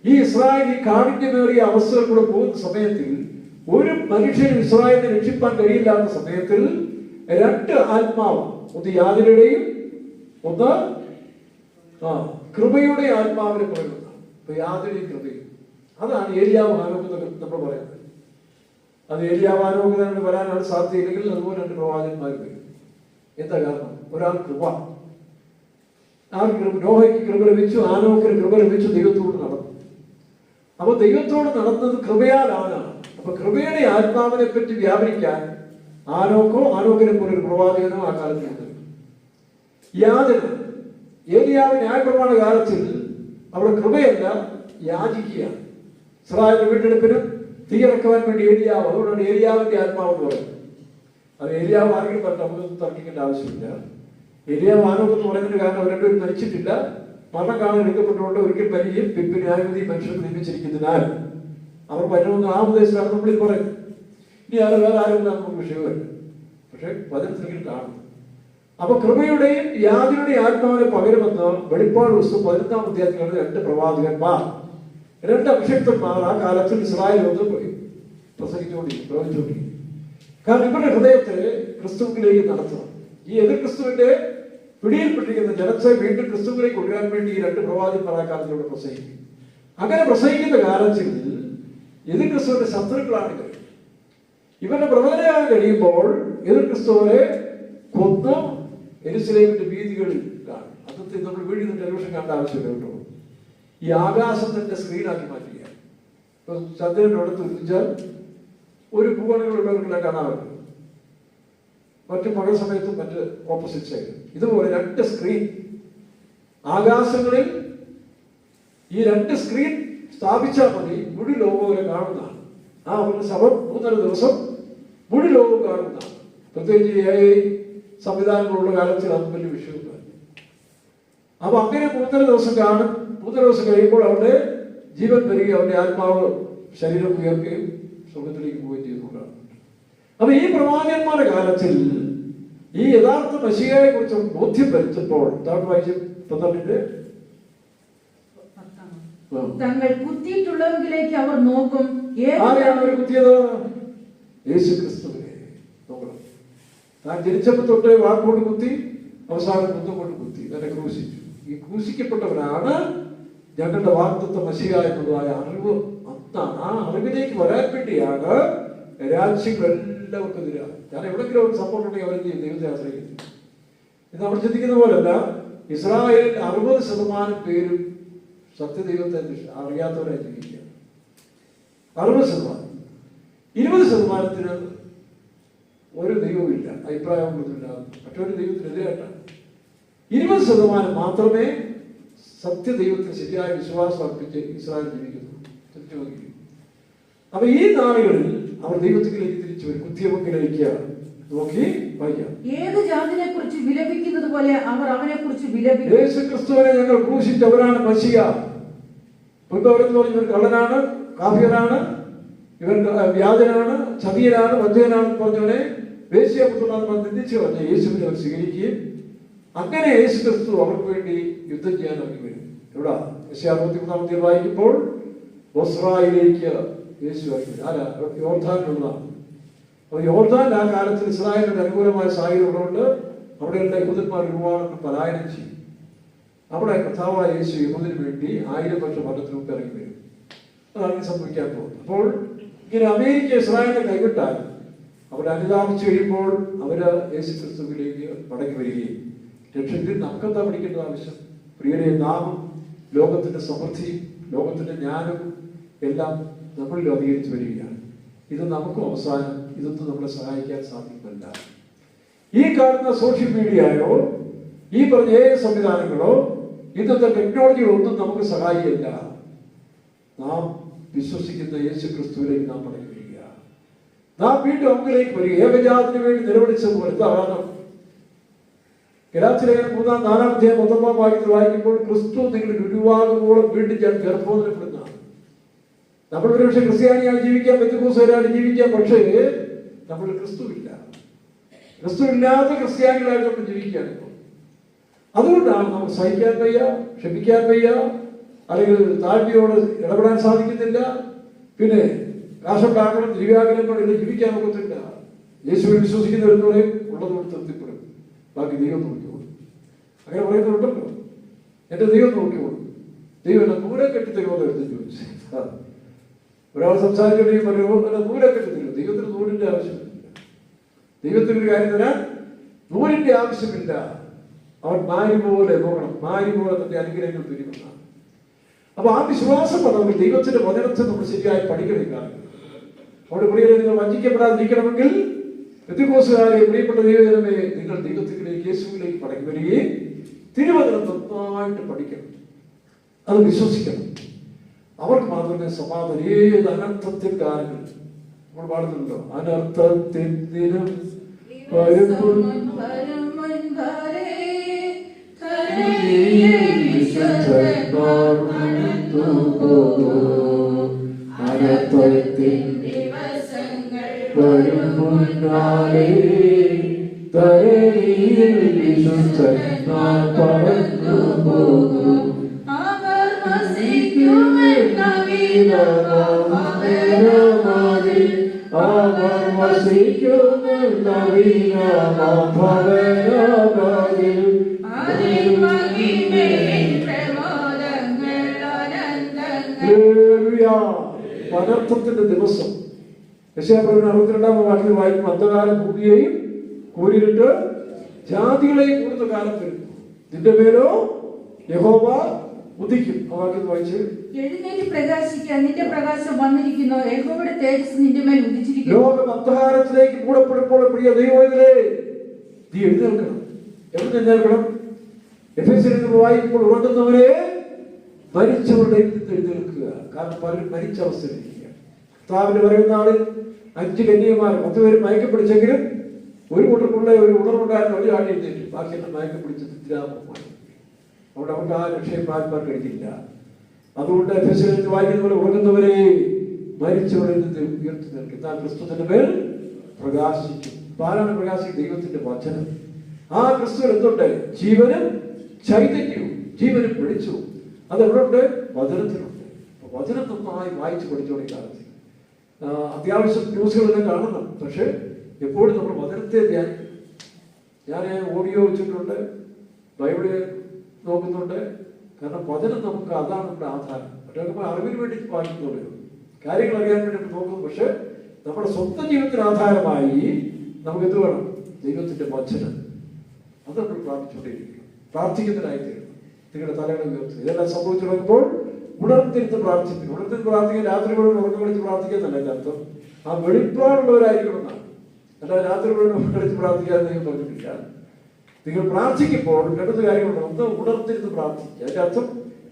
ഈ ഇസ്രായേൽ ഈ കാഠിന്യമേറിയ അവസ്ഥകളിലൂടെ പോകുന്ന സമയത്തിൽ, ഒരു മനുഷ്യനും ഇസ്രായേലിനെ രക്ഷിപ്പാൻ കഴിയില്ലാത്ത സമയത്തിൽ രണ്ട് ആത്മാവ്, ഒന്ന് യാചനയുടെയും ഒന്ന് കൃപയുടെ ആത്മാവിനെ പകരുന്നതാണ്. അപ്പൊ യാചനയും കൃപയും, അതാണ് ഏലിയാവ് ആരോഗ്യം നമ്മൾ പറയുന്നത്. അത് ഏലിയാവ് ആരോഗ്യം വരാനാണ് സാധ്യതയില്ലെങ്കിൽ അതുപോലെ രണ്ട് പ്രവാചകന്മാർ വരും. എന്താ കാരണം? ഒരാൾ കൃപ, നോഹയ്ക്ക് കൃപ ലഭിച്ചു, ആനോക്കിന് കൃപ ലഭിച്ചു, ദൈവത്തോട് നടന്നു. അപ്പൊ ദൈവത്തോട് നടന്നത് കൃപയാലാണ്. അപ്പൊ കൃപയുടെ ആത്മാവിനെ പറ്റി വ്യാപരിക്കാൻ ആനോക്കിനെ പോലെ ഒരു പ്രവാചകനോ ആ കാലത്ത് ഉണ്ട്. യാചന, ഏലിയാവ് ന്യായപ്രമാണ കാലത്തിൽ അവിടെ കൃപയല്ല, യാചിക്കുകയാണ്. ഇസ്രായേൽ വീണ്ടെടുപ്പിനും തീയിറക്കുവാൻ വേണ്ടി ഏലിയാവ്, അതുകൊണ്ടാണ് ഏലിയാവിന്റെ ആത്മാവ് എന്ന് പറയുന്നത്. അത് ഏലിയാവ് ആരെങ്കിലും പറഞ്ഞിട്ട് നമുക്കൊന്നും തർക്കിക്കേണ്ട ആവശ്യമില്ല. ഏലിയാവ് ആനോക്ക് എന്ന് പറയുന്നതിന് കാരണം അവർ രണ്ടുപേരും മരിച്ചിട്ടില്ല, മരണം കാണാൻ എടുക്കപ്പെട്ടുകൊണ്ട് ഒരിക്കൽ മരിക്കുകയും പിന്നെ ന്യായവിധി മനുഷ്യർക്ക് നിയമിച്ചിരിക്കുന്നതിനാൽ അവർ പറ്റുമെന്ന് ആ ഉപദേശത്തിലാണ് നമ്മളിൽ പറയുന്നത്. ഇനി അത് വേറെ ആരുമില്ല, നമുക്ക് വിഷയമല്ല. പക്ഷെ വചനത്തിൽ കാണും. അപ്പൊ കൃപയുടെയും യാചനയുടെയും ആത്മാവിനെ പകരുമെന്ന് വെളിപ്പാട് പുസ്തകം 11-ാം അധ്യായത്തിലാണ് രണ്ട് പ്രവാചകന്മാർ, രണ്ട് അഭിഷിക്തന്മാർ ആ കാലത്തിൽ ഇസ്രായേൽ ഒന്ന് പ്രവചിച്ചുകൊണ്ടിരിക്കും. കാരണം ഇവരുടെ ഹൃദയത്തെ ക്രിസ്തുവിലേക്ക് നടത്തണം. ഈ എതിർ ക്രിസ്തുവിന്റെ പിടിയിൽപ്പെട്ടിരിക്കുന്ന ജനത്തെ വീണ്ടും ക്രിസ്തുവിലേക്ക് കൊണ്ടുവരാൻ വേണ്ടി ഈ രണ്ട് പ്രവാചകന്മാർ ആ കാലത്തിലൂടെ പ്രസംഗിക്കും. അങ്ങനെ പ്രസംഗിക്കുന്ന കാലത്തിൽ എതിർ ക്രിസ്തുവിന്റെ ശത്രുക്കളാണ് ഇവർ. ഇവരുടെ പ്രവചനം കഴിയുമ്പോൾ എതിർ ക്രിസ്തുവിനെ കൊന്ന് യെരൂശലേമിന്റെ വീതികളിൽ കാണും. അന്നത്തെ നമ്മൾ വീടിന് ടെലിവിഷൻ കാണേണ്ട ആവശ്യമില്ല കേട്ടോ. ഈ ആകാശത്തിന്റെ സ്ക്രീനാക്കി മാറ്റുക. ഇപ്പൊ ചന്ദ്രനോടത്ത് വിളിച്ചാൽ ഒരു ഭൂഗോളങ്ങളുള്ളവർക്കെല്ലാം കാണാറുണ്ട്, മറ്റു പകൽ സമയത്തും മറ്റ് ഓപ്പോസിറ്റ് സൈഡ്. ഇതുപോലെ രണ്ട് സ്ക്രീൻ ആകാശങ്ങളിൽ, ഈ രണ്ട് സ്ക്രീൻ സ്ഥാപിച്ചാൽ മതി, മുഴു ലോകവും കാണുന്നതാണ്. ആ ഒരു ശവം 3.5 ദിവസം മുഴു ലോകവും കാണുന്നതാണ്. പ്രത്യേകിച്ച് AI സംവിധാനങ്ങളുള്ള കാലത്തിൽ അത് വലിയ വിഷയമില്ല. അപ്പൊ അങ്ങനെ 3.5 ദിവസം കാണും. 3.5 ദിവസം കഴിയുമ്പോൾ അവരുടെ ജീവൻ വരികയും അവന്റെ ആത്മാവ് ശരീരം ഉയർക്കുകയും സ്വർഗത്തിലേക്ക് പോവുകയും ചെയ്തുകൊണ്ടാണ്. അപ്പൊ ഈ പ്രവാചകന്മാരുടെ കാലത്തിൽ ഈ യഥാർത്ഥ മശിഹയെ കുറിച്ച് ബോധ്യം വരുത്തപ്പോൾ തങ്ങൾ കുത്തിയിട്ടുള്ളവരിലേക്ക് അവർ നോക്കും. ആരെയാണ് അവർ കുത്തിയത്? യേശു ക്രിസ്തുവിനെ നോക്കണം. താൻ ജനിച്ചപ്പോൾ തൊട്ട് വാക്കുകൊണ്ട് കുത്തി, അവസാനം കുന്തം കൊണ്ട് കുത്തി, തന്നെ ക്രൂശിച്ചു. ഈ ക്രൂശിക്കപ്പെട്ടവരാണ് ഞങ്ങളുടെ വാഗ്ദത്ത മശിഹ എന്നുള്ളതായ അറിവ്. അതാണ് ആ അറിവിലേക്ക് വരാൻ വേണ്ടിയാണ് രാജ്യങ്ങൾ എല്ലാവർക്കും എതിരാണ്. ഞാൻ എവിടെങ്കിലും ഒരു സപ്പോർട്ട് ഉണ്ടെങ്കിൽ അവരെന്ത് ചെയ്യും? ദൈവത്തെ ആശ്രയിക്കുന്നു. ഇത് നമ്മൾ ചിന്തിക്കുന്ന പോലല്ല. ഇസ്രായേലിൽ 60% പേരും സത്യദൈവത്തെ അറിയാത്തവരായി ജീവിക്കുക. 60%. 20%-ന് ഒരു ദൈവമില്ല, അഭിപ്രായമൊന്നുമില്ല, മറ്റൊരു ദൈവത്തിനെതിരായിട്ടാണ്. 20% മാത്രമേ സത്യദൈവത്തിന് ശരിയായ വിശ്വാസം അർപ്പിച്ച് ഇസ്രായേൽ ജീവിക്കുന്നു. അപ്പൊ ഈ നാളുകളിൽ അവർ ദൈവത്തിലേക്ക് തിരിച്ചു വരും. കുത്തിയമക്കിലേക്ക് നോക്കി വായിക്കാം. ഏത് ജാതിനെ കുറിച്ച് വിലപിക്കുന്നത് പോലെ അവർ അവനെ കുറിച്ച് വിലപിക്കും. യേശു ക്രിസ്തുവിനെ ഞങ്ങൾ ക്രൂശിച്ചവരാണ് മശിഹ. ഇവർ കള്ളനാണ്, കാഫിയനാണ്, ഇവൻ വ്യാജനാണ്, ചതിയനാണ്, വഞ്ചകനാണ് പറഞ്ഞവനെ വേശ്യാപുത്രനാഥ് നിന്ദിച്ചു പറഞ്ഞ യേശുവിനെ അവർ സ്വീകരിക്കുകയും അങ്ങനെ യേശു ക്രിസ്തു അവർക്ക് വേണ്ടി യുദ്ധം ചെയ്യാൻ ഇറങ്ങി വരും. ഇവിടെ യെശയ്യാ 63 വായിക്കുമ്പോൾ ബൊസ്രയിലേക്ക് യേശു ഇറങ്ങി വരും. ആരാ? യോർദാനിലുള്ളതാണ്. അപ്പോൾ യോർദാൻ ആ കാലത്ത് ഇസ്രായേലിന് അനുകൂലമായ സാഹചര്യം ഉള്ളതുകൊണ്ട് അവിടെയുള്ള യഹൂദന്മാർ ഒരുപാട് പലായനം ചെയ്യും. അവിടെ കർത്താവായ യേശു യഹൂദിന് വേണ്ടി 1000 വർഷം ഭരണത്തിന് മുമ്പ് ഇറങ്ങി വരും. അതാണ് സംഭവിക്കാൻ പോകുന്നത്. അപ്പോൾ ഇങ്ങനെ അമേരിക്ക ഇസ്രായേലിനെ കൈവിട്ടാൽ അവിടെ അനുതാപിച്ചു കഴിയുമ്പോൾ അവര് യേശു ക്രിസ്തുവിലേക്ക് മടങ്ങി വരികയും രക്ഷത്തിൽ നമുക്കെന്താ പഠിക്കേണ്ട ആവശ്യം? പ്രിയരെ, നാം ലോകത്തിന്റെ സമൃദ്ധിയും ലോകത്തിന്റെ ജ്ഞാനവും എല്ലാം നമ്മളിൽ അധികരിച്ചു വരികയാണ്. ഇത് നമുക്കും അവസാനം ഇതൊന്നും നമ്മളെ സഹായിക്കാൻ സാധിക്കുന്നില്ല. ഈ കാണുന്ന സോഷ്യൽ മീഡിയയോ ഈ പറഞ്ഞ സംവിധാനങ്ങളോ ഇന്നത്തെ ടെക്നോളജികളൊന്നും നമുക്ക് സഹായിക്കില്ല. നാം വിശ്വസിക്കുന്ന യേശു ക്രിസ്തുവിലേക്ക് നാം മടങ്ങി വരിക. നാം വീണ്ടും അങ്കിലേക്ക് വരിക. ഏകജാതിന് വേണ്ടി നിലവിളിച്ചതുപോലെ കാരണം ഗലാത്യലേഖനം 3-4 വാക്യത്തിൽ വായിക്കുമ്പോൾ ക്രിസ്തു നിങ്ങളിൽ ഉരുവാകുമ്പോഴും വീണ്ടും ഞാൻ ഗർഭോധനപ്പെടുന്നതാണ്. നമ്മൾ ഒരുപക്ഷെ ക്രിസ്ത്യാനിയായി ജീവിക്കാം, പെന്തക്കോസ്തുകാരായിട്ട് ജീവിക്കാം, പക്ഷേ നമ്മൾ ക്രിസ്തുവില്ല. ക്രിസ്തുവില്ലാത്ത ക്രിസ്ത്യാനികളായിട്ട് നമ്മൾ ജീവിക്കുകയാണ്. അതുകൊണ്ടാണ് നമുക്ക് സഹിക്കാൻ വയ്യ, ക്ഷമിക്കാൻ വയ്യ, അല്ലെങ്കിൽ താഴ്മയോട് ഇടപെടാൻ സാധിക്കുന്നില്ല. പിന്നെ കാശുണ്ടാക്കണം, ദിവ്യാഗ്രഹങ്ങളിൽ ജീവിക്കാൻ ഒക്കത്തില്ല. യേശുവിൽ വിശ്വസിക്കുന്നവരെന്ന് ഉള്ളതുകൊണ്ട് തൃപ്തിപ്പെടും, ബാക്കി ദൈവം നോക്കിക്കോളും. അങ്ങനെ പറയുന്നുണ്ടല്ലോ, എന്റെ ദൈവം നോക്കിക്കോളും. ദൈവം എന്നെ ദൂരെ കെട്ടിത്തരുമോ എടുത്ത് ചോദിച്ചു. ഒരാൾ സംസാരിച്ചുകൊണ്ടെങ്കിൽ പറയുമോ എന്നെ ദൂരെ കെട്ടിത്തരുമോ? ദൈവത്തിന് ദൂരിന്റെ ആവശ്യമില്ല. ദൈവത്തിന് ഒരു കാര്യം തരാൻ ദൂരിന്റെ ആവശ്യമില്ല. അവൻ മാരി പോലെ പോകണം, മാരി പോലെ തന്റെ അനുഗ്രഹങ്ങൾ തരുമെന്നാണ്. അപ്പൊ ആ വിശ്വാസം നമ്മൾ ദൈവത്തിന്റെ വചനത്തെ നമ്മൾ ശരിയായി പഠിക്കണം. അവിടെ പ്രിയരെ, നിങ്ങൾ വഞ്ചിക്കപ്പെടാതിരിക്കണമെങ്കിൽ പെന്തക്കോസ്തുകാരെ, പ്രിയപ്പെട്ട ദൈവജനമേ, നിങ്ങൾ ദൈവത്തിലേക്ക് യേശുവിലേക്ക് മടങ്ങി വരികയും തിരുവചനം നന്നായിട്ട് പഠിക്കണം, അത് വിശ്വസിക്കണം. അവർക്ക് മാത്രമേ സമാധാനം. ഏത് അനർത്ഥത്തിൽ കാര്യങ്ങൾ നമ്മൾ പാടുന്നുണ്ടോ? അനർത്ഥത്തിൽ ദിനം അനർത്ഥത്തിന്റെ ദിവസം. യെശയ്യാ 62 വാക്യത്തിൽ വായിക്കും, അന്ധകാരം ഭൂമിയെയും കൂരിട്ട് ജാതികളെയും കൂടുന്ന കാലം വരും, നിന്റെ പേരോ യഹോവ ഉദിക്കും. ആ വാക്യം വായിച്ച്, എഴുന്നേറ്റ് പ്രകാശിക്കാൻ, നിന്റെ പ്രകാശം വന്നിരിക്കുന്നു, യഹോവയുടെ തേജസ് നിന്റെ മേൽ ഉദിച്ചിരിക്കുന്നു. ലോകം അന്ധകാരത്തിലേക്ക് മൂടപ്പെടുമ്പോൾ പ്രിയ ദൈവമേ, നീ എഴുന്നേൽക്കണം. എവിടെ എഴുന്നേൽക്കണം? എഫെസ്യരിൽ വായിക്കുമ്പോൾ ഉറങ്ങുന്നവരെ മരിച്ചവരുടെ എഴുന്നേൽക്കുക. കാരണം പലരും മരിച്ച അവസ്ഥയിലിരിക്കുക. കർത്താവിന്റെ പറയുന്ന ആളിൽ 5 കന്യകമാർ 10 പേര് മയക്കപ്പിടിച്ചെങ്കിലും ഒരു കൂട്ടർക്കുള്ള ഒരു ഉണർവുണ്ടായിരുന്ന ഒരു ആടി എഴുന്നേറ്റ്, ബാക്കിയെല്ലാം മയക്കപ്പിടിച്ച് നിദ്രാപമായി. അവിടെ അവർക്ക് ആ രക്ഷയന്മാർ കഴിക്കില്ല. അതുകൊണ്ട് എഫെസ്യരിൽ വായിക്കുന്ന പോലെ ഉറങ്ങുന്നവരെ മരിച്ചവരിൽ നിന്ന് ഉയർത്തി നിൽക്കും. എന്നാൽ ക്രിസ്തുവിന്റെ മേൽ പ്രകാശിക്കും. ആരാണ് പ്രകാശിക്കും? ദൈവത്തിന്റെ വചനം. ആ ക്രിസ്തുവിൽ എന്തുണ്ട്? ജീവനും ചൈതന്യവും ജീവനും വെളിച്ചവും. അതെവിടെ ഉണ്ട്? വചനത്തിലുണ്ട്. വചനം നന്നായി വായിച്ച് പഠിച്ചോടെ കാലത്ത് അത്യാവശ്യം ന്യൂസുകളെല്ലാം കാണണം, പക്ഷെ എപ്പോഴും നമ്മൾ വചനത്തെ ധ്യാനിക്കും. ഞാൻ ഓഡിയോ വെച്ചിട്ടുണ്ട്, ബൈബിള് നോക്കുന്നുണ്ട്. കാരണം വചനം നമുക്ക് അതാണ് നമ്മുടെ ആധാരം. മറ്റൊക്കെ അറിവിന് വേണ്ടി വായിക്കുന്നുള്ളൂ, കാര്യങ്ങൾ അറിയാൻ വേണ്ടി നോക്കുന്നു. പക്ഷെ നമ്മുടെ സ്വന്തം ജീവിതത്തിന് ആധാരമായി നമുക്ക് എന്ത് വേണം? ദൈവത്തിന്റെ വചനം. അത് നമ്മൾ പ്രാർത്ഥിച്ചുകൊണ്ടിരിക്കും. പ്രാർത്ഥിക്കുന്നതിനായി തീരണം. നിങ്ങളുടെ തലകളെ ഉയർത്തുക. ഇതെല്ലാം സംഭവിച്ചു തുടങ്ങുമ്പോൾ ഉണർന്നിരുന്ന് പ്രാർത്ഥിക്കും. ഉണർന്നിരുന്ന് പ്രാർത്ഥിക്കാൻ രാത്രി മുഴുവൻ ഉറക്കം കളിച്ച് പ്രാർത്ഥിക്കുന്നല്ല എൻ്റെ അർത്ഥം. ആ വെളിപ്പാടുള്ളവരായിരിക്കണം എന്നാണ്. അല്ല രാത്രി മുഴുവൻ ഉറക്കം കളിച്ച് പ്രാർത്ഥിക്കാൻ നിങ്ങൾ പറഞ്ഞിട്ടില്ല. നിങ്ങൾ പ്രാർത്ഥിക്കുമ്പോൾ 2 കാര്യങ്ങളുണ്ട്. ഒന്ന്, ഉണർന്നിരുന്ന് പ്രാർത്ഥിക്കുക. അതിന്റെ അർത്ഥം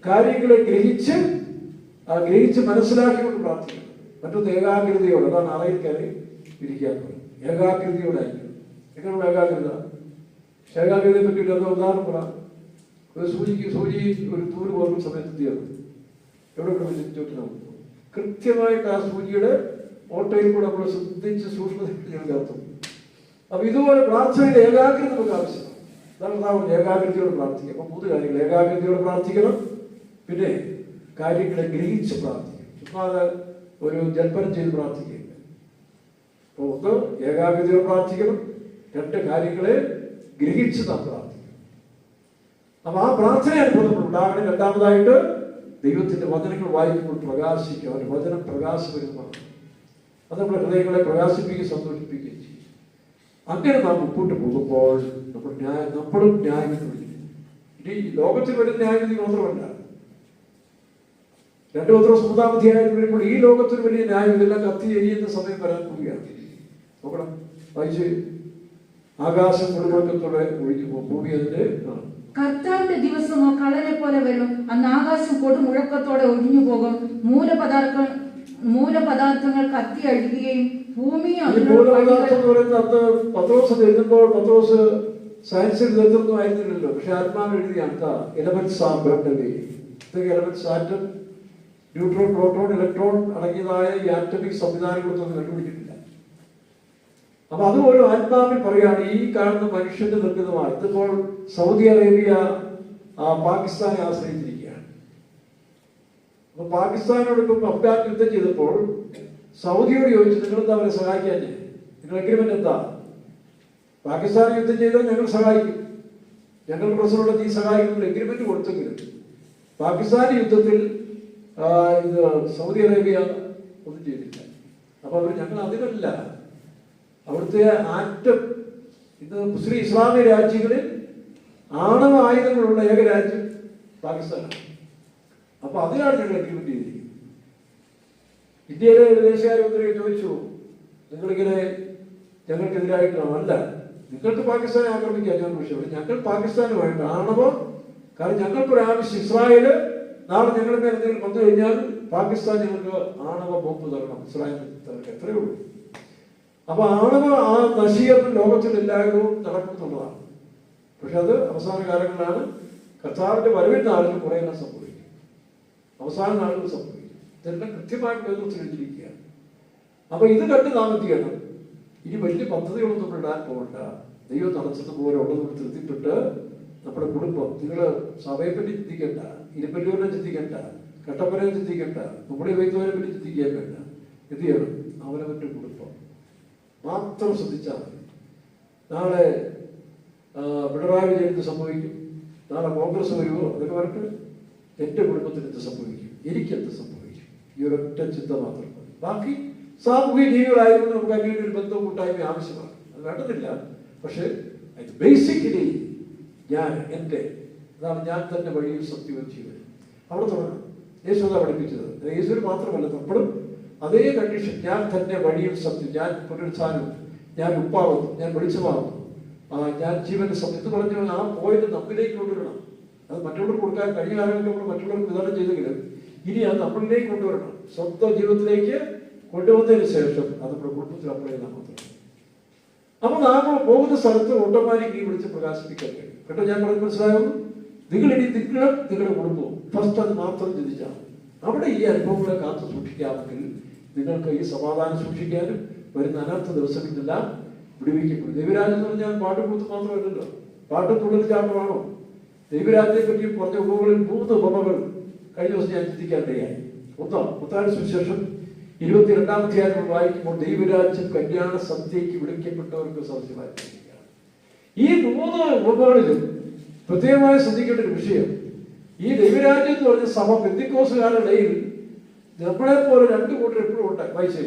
കാര്യങ്ങളെ ഗ്രഹിച്ച് മനസ്സിലാക്കിക്കൊണ്ട് പ്രാർത്ഥിക്കണം. മറ്റൊന്ന് ഏകാഗ്രതയോടെ. അതാണ് അറയിൽ കയറി ഇരിക്കാൻ പറയും. ഏകാഗ്രതയോടായിരിക്കും. നിങ്ങളുടെ ഏകാഗ്രത. ഏകാഗ്രതയെ പറ്റി അത് ഉദാഹരണം പറ. ഒരു സൂചി ഒരു തൂര് പോകുന്ന സമയത്ത് തീർന്നു എവിടെ ചോദിച്ചു കൃത്യമായിട്ട് ആ സൂചിയുടെ ഓട്ടയിൽ കൂടെ നമ്മൾ ശ്രദ്ധിച്ച് സൂക്ഷ്മതയിൽ നടത്തും. അപ്പൊ ഇതുപോലെ പ്രാർത്ഥനയുടെ ഏകാഗ്രത നമുക്ക് ആവശ്യമാണ്. അതാണ് ഏകാഗ്രതയോട് പ്രാർത്ഥിക്കുക. അപ്പൊ 3 കാര്യങ്ങൾ: ഏകാഗ്രതയോട് പ്രാർത്ഥിക്കണം, പിന്നെ കാര്യങ്ങളെ ഗ്രഹിച്ച് പ്രാർത്ഥിക്കണം, ചുമ്മാതെ ഒരു ജൽപ്പനം ചെയ്ത് പ്രാർത്ഥിക്കുക. അപ്പൊ 1 ഏകാഗ്രതയോട് പ്രാർത്ഥിക്കണം, 2 കാര്യങ്ങളെ ഗ്രഹിച്ച് നാം പ്രാർത്ഥിക്കണം. അപ്പൊ ആ പ്രാർത്ഥന അനുഭവം നമ്മൾ ഉണ്ടാകണം. രണ്ടാമതായിട്ട് ദൈവത്തിന്റെ വചനങ്ങൾ വായിക്കുമ്പോൾ പ്രകാശിക്കുക. അവരുടെ വചനം പ്രകാശപരമാണ്. അത് നമ്മുടെ ഹൃദയങ്ങളെ പ്രകാശിപ്പിക്കുകയും സന്തോഷിപ്പിക്കുകയും ചെയ്യും. അങ്ങനെ നാം മുമ്പോട്ട് പോകുമ്പോൾ നമ്മളും ന്യായവിധി വിളിക്കും. ഇനി ലോകത്തിൽ വരുന്ന ന്യായവിധി മാത്രമല്ല, 2 പത്രോസ് 3-ാം അധ്യായത്തിൽ വരുമ്പോൾ ഈ ലോകത്തിൽ വലിയ ന്യായവിധി എല്ലാം കത്തി എരിയുന്ന സമയം വരാൻ പോവുകയാണ്. നോക്കണം, വായിച്ച്. ആകാശം കൊടുമുഴക്കത്തോടെ ഒഴിഞ്ഞു പോകും, ഭൂമി അതിന്റെ കർത്താവിന്റെ ദിവസമോ കളനെ പോലെ വരും. അന്ന് ആകാശം കൊടുമുഴക്കത്തോടെ ഒഴിഞ്ഞു പോകും. മൂലപദാർത്ഥങ്ങൾ കത്തി അഴുകുകയും ഭൂമിയും പത്രോസ് എഴുതുമ്പോൾ പത്രോസ് സയൻസിൽ എഴുതുന്നൊന്നും ആയിരുന്നില്ലല്ലോ. പക്ഷെ ആത്മാവ് എഴുതിയാണ് elements are burned. Elements atom, neutron, proton, electron അടങ്ങിയതായ ഈ ആറ്റമിക് സംവിധാനങ്ങളൊന്നും കണ്ടുപിടിച്ചിട്ടില്ല. അപ്പൊ അതുപോലെ ആത്മാവിൽ പറയാണ് ഈ കാണുന്ന മനുഷ്യന്റെ നിർമ്മിതമായി. ഇതിപ്പോൾ സൗദി അറേബ്യ പാകിസ്ഥാനെ ആശ്രയിച്ചിരിക്കുകയാണ്. അപ്പൊ പാകിസ്ഥാനോട് ഇപ്പം അഫ്ഗാൻ യുദ്ധം ചെയ്തപ്പോൾ സൗദിയോട് ചോദിച്ചു, നിങ്ങളെന്താ അവരെ സഹായിക്കാൻ? നിങ്ങൾ എഗ്രിമെന്റ് എന്താ? പാകിസ്ഥാൻ യുദ്ധം ചെയ്താൽ ഞങ്ങൾ സഹായിക്കും, ഞങ്ങൾ പ്രശ്നമുള്ള നീ സഹായിക്കുന്ന എഗ്രിമെന്റ് കൊടുത്തെങ്കിലും പാകിസ്ഥാൻ യുദ്ധത്തിൽ ഇത് സൗദി അറേബ്യ ഒന്നും ചെയ്തില്ല. അപ്പൊ അവർ ഞങ്ങൾ അതിനല്ല, അവിടുത്തെ ആറ്റം ഇന്ന് മുസ്ലിം ഇസ്ലാമിക രാജ്യങ്ങളിൽ ആണവ ആയുധങ്ങളുള്ള ഏക രാജ്യം പാകിസ്ഥാനാണ്. അപ്പൊ അതിനാണ് ഞങ്ങൾ എഗ്രിമെന്റ് ചെയ്തിരിക്കുന്നത്. ഇന്ത്യയിലെ വിദേശകാര്യമന്ത്രി ചോദിച്ചു, നിങ്ങളിങ്ങനെ ഞങ്ങൾക്കെതിരായിട്ടാണോ? അല്ല, നിങ്ങൾക്ക് പാകിസ്ഥാനെ ആക്രമിക്കാൻ ഞാൻ വിഷയമില്ല. ഞങ്ങൾ പാകിസ്ഥാനുമായിട്ട് ആണവം, കാരണം ഞങ്ങൾക്കൊരാവശ്യം, ഇസ്രായേല് നാളെ ഞങ്ങളുടെ മേൽ എന്തെങ്കിലും വന്നു കഴിഞ്ഞാൽ പാകിസ്ഥാൻ ഞങ്ങൾക്ക് ആണവ ബോംബ് തരണം, ഇസ്രായേൽ തരണം, എത്രയേ ഉള്ളൂ. അപ്പൊ ആണവ ആ നശീകരണം ലോകത്തിൽ എല്ലായിടവും നടക്കുന്നുള്ളതാണ്. പക്ഷെ അത് അവസാന കാലങ്ങളിലാണ്. കർത്താവിന്റെ വരവിന്റെ നാളുകൾ കുറെ എണ്ണം സംഭവിക്കും, അവസാന നാളുകൾ സംഭവിക്കും. ഇതെല്ലാം കൃത്യമായിട്ട് വേദത്തിൽ എഴുതിയിരിക്കുകയാണ്. അപ്പൊ ഇത് കണ്ട് നാം എന്ത് ചെയ്യണം? ഇനി വലിയ പദ്ധതികളൊന്നും നമ്മൾ ഇടാൻ പോകണ്ട. ദൈവം നടത്തുന്നതുപോലെ ഉള്ളത് തൃപ്തിപ്പെട്ട് നമ്മുടെ കുടുംബം, നിങ്ങൾ സഭയെ പറ്റി ചിന്തിക്കേണ്ട, ഇരുപ്പല്ലൂരിനെ ചിന്തിക്കേണ്ട, കട്ടപ്പനയെ ചിന്തിക്കേണ്ട, നമ്മുടെ വൈദ്യുവിനെ പറ്റി ചിന്തിക്കാൻ വേണ്ട. എന്ത് ചെയ്യണം? അവനവന്റെ കുടുംബം മാത്രം ശ്രദ്ധിച്ചാൽ മതി. നാളെ പിണറായി വിജയൻ എന്ത് സംഭവിക്കും, നാളെ കോൺഗ്രസ് വരുമോ, അതൊക്കെ പറഞ്ഞിട്ട് എന്റെ കുടുംബത്തിന് എന്ത് സംഭവിക്കും, എനിക്കെന്ത് സംഭവിക്കും, ഈ ഒരൊറ്റ ചിന്ത മാത്രം മതി. ബാക്കി സാമൂഹിക ജീവികളായിരുന്നു നമുക്ക് അങ്ങനെ ഒരു ബന്ധവും കൂട്ടായ്മ ആവശ്യമാണ്, അത് വേണ്ടതില്ല. പക്ഷെ ബേസിക്കലി അതാണ് ഞാൻ തന്നെ വഴിയും സത്യവും ജീവനും. അവിടെ തുടങ്ങണം. യേശു അതാ പഠിപ്പിച്ചത്. യേശുവിന് മാത്രമല്ല, നമ്മളും അതേ കണ്ടീഷൻ, ഞാൻ തന്നെ വഴിയും സത്യം, ഞാൻ പുനരുത്ഥാനവും, ഞാൻ ഉപ്പാവുന്നു, ഞാൻ വെളിച്ചമാകുന്നു, ഞാൻ ജീവന്റെ സത്യം പറഞ്ഞു. ആ പോയിന്റ് നമ്മിലേക്ക് കൊണ്ടുവരണം. അത് മറ്റുള്ളവർക്ക് കൊടുക്കാൻ കഴിഞ്ഞ കാലങ്ങളിൽ നമ്മൾ മറ്റുള്ളവർക്ക് വിതരണം ചെയ്തെങ്കിലും ഇനി അത് നമ്മളിലേക്ക് കൊണ്ടുവരണം. സ്വന്തം ജീവിതത്തിലേക്ക് കൊണ്ടുവന്നതിന് ശേഷം അത് നമ്മുടെ കുടുംബത്തിൽ അപ്ലൈ ചെയ്താൽ മാത്രം. അപ്പൊ നാം പോകുന്ന സ്ഥലത്ത് ഓട്ടോമാറ്റിക്കലി വിളിച്ച് പ്രകാശിപ്പിക്കാൻ കഴിയും. കേട്ടോ, ഞാൻ പറഞ്ഞ് മനസ്സിലാകുന്നു. നിങ്ങളുടെ കുടുംബവും ഫസ്റ്റ് അത് മാത്രം ചിന്തിച്ചാൽ അവിടെ ഈ അനുഭവങ്ങളെ കാത്തു സൂക്ഷിക്കാമെങ്കിൽ നിങ്ങൾക്ക് ഈ സമാധാനം സൂക്ഷിക്കാനും വരുന്ന അനർത്ഥ ദിവസങ്ങളിലെല്ലാം വിടുവിക്കപ്പെടും. ദൈവരാജ്യം എന്ന് പറഞ്ഞാൽ പാട്ടുകൂത്ത് മാത്രമല്ലല്ലോ, പാട്ടും തുള്ളൽച്ചാട്ടമാണോ? ദൈവരാജ്യത്തെ പറ്റി പറഞ്ഞ ഉപമകളിൽ 3 ഉപമകൾ കഴിഞ്ഞ ദിവസം ഞാൻ ചിന്തിക്കാനിടയായി. മത്തായിയുടെ സുവിശേഷം 22-ാം അധ്യായം വായിക്കുമ്പോൾ ദൈവരാജ്യം കല്യാണ സദ്യയ്ക്ക് വിളിക്കപ്പെട്ടവർക്ക് സാധ്യമായിരിക്കുകയാണ്. ഈ 3 ഉപമകളിലും പ്രത്യേകമായി ശ്രദ്ധിക്കേണ്ട ഒരു വിഷയം, ഈ ദൈവരാജ്യം എന്ന് പറഞ്ഞ സഭ പെന്തിക്കോസുകാരുടെ ഇടയിൽ നമ്മളെ പോലെ 2 കൂട്ടർ എപ്പോഴും ഉണ്ടായി. വായിച്ചേ.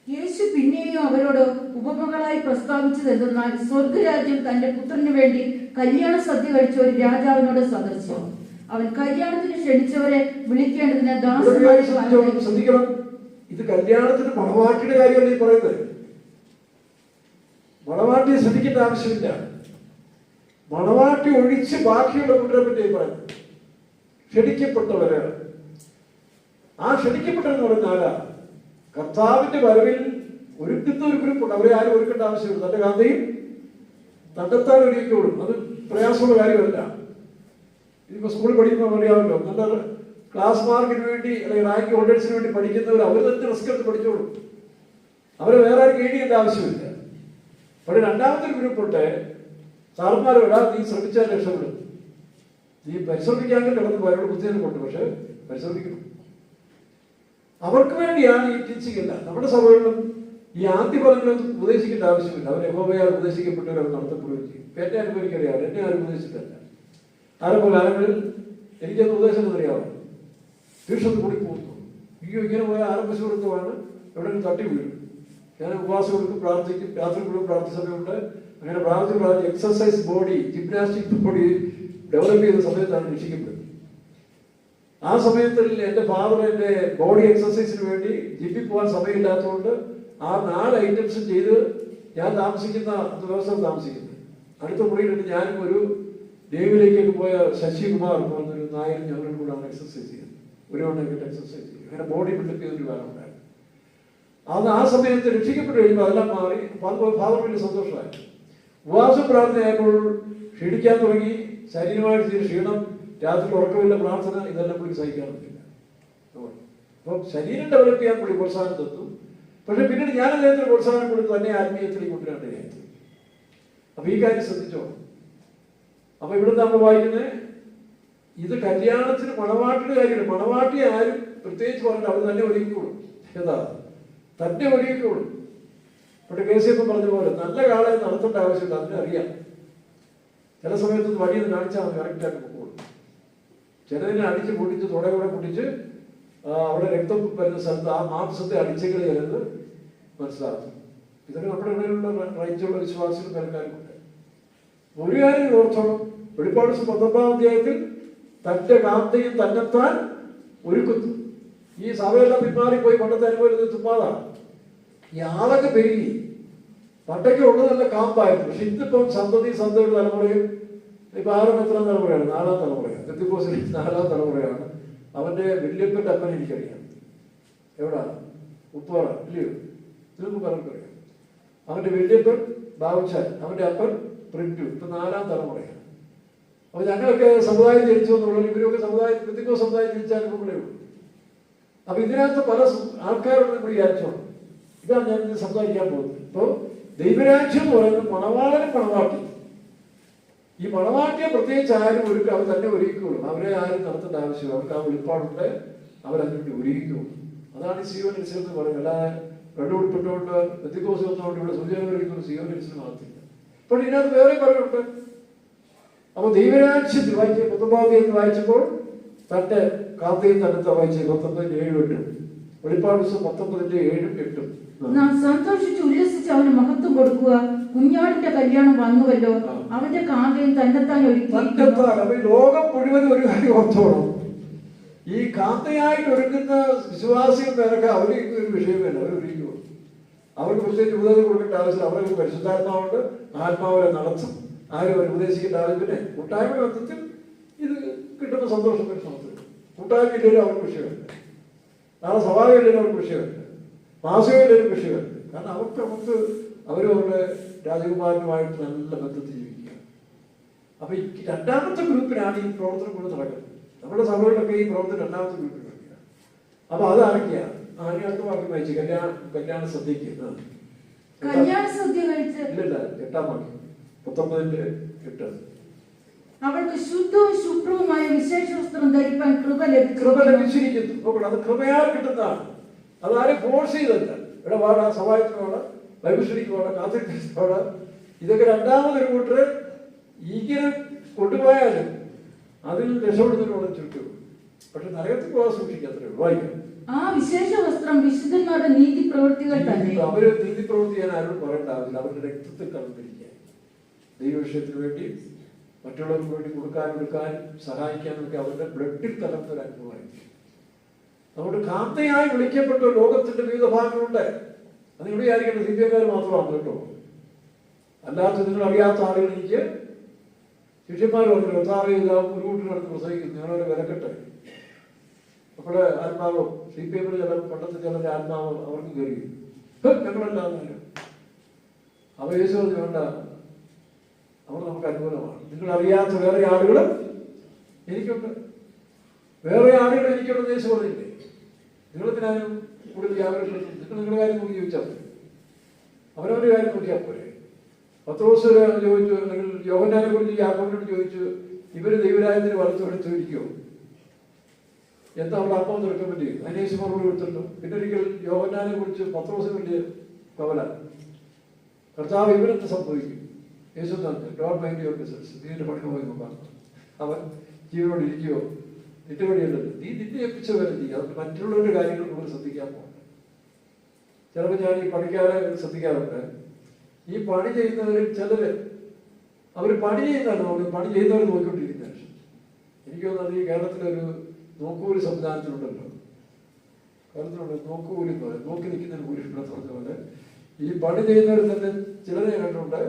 യേശു പിന്നെയും അവരോട് ഉപമകളായി പ്രസ്താവിച്ചത് എന്തെന്നാൽ, സ്വർഗരാജ്യം തന്റെ പുത്രന് വേണ്ടി കല്യാണ സദ്യ കഴിച്ച ഒരു രാജാവിനോട് സദൃശ്യം. അവൻ കല്യാണത്തിന് ക്ഷണിച്ചവരെ വിളിക്കേണ്ടതിന് ശ്രദ്ധിക്കണം. ഇത് കല്യാണത്തിന് മണവാട്ടിയുടെ കാര്യമല്ല ഈ പറയുന്നത്. മണവാട്ടിയെ ശ്രദ്ധിക്കേണ്ട ആവശ്യമില്ല. മണവാട്ടി ഒഴിച്ച് ബാക്കിയുള്ള കൂട്ടരെ പറ്റി പറയുന്നത്. ക്ഷണിക്കപ്പെട്ടവര്, ആ ക്ഷണിക്കപ്പെട്ടെന്ന് പറഞ്ഞാൽ കർത്താവിന്റെ വരവിൽ ഒരുക്കുന്ന ഒരു ഗ്രൂപ്പുണ്ട്. അവരെ ആരും ഒരുക്കേണ്ട ആവശ്യമില്ല. തന്റെ കാന്തയും തന്നെത്താൻ ഒരുക്കോളും. അത് പ്രയാസമുള്ള കാര്യമല്ല. ഇതിപ്പോ സ്കൂളിൽ പഠിക്കുമ്പോൾ അറിയാമല്ലോ, നല്ല ക്ലാസ് മാർക്കിന് വേണ്ടി അല്ലെങ്കിൽ റാങ്ക് ഹോൾഡേഴ്സിന് വേണ്ടി പഠിക്കുന്നവർ അവർ തന്നെ റിസ്ക് എടുത്ത് പഠിച്ചോളും. അവരെ വേറെ ആരും ഗൈഡ് ചെയ്യേണ്ട ആവശ്യമില്ല. പക്ഷേ രണ്ടാമത്തെ ഒരു ഗ്രൂപ്പുണ്ട്, സാറന്മാർ വിടാ, നീ ശ്രമിച്ചാൽ രക്ഷപ്പെടും, നീ പരിശ്രമിക്കാമെങ്കിൽ കിടന്ന് അവരോട് ബുദ്ധിമുട്ട് കൊണ്ട്, പക്ഷെ പരിശ്രമിക്കണം. അവർക്ക് വേണ്ടിയാണ് ഈ ടീച്ചിങ് എല്ലാം. നമ്മുടെ സഭകളിലും ഈ ആദ്യ ഫലങ്ങളൊന്നും ഉപദേശിക്കേണ്ട ആവശ്യമില്ല. അവർ യഹോവയാൽ ഉപദേശിക്കപ്പെട്ടവർ അവർ നടത്തപ്പെടുകയും ചെയ്യും. എന്നെ അനുഭവിക്കറിയാം, എന്നെ ആരും ഉപദേശിച്ചിട്ടല്ല. ആരംഭ കാലങ്ങളിൽ എനിക്കത് ഉപദേശം അറിയാമോ, തീക്ഷണത്തിൽ കൂടി പോകുന്നു. ഇങ്ങനെ പോയ ആരംഭ സുഹൃത്തുമാണ് എവിടെയും തട്ടി വീഴും. ഞാൻ ഉപവാസം കൊടുക്കും, പ്രാർത്ഥിക്കും, രാത്രി മുഴുവൻ പ്രാർത്ഥന സമയമുണ്ട്. അങ്ങനെ പ്രാർത്ഥിച്ച് exercise body, gymnastic body develop ചെയ്ത സമയത്താണ് രക്ഷിക്കപ്പെടുന്നത്. ആ സമയത്തിൽ എൻ്റെ ഫാദർ എൻ്റെ ബോഡി എക്സസൈസിന് വേണ്ടി ജിമ്മിൽ പോകാൻ സമയമില്ലാത്തതുകൊണ്ട് ആ 4 ഐറ്റംസും ചെയ്ത് ഞാൻ താമസിക്കുന്ന ദിവസം താമസിക്കുന്നത് അടുത്ത മുറിയിലിട്ട് ഞാനും ഒരു ദേവിയിലേക്കൊക്കെ പോയ ശശികുമാർ എന്നൊരു നായകൻ ഞങ്ങളുടെ കൂടെയാണ് എക്സസൈസ് ചെയ്യുന്നത്. ഒരു മണിക്കൂർ എക്സസൈസ് ചെയ്യും. അങ്ങനെ ബോഡി ബിൽഡപ്പ് ചെയ്തൊരു കാലം ഉണ്ടായിരുന്നു. അത് ആ സമയത്ത് രക്ഷിക്കപ്പെട്ട് കഴിയുമ്പോൾ അതെല്ലാം മാറി. ഫാദർ വലിയ സന്തോഷമായി. ഉപവാസ പ്രാർത്ഥനയായപ്പോൾ ക്ഷീണിക്കാൻ തുടങ്ങി. ശരീരമായിട്ട് ചെയ്ത ക്ഷീണം, രാത്രി ഉറക്കമില്ല, പ്രാർത്ഥന, ഇതെല്ലാം പുള്ളി സഹിക്കാൻ പറ്റില്ല. അപ്പം ശരീരം ഡെവലപ്പ് ചെയ്യാൻ പുള്ളി പ്രോത്സാഹനം തന്നു. പക്ഷെ പിന്നീട് ഞാൻ അദ്ദേഹത്തിന് പ്രോത്സാഹനം കൊടുത്ത് തന്നെ ആത്മീയത്തിലേക്ക് കൊണ്ടുവരേണ്ടതായിരുന്നു. അപ്പൊ ഈ കാര്യം ശ്രദ്ധിച്ചോ. അപ്പൊ ഇവിടെ നമ്മൾ വായിക്കുന്നത് ഇത് കല്യാണത്തിന് മണവാട്ടിയുടെ കാര്യമാണ്. മണവാട്ടിയെ ആരും പ്രത്യേകിച്ച് പറഞ്ഞിട്ട് അവർ തന്നെ ഒരുക്കിക്കോളും. ഏതാ തന്നെ ഒരുക്കിക്കോളും. ഇവിടെ കേസിയപ്പം പറഞ്ഞ പോലെ നല്ല കാളെ നടത്തേണ്ട ആവശ്യമില്ല, അതിനറിയാം. ചില സമയത്ത് വഴിയൊന്ന് കാണിച്ചാൽ അത് കറക്റ്റായിട്ട് പോകുള്ളൂ. ചിലതിനെ അടിച്ച് പൊട്ടിച്ച് തുടകൂടെ പൊട്ടിച്ച് അവിടെ രക്തം വരുന്ന സ്ഥലത്ത് ആ മാംസത്തെ അടിച്ചുകൾ ചിലത് മനസ്സിലാക്കും. ഇതൊക്കെ നമ്മുടെ ഇടയിലുള്ള റൈറ്റുള്ള വിശ്വാസികളും പലക്കാരുമുണ്ട്. ഒരു കാര്യം ഓർത്തോളം, വെളിപ്പാട് 19-ാം അധ്യായത്തിൽ തന്റെ കാന്തയും തന്നെത്താൻ ഒരുക്കുന്നു. ഈ സഭയെല്ലാം പിന്മാറിപ്പോയി പണ്ടത്തെ അനുഭവം തുമ്പാതാണ്. ഈ ആളൊക്കെ പെരുകി. പണ്ടൊക്കെ ഉള്ളത് നല്ല കാമ്പായിരുന്നു. പക്ഷെ ഇന്നിപ്പം സന്തതിയുടെ തലമുറയും ഇപ്പൊ എത്രാം തലമുറയാണ്? 4-ാം തലമുറയാണ്. പെന്തിക്കോസിൽ 4-ാം തലമുറയാണ്. അവന്റെ വല്യപ്പന്റെ അപ്പനെ എനിക്കറിയാം. എവിടാ? ഉപ്പാറ, ഇല്ലയോ? നിങ്ങൾക്ക് പലർക്കും അറിയാം. അവന്റെ വല്യപ്പൻ ബാബുച്ചാൻ, അവന്റെ അപ്പൻ പ്രിന്റു, ഇപ്പൊ 4-ാം തലമുറയാണ്. അപ്പൊ ഞങ്ങളൊക്കെ സമുദായം ജനിച്ചു എന്നുള്ളത്, ഇവരൊക്കെ സമുദായം പെന്തിക്കോസ് സമുദായം ജനിച്ചാലും ഇവിടെ ഉള്ളൂ. അപ്പൊ ഇതിനകത്ത് പല ആൾക്കാരോട് കൂടി വിചാരിച്ചോണം. ഇതാണ് ഞാൻ ഇന്ന് സംസാരിക്കാൻ പോകുന്നത്. ഇപ്പൊ ദൈവരാജ്യം എന്ന് പറയുന്നത് മണവാളനും മണവാട്ടി. ഈ മണവാട്ടിയെ പ്രത്യേകിച്ച് ആരും ഒരുക്കുക, അവർ തന്നെ ഒരുക്കിക്കോളും. അവരെ ആരും നടത്തേണ്ട ആവശ്യമില്ല. അവർക്ക് ആ വെളിപ്പാടുണ്ട്, അവരതിനുവേണ്ടി ഒരുക്കിക്കോളും. അതാണ് ഈ സിയോനിൽസ് എന്ന് പറയുന്നത്. അല്ലാതെ വെള്ളുപിടിപ്പിട്ടുകൊണ്ട് പെന്തിക്കോസ് വന്നുകൊണ്ട് ഇവിടെ സൂചന സിയോനിൽസിന് നടത്തില്ല. അപ്പോൾ ഇതിനകത്ത് വേറെ പറയുന്നുണ്ട്. അപ്പൊ ദൈവരാജ്യത്തിൽ വായിച്ച 19-ാം അധ്യായത്തിൽ വായിച്ചപ്പോൾ തന്റെ കാന്തയും തന്നത്തെ വായിച്ച 19-7-8 വെളിപ്പാട് 19-7-8 നാം സന്തോഷിച്ച് ഉല്ലസിച്ച് അവന് മഹത്വം കൊടുക്കുക. കുഞ്ഞാടിന്റെ കല്യാണം വന്നുവല്ലോ, അവന്റെ കാന്തയും തന്നെത്താൻ ഒരുക്കി. ലോകം മുഴുവൻ ഒരു കാര്യം ഓർത്തോണം. ഈ കാന്തയായിട്ട് ഒരുക്കുന്ന വിശ്വാസികൾ പേരൊക്കെ അവര് ഒരു വിഷയമല്ല, അവർ ഒരുക്കുള്ളൂ. അവർക്ക് പ്രത്യേകിച്ച് ഉപദേശം കൊടുക്കേണ്ട ആവശ്യം. അവർക്ക് പരിശുദ്ധാത്മാവുണ്ട്, ആത്മാവരെ നടത്തും. ആരും അവർ ഉപദേശിക്കേണ്ട ആവശ്യം. പിന്നെ കൂട്ടായ്മ ബന്ധത്തിൽ ഇത് കിട്ടുന്ന സന്തോഷം പരിശ്രമത്തിൽ കൂട്ടായ്മയില്ലേലും അവർക്ക് വിഷയമല്ല. നാളെ സഭായില്ലേലും അവർക്ക് വിഷയമല്ല, മാസികയിലേലും വിഷയമല്ല. കാരണം നമുക്ക് അവരവരുടെ രാജകുമാരനുമായിട്ട് നല്ല ബന്ധത്തിൽ ജീവിക്കുക. അപ്പൊ ഈ രണ്ടാമത്തെ ഗ്രൂപ്പിനാണ് ഈ പ്രവർത്തനം കൊണ്ട് നടക്കുന്നത്. നമ്മുടെ സഭകളിലൊക്കെ ഈ പ്രവർത്തനം രണ്ടാമത്തെ ഗ്രൂപ്പിൽ നടക്കുക. അപ്പൊ അത് ആരൊക്കെയാണ്? അടുത്ത വാക്യം വായിച്ചു. കല്യാണ സദ്യക്ക് കല്യാണ സദ്യ കഴിച്ച് ഇല്ലല്ല, 8-ാം വാക്യം 19-8. അവൾക്ക് ശുദ്ധവും ശുഭ്രവുമായ വിശേഷ വസ്ത്രം ധരിപ്പാൻ കൃപ ലഭിച്ചിരിക്കുന്നു. അത് കൃപയാൽ കിട്ടുന്നതാണ്. അതാരും ഫോഴ്സ് ചെയ്തല്ല. ഇവിടെ പാടാ, സഭായത്തിന് പാടാ, ബൈബിളിക്ക് പാടാ, കാത്തലിക് പാടാ. ഇതൊക്കെ രണ്ടാമതൊരു കൂട്ടർ ഇങ്ങനെ കൊണ്ടുപോയാലും അതിൽ രക്ഷപ്പെടുന്നതിനുള്ള ചുറ്റും. പക്ഷെ നരകത്തിൽ പോകാൻ സൂക്ഷിക്കാത്രേ വായിക്കാം. ആ വിശേഷ വസ്ത്രം വിശുദ്ധന്മാരുടെ നീതി പ്രവൃത്തികൾ തന്നെ. അവര് നീതി പ്രവൃത്തി ചെയ്യാൻ ആരോടും പറയേണ്ട ആവശ്യമില്ല. അവരുടെ രക്തത്തിൽ കലർന്നിരിക്കാൻ, ദൈവവിഷയത്തിന് വേണ്ടി മറ്റുള്ളവർക്ക് വേണ്ടി കൊടുക്കാനും സഹായിക്കാനും ഒക്കെ അവരുടെ ബ്ലഡിൽ കലർന്നൊരു അനുഭവമായിരിക്കും. അതുകൊണ്ട് കാന്തയായി വിളിക്കപ്പെട്ട ലോകത്തിന്റെ വിവിധ ഭാഗങ്ങളുണ്ട്. അത് ഇവിടെ ആയിരിക്കണം, ദിവ്യക്കാർ മാത്രമാണ് കേട്ടോ. അല്ലാത്ത നിങ്ങൾ അറിയാത്ത ആളുകൾ എനിക്ക് ശിഷ്യന്മാർ പറഞ്ഞു, കർത്താവ് ഒരു കൂട്ടിനടുത്ത് പ്രസംഗിക്കുന്നു, നിങ്ങളൊരു വിലക്കെട്ടെ. അപ്പോൾ ആത്മാവ് CPM ചില പണ്ടത്തെ ചിലരുടെ ആത്മാവ് അവർക്ക് കയറി. ഞങ്ങളല്ലാതെ അവ യേശു പറഞ്ഞു വേണ്ട, അവർ നമുക്ക് അനുകൂലമാണ്. നിങ്ങൾ അറിയാത്ത വേറെ ആളുകളും എനിക്കുണ്ട്, വേറെ ആളുകൾ എനിക്കുണ്ടെന്ന് യേശു പറഞ്ഞില്ലേ? നിങ്ങളെന്തിനാലും കൂടുതൽ വ്യാപനം? നിങ്ങൾ നിങ്ങളുടെ കാര്യം നോക്കി ചോദിച്ചാൽ മതി, അവരവരുടെ കാര്യം നോക്കിയാൽ പോരെ. പത്രോസ് ചോദിച്ചു, അല്ലെങ്കിൽ യോഹന്നാനെ കുറിച്ച് യാക്കോബിനോട് ചോദിച്ചു, ഇവര് ദൈവരാജ്യത്തിന് വലത്തോടെടുത്ത് ഇരിക്കുമോ? എന്താ അവിടെ അപ്പം റെക്കമെൻഡ് ചെയ്യും? അതിന് യേശു മറുപടി കൊടുത്തിട്ടു. പിന്നെ ഒരിക്കൽ യോഹന്നാനെ കുറിച്ച് പത്രോസിന് വലിയ കവല, കർത്താവ് ഇവരെന്ത് സംഭവിക്കും? യേശു പറഞ്ഞു, ഡോണ്ട് മൈൻഡ് യുവർ ബിസിനസ്, നീ എന്റെ പണിക്ക് പോയി നോക്കാം. അവൻ ജീവനോട് ഇരിക്കുവോ? നിന്റെ വഴിയല്ലല്ലോ, നീ നിന്നെ ഏൽപ്പിച്ച വരെ ചെയ്യും. അതുകൊണ്ട് മറ്റുള്ളവരുടെ കാര്യങ്ങൾ കൂടുതൽ ശ്രദ്ധിക്കാൻ പോകണ്ട. ചിലപ്പോൾ ഞാൻ ഈ പണിക്കാരെ ശ്രദ്ധിക്കാറുണ്ട്. ഈ പണി ചെയ്യുന്നവരിൽ ചിലര് അവർ പണി ചെയ്യുന്നതാണ് പണി ചെയ്യുന്നവർ നോക്കിക്കൊണ്ടിരിക്കുന്നത്. എനിക്ക് തോന്നുന്നത് ഈ കേരളത്തിലൊരു നോക്കൂലി സംവിധാനത്തിലുണ്ടല്ലോ, കേരളത്തിലുണ്ട് നോക്കൂലി പോലെ, നോക്കി നിൽക്കുന്ന കൂലി പറഞ്ഞ പോലെ ഈ പണി ചെയ്യുന്നവർ തന്നെ ചിലരെ കണ്ടിട്ടുണ്ട്.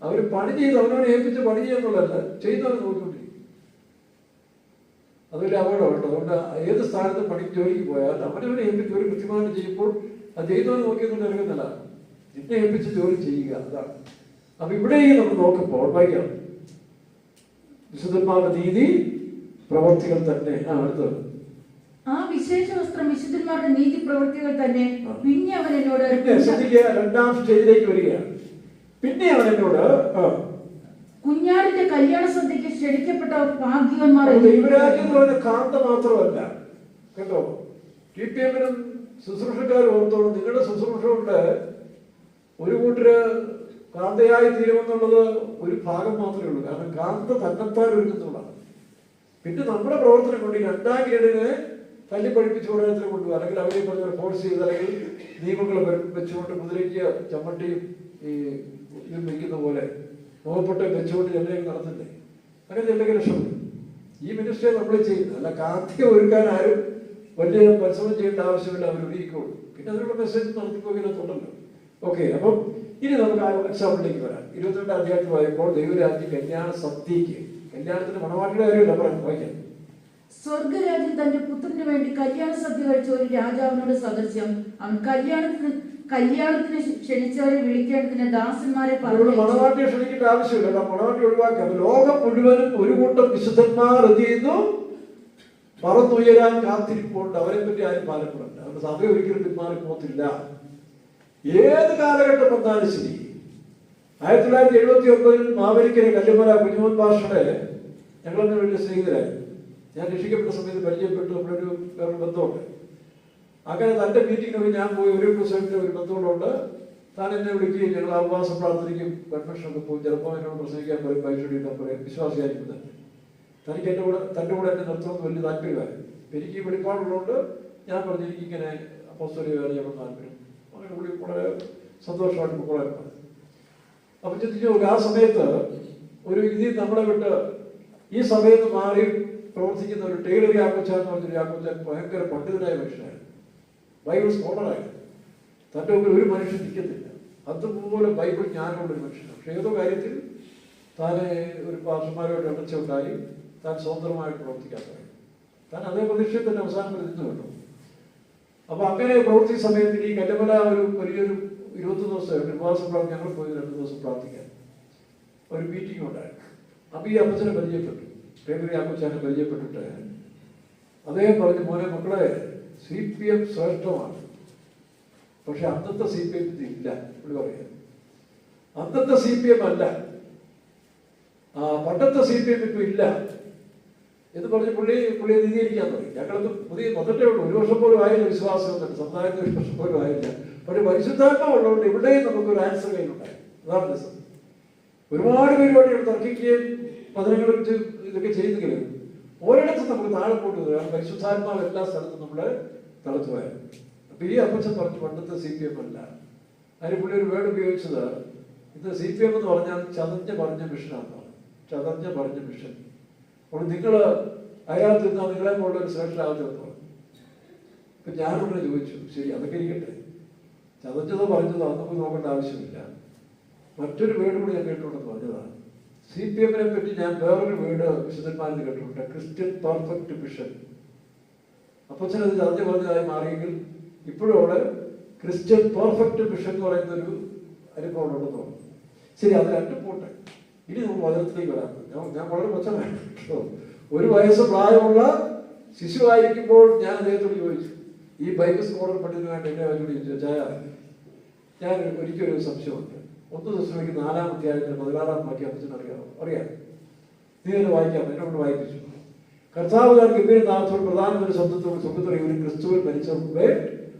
അവർ പണി ചെയ്ത് അവനോട് ഏൽപ്പിച്ച് പണി ചെയ്യാന്നുള്ളതല്ല, ചെയ്യുന്നവർ നോക്കിക്കൊണ്ടിരിക്കും. അതൊരു അപകടമുണ്ട്. അതുകൊണ്ട് ഏത് സ്ഥാനത്ത് പണിക്ക് ജോലിക്ക് പോയാൽ അവനവനെ ഏൽപ്പിച്ച് ഒരു കൃത്യമായിട്ട് ചെയ്യുമ്പോൾ അത് ചെയ്യുന്നവർ നോക്കിയെന്നുകൊണ്ട് ഇറങ്ങുന്നില്ല, നിന്നെ ഏൽപ്പിച്ച് ജോലി ചെയ്യുക, അതാണ്. അപ്പൊ ഇവിടെയും നമ്മൾ നോക്കുമ്പോൾ വായിക്കാം, വിശുദ്ധന്മാരുടെ നീതി പ്രവർത്തികൾ തന്നെ. അടുത്തത്, ആ വിശേഷ വസ്ത്രം വിശുദ്ധന്മാരുടെ നീതി പ്രവർത്തികൾ തന്നെ. പിന്നെ അവൻ എന്നോട്, ശ്രദ്ധിക്കുക, രണ്ടാം സ്റ്റേജിലേക്ക് വരികയാണ്. പിന്നെ അവൻ എന്നോട്, കുഞ്ഞാടിന്റെ കല്യാണ സദ്യക്ക് ക്ഷണിക്കപ്പെട്ടവർ ഭാഗ്യവന്മാർ. ദൈവരാജ്യം എന്ന് പറഞ്ഞ കാന്ത മാത്രമല്ല കേട്ടോ. TPM-നും ശുശ്രൂഷക്കാർ ഓർത്തോളം, നിങ്ങളുടെ ശുശ്രൂഷ കൊണ്ട് ഒരു കൂട്ടര് കാന്തയായി തീരുമെന്നുള്ളത് ഒരു ഭാഗം മാത്രമേ ഉള്ളൂ. കാരണം കാന്ത തന്നെത്താൻ ഒരുങ്ങുന്നതാണ്. പിന്നെ നമ്മുടെ പ്രവർത്തനം കൊണ്ട് ഈ രണ്ടാം ഗ്രേഡിനെ തല്ലിപ്പഴിപ്പിച്ച് ഓരോരുത്തരെ കൊണ്ടുപോകുക, അല്ലെങ്കിൽ അവരെ പറഞ്ഞ ഫോഴ്സ് ചെയ്ത്, അല്ലെങ്കിൽ നിയമങ്ങൾ വെച്ചുകൊണ്ട് കുതിരയ്ക്ക് ചമ്മട്ടിയും ഈ ഇതും വയ്ക്കുന്ന പോലെ മുഖപ്പെട്ട വെച്ചുകൊണ്ട് ജനങ്ങൾ നടത്തുന്നേ, അങ്ങനെ എന്തെങ്കിലും രക്ഷപ്പെടും. ഈ മിനിസ്റ്ററി നമ്മൾ ചെയ്യുന്നത് അല്ല. കാന്തിയെ ഒരുക്കാൻ ആരും വലിയ പരിശ്രമം ചെയ്യേണ്ട ആവശ്യമില്ല, അവർ ഒരുക്കിക്കോളും. പിന്നെ അതിനുള്ള മെസ്സേജ് നടത്തിപ്പോകുന്നുണ്ടല്ലോ. ഓക്കെ, അപ്പം ഇനി നമുക്ക് ആ എക്സാമ്പിളിലേക്ക് വരാം. 22 അധ്യായത്തിൽ വായിക്കുമ്പോൾ ദൈവരാജ്യം കല്യാണ സദ്യക്ക്, കല്യാണത്തിന്റെ മണവാട്ടിയുടെ കാര്യമല്ല പറയാൻ വായിക്കാം. സ്വർഗരാജ്യം തന്റെ പുത്രന് വേണ്ടി കല്യാണ സദ്യ കഴിച്ച ഒരു രാജാവിനോട് സദൃശ്യം. അവൻ കല്യാണത്തിന് ക്ഷണിച്ചവരെ വിളിക്കേണ്ടതിന് ദാസന്മാരെ പറഞ്ഞു. മണവാട്ടിയെ ക്ഷണിക്കേണ്ട ആവശ്യമില്ല, മണവാട്ടി ഒഴിവാക്കാം. ലോകം മുഴുവനും ഒരു കൂട്ടം വിശുദ്ധന്മാർ എന്ത് ചെയ്യുന്നു? പറന്നുയരാൻ കാത്തിരിപ്പുണ്ട്. അവരെ പറ്റി ആരും പാലപ്പെടണ്ട. അവരുടെ സഭ ഒരിക്കലും പിന്മാറി പോകത്തില്ല. ഏത് കാലഘട്ടം വന്നാലും ശരി. 1979 മാവേലിക്കര കല്ലുമല കുഞ്ഞുമോൻ ഭാഷയുടെ ഞങ്ങളെന്നെ വലിയ സ്നേഹിതരായിരുന്നു. ഞാൻ രക്ഷിക്കപ്പെട്ട സമയത്ത് പരിചയപ്പെട്ടു. നമ്മളൊരു വേറെ ബന്ധമുണ്ട്. അങ്ങനെ തൻ്റെ മീറ്റിങ്ങിനൊക്കെ ഞാൻ പോയി ഒരു പ്രസംഗത്തിന് ഒരു ബന്ധമുണ്ട്. താൻ എന്നെ വിളിക്കുകയും ഞങ്ങൾ ഉപവാസ പ്രാർത്ഥനയ്ക്കും കൺവെൻഷനൊക്കെ പോയി. ചിലപ്പോൾ എന്നോട് പ്രസംഗിക്കാൻ പറയും, പൈസ പറയും, വിശ്വാസിയായിരിക്കും തന്നെ. തനിക്ക് തൻ്റെ കൂടെ എന്നെ നിർത്തുന്നത് വലിയ താല്പര്യമായിരുന്നു. എനിക്ക് ഈ വെളിപ്പാടുള്ളതുകൊണ്ട് ഞാൻ പറഞ്ഞു, എനിക്കിങ്ങനെ അപ്പോസ്തലിക വേല ചെയ്യണം താല്പര്യം. അങ്ങനെ കൂടി വളരെ സന്തോഷമായിട്ട് പോകാൻ പറഞ്ഞു. അപ്പം ചിന്തിച്ചു നോക്കുക, ആ സമയത്ത് ഒരു ഇതിൽ നമ്മളെ വിട്ട് ഈ സമയത്ത് മാറി പ്രവർത്തിക്കുന്ന ഒരു ടൈലർ യാക്കോച്ചാൻ എന്ന് പറഞ്ഞൊരു യാക്കോച്ചാൻ ഭയങ്കര പണ്ഡിതനായ മനുഷ്യനായിരുന്നു. ബൈബിൾ സ്കോളറായിരുന്നു. തൻ്റെ മുമ്പിൽ ഒരു മനുഷ്യൻ നിൽക്കത്തില്ല. അതുപോലെ ബൈബിൾ ജ്ഞാനമുള്ളൊരു മനുഷ്യനാണ്. പക്ഷേ ഏതോ കാര്യത്തിൽ താനെ ഒരു പാർഷന്മാരുമായിട്ട് ഇടച്ചുണ്ടായി താൻ സ്വതന്ത്രമായിട്ട് പ്രവർത്തിക്കാൻ തുടങ്ങി. താൻ അതേ പ്രതീക്ഷയിൽ തന്നെ അവസാനം വരെ നിന്ന് കണ്ടു. അപ്പൊ അങ്ങനെ പ്രവൃത്തി സമയത്ത് ഈ കല്ലുമല ഒരു വലിയൊരു 20 ദിവസം ഉപവാസം പ്രാർത്ഥന, ഞങ്ങൾ പോയി 2 ദിവസം പ്രാർത്ഥിക്കാൻ ഒരു മീറ്റിംഗ് ഉണ്ടായിരുന്നു. അപ്പൊ ഈ അപ്പച്ചനെ പരിചയപ്പെട്ടു, ടേബിൾ അപ്പച്ചനെ പരിചയപ്പെട്ടിട്ട് അദ്ദേഹം പറഞ്ഞു, മോനെ മക്കളെ, CPM ശ്രേഷ്ഠമാണ്, പക്ഷെ അന്നത്തെ CPM ഇല്ല. ഇവിടെ പറയാം, അന്നത്തെ CPM അല്ല, പണ്ടത്തെ CPM ഇപ്പൊ ഇല്ല എന്ന് പറഞ്ഞ് പുള്ളിയെ നീതിയിരിക്കാൻ തുടങ്ങി. ഞങ്ങളൊന്നും പുതിയ വന്നിട്ടേ ഉള്ളൂ. 1 വർഷം പോലും ആയില്ല വിശ്വാസം എന്നിട്ട്, സമുദായത്തിൽ 1 വർഷം പോലും ആയില്ല. പക്ഷെ പരിശുദ്ധാത്മാവ് ഉള്ളതുകൊണ്ട് ഇവിടെയും നമുക്കൊരു ആൻസർ കയ്യിലുണ്ടായി. അതാണ് രസം. ഒരുപാട് പരിപാടികൾ തർക്കിക്കുകയും പതനങ്ങൾ ഇതൊക്കെ ചെയ്യുന്നെങ്കിലും ഒരിടത്തും നമുക്ക് താഴെ പോയിട്ട് കാരണം പരിശുദ്ധാത്മാവ് എല്ലാ സ്ഥലത്തും നമ്മളെ തളർത്തുമായിരുന്നു. അപ്പൊ ഈ അപ്പച്ചൻ പറഞ്ഞു, പണ്ടത്തെ CPM അല്ല. അതിന് പുള്ളി ഒരു വേർഡ് ഉപയോഗിച്ചത്, ഇത് CPM എന്ന് പറഞ്ഞാൽ ചതഞ്ഞ് പറഞ്ഞ മിഷനാണ്. ചതഞ്ഞ പറഞ്ഞ മിഷൻ. അപ്പോൾ നിങ്ങൾ അതിനകത്ത് നിന്നാൽ നിങ്ങളെ പോലുള്ള ഒരു ശ്രേഷ്ഠരാകത്തെന്ന് പറഞ്ഞു. ഇപ്പൊ ഞാനോട് ചോദിച്ചു, ശരി അതൊക്കെ ഇരിക്കട്ടെ, ചതഞ്ഞതോ പറഞ്ഞതോ നമുക്ക് നോക്കേണ്ട ആവശ്യമില്ല. മറ്റൊരു വേർഡ് കൂടി ഞാൻ കേട്ടുകൊണ്ടെന്ന് പറഞ്ഞതാണ്. CPM-നെ പറ്റി ഞാൻ വേറൊരു വേർഡ് വിശുദ്ധന്മാരിൽ കേട്ടിട്ടുണ്ട്, ക്രിസ്ത്യൻ പെർഫെക്റ്റ് മിഷൻ. അപ്പച്ചനത് ചതഞ്ഞ് പറഞ്ഞതായി മാറിയെങ്കിൽ ഇപ്പോഴും അവിടെ ക്രിസ്ത്യൻ പെർഫെക്റ്റ് മിഷൻ എന്ന് പറയുന്ന ഒരു അനുഭവം ഉണ്ടെന്ന് തോന്നുന്നു. ശരി, അത് രണ്ടും പോട്ടെ. ഇനി നമുക്ക് വചനത്തിലേക്ക് വരാം. ഞാൻ വളരെ മെച്ചമാണ്. 1 വയസ്സ് പ്രായമുള്ള ശിശുവായിരിക്കുമ്പോൾ ഞാൻ അദ്ദേഹത്തോട് ചോദിച്ചു, ഈ ബൈബിൾ സ്കോളർ പഠിക്കുന്നതിന് വേണ്ടി എന്നെ അവരോട് ചോദിച്ചു, ചായ ഞാൻ ഒരിക്കലൊരു സംശയമുണ്ട്. 1 Thessalonians 4-ാം അധ്യായത്തിൽ 16-ാം വാക്യം അറിയാം. നീ തന്നെ വായിക്കാം, എന്നോട് വായിപ്പിച്ചു. കർത്താവുകാർ ഗംഭീരനാഥോട് പ്രധാനമന്ത്രി സ്വന്തത്തോട് സ്വന്തത്തോടെ ഒരു ക്രിസ്തുവിൽ മരിച്ച മുമ്പേ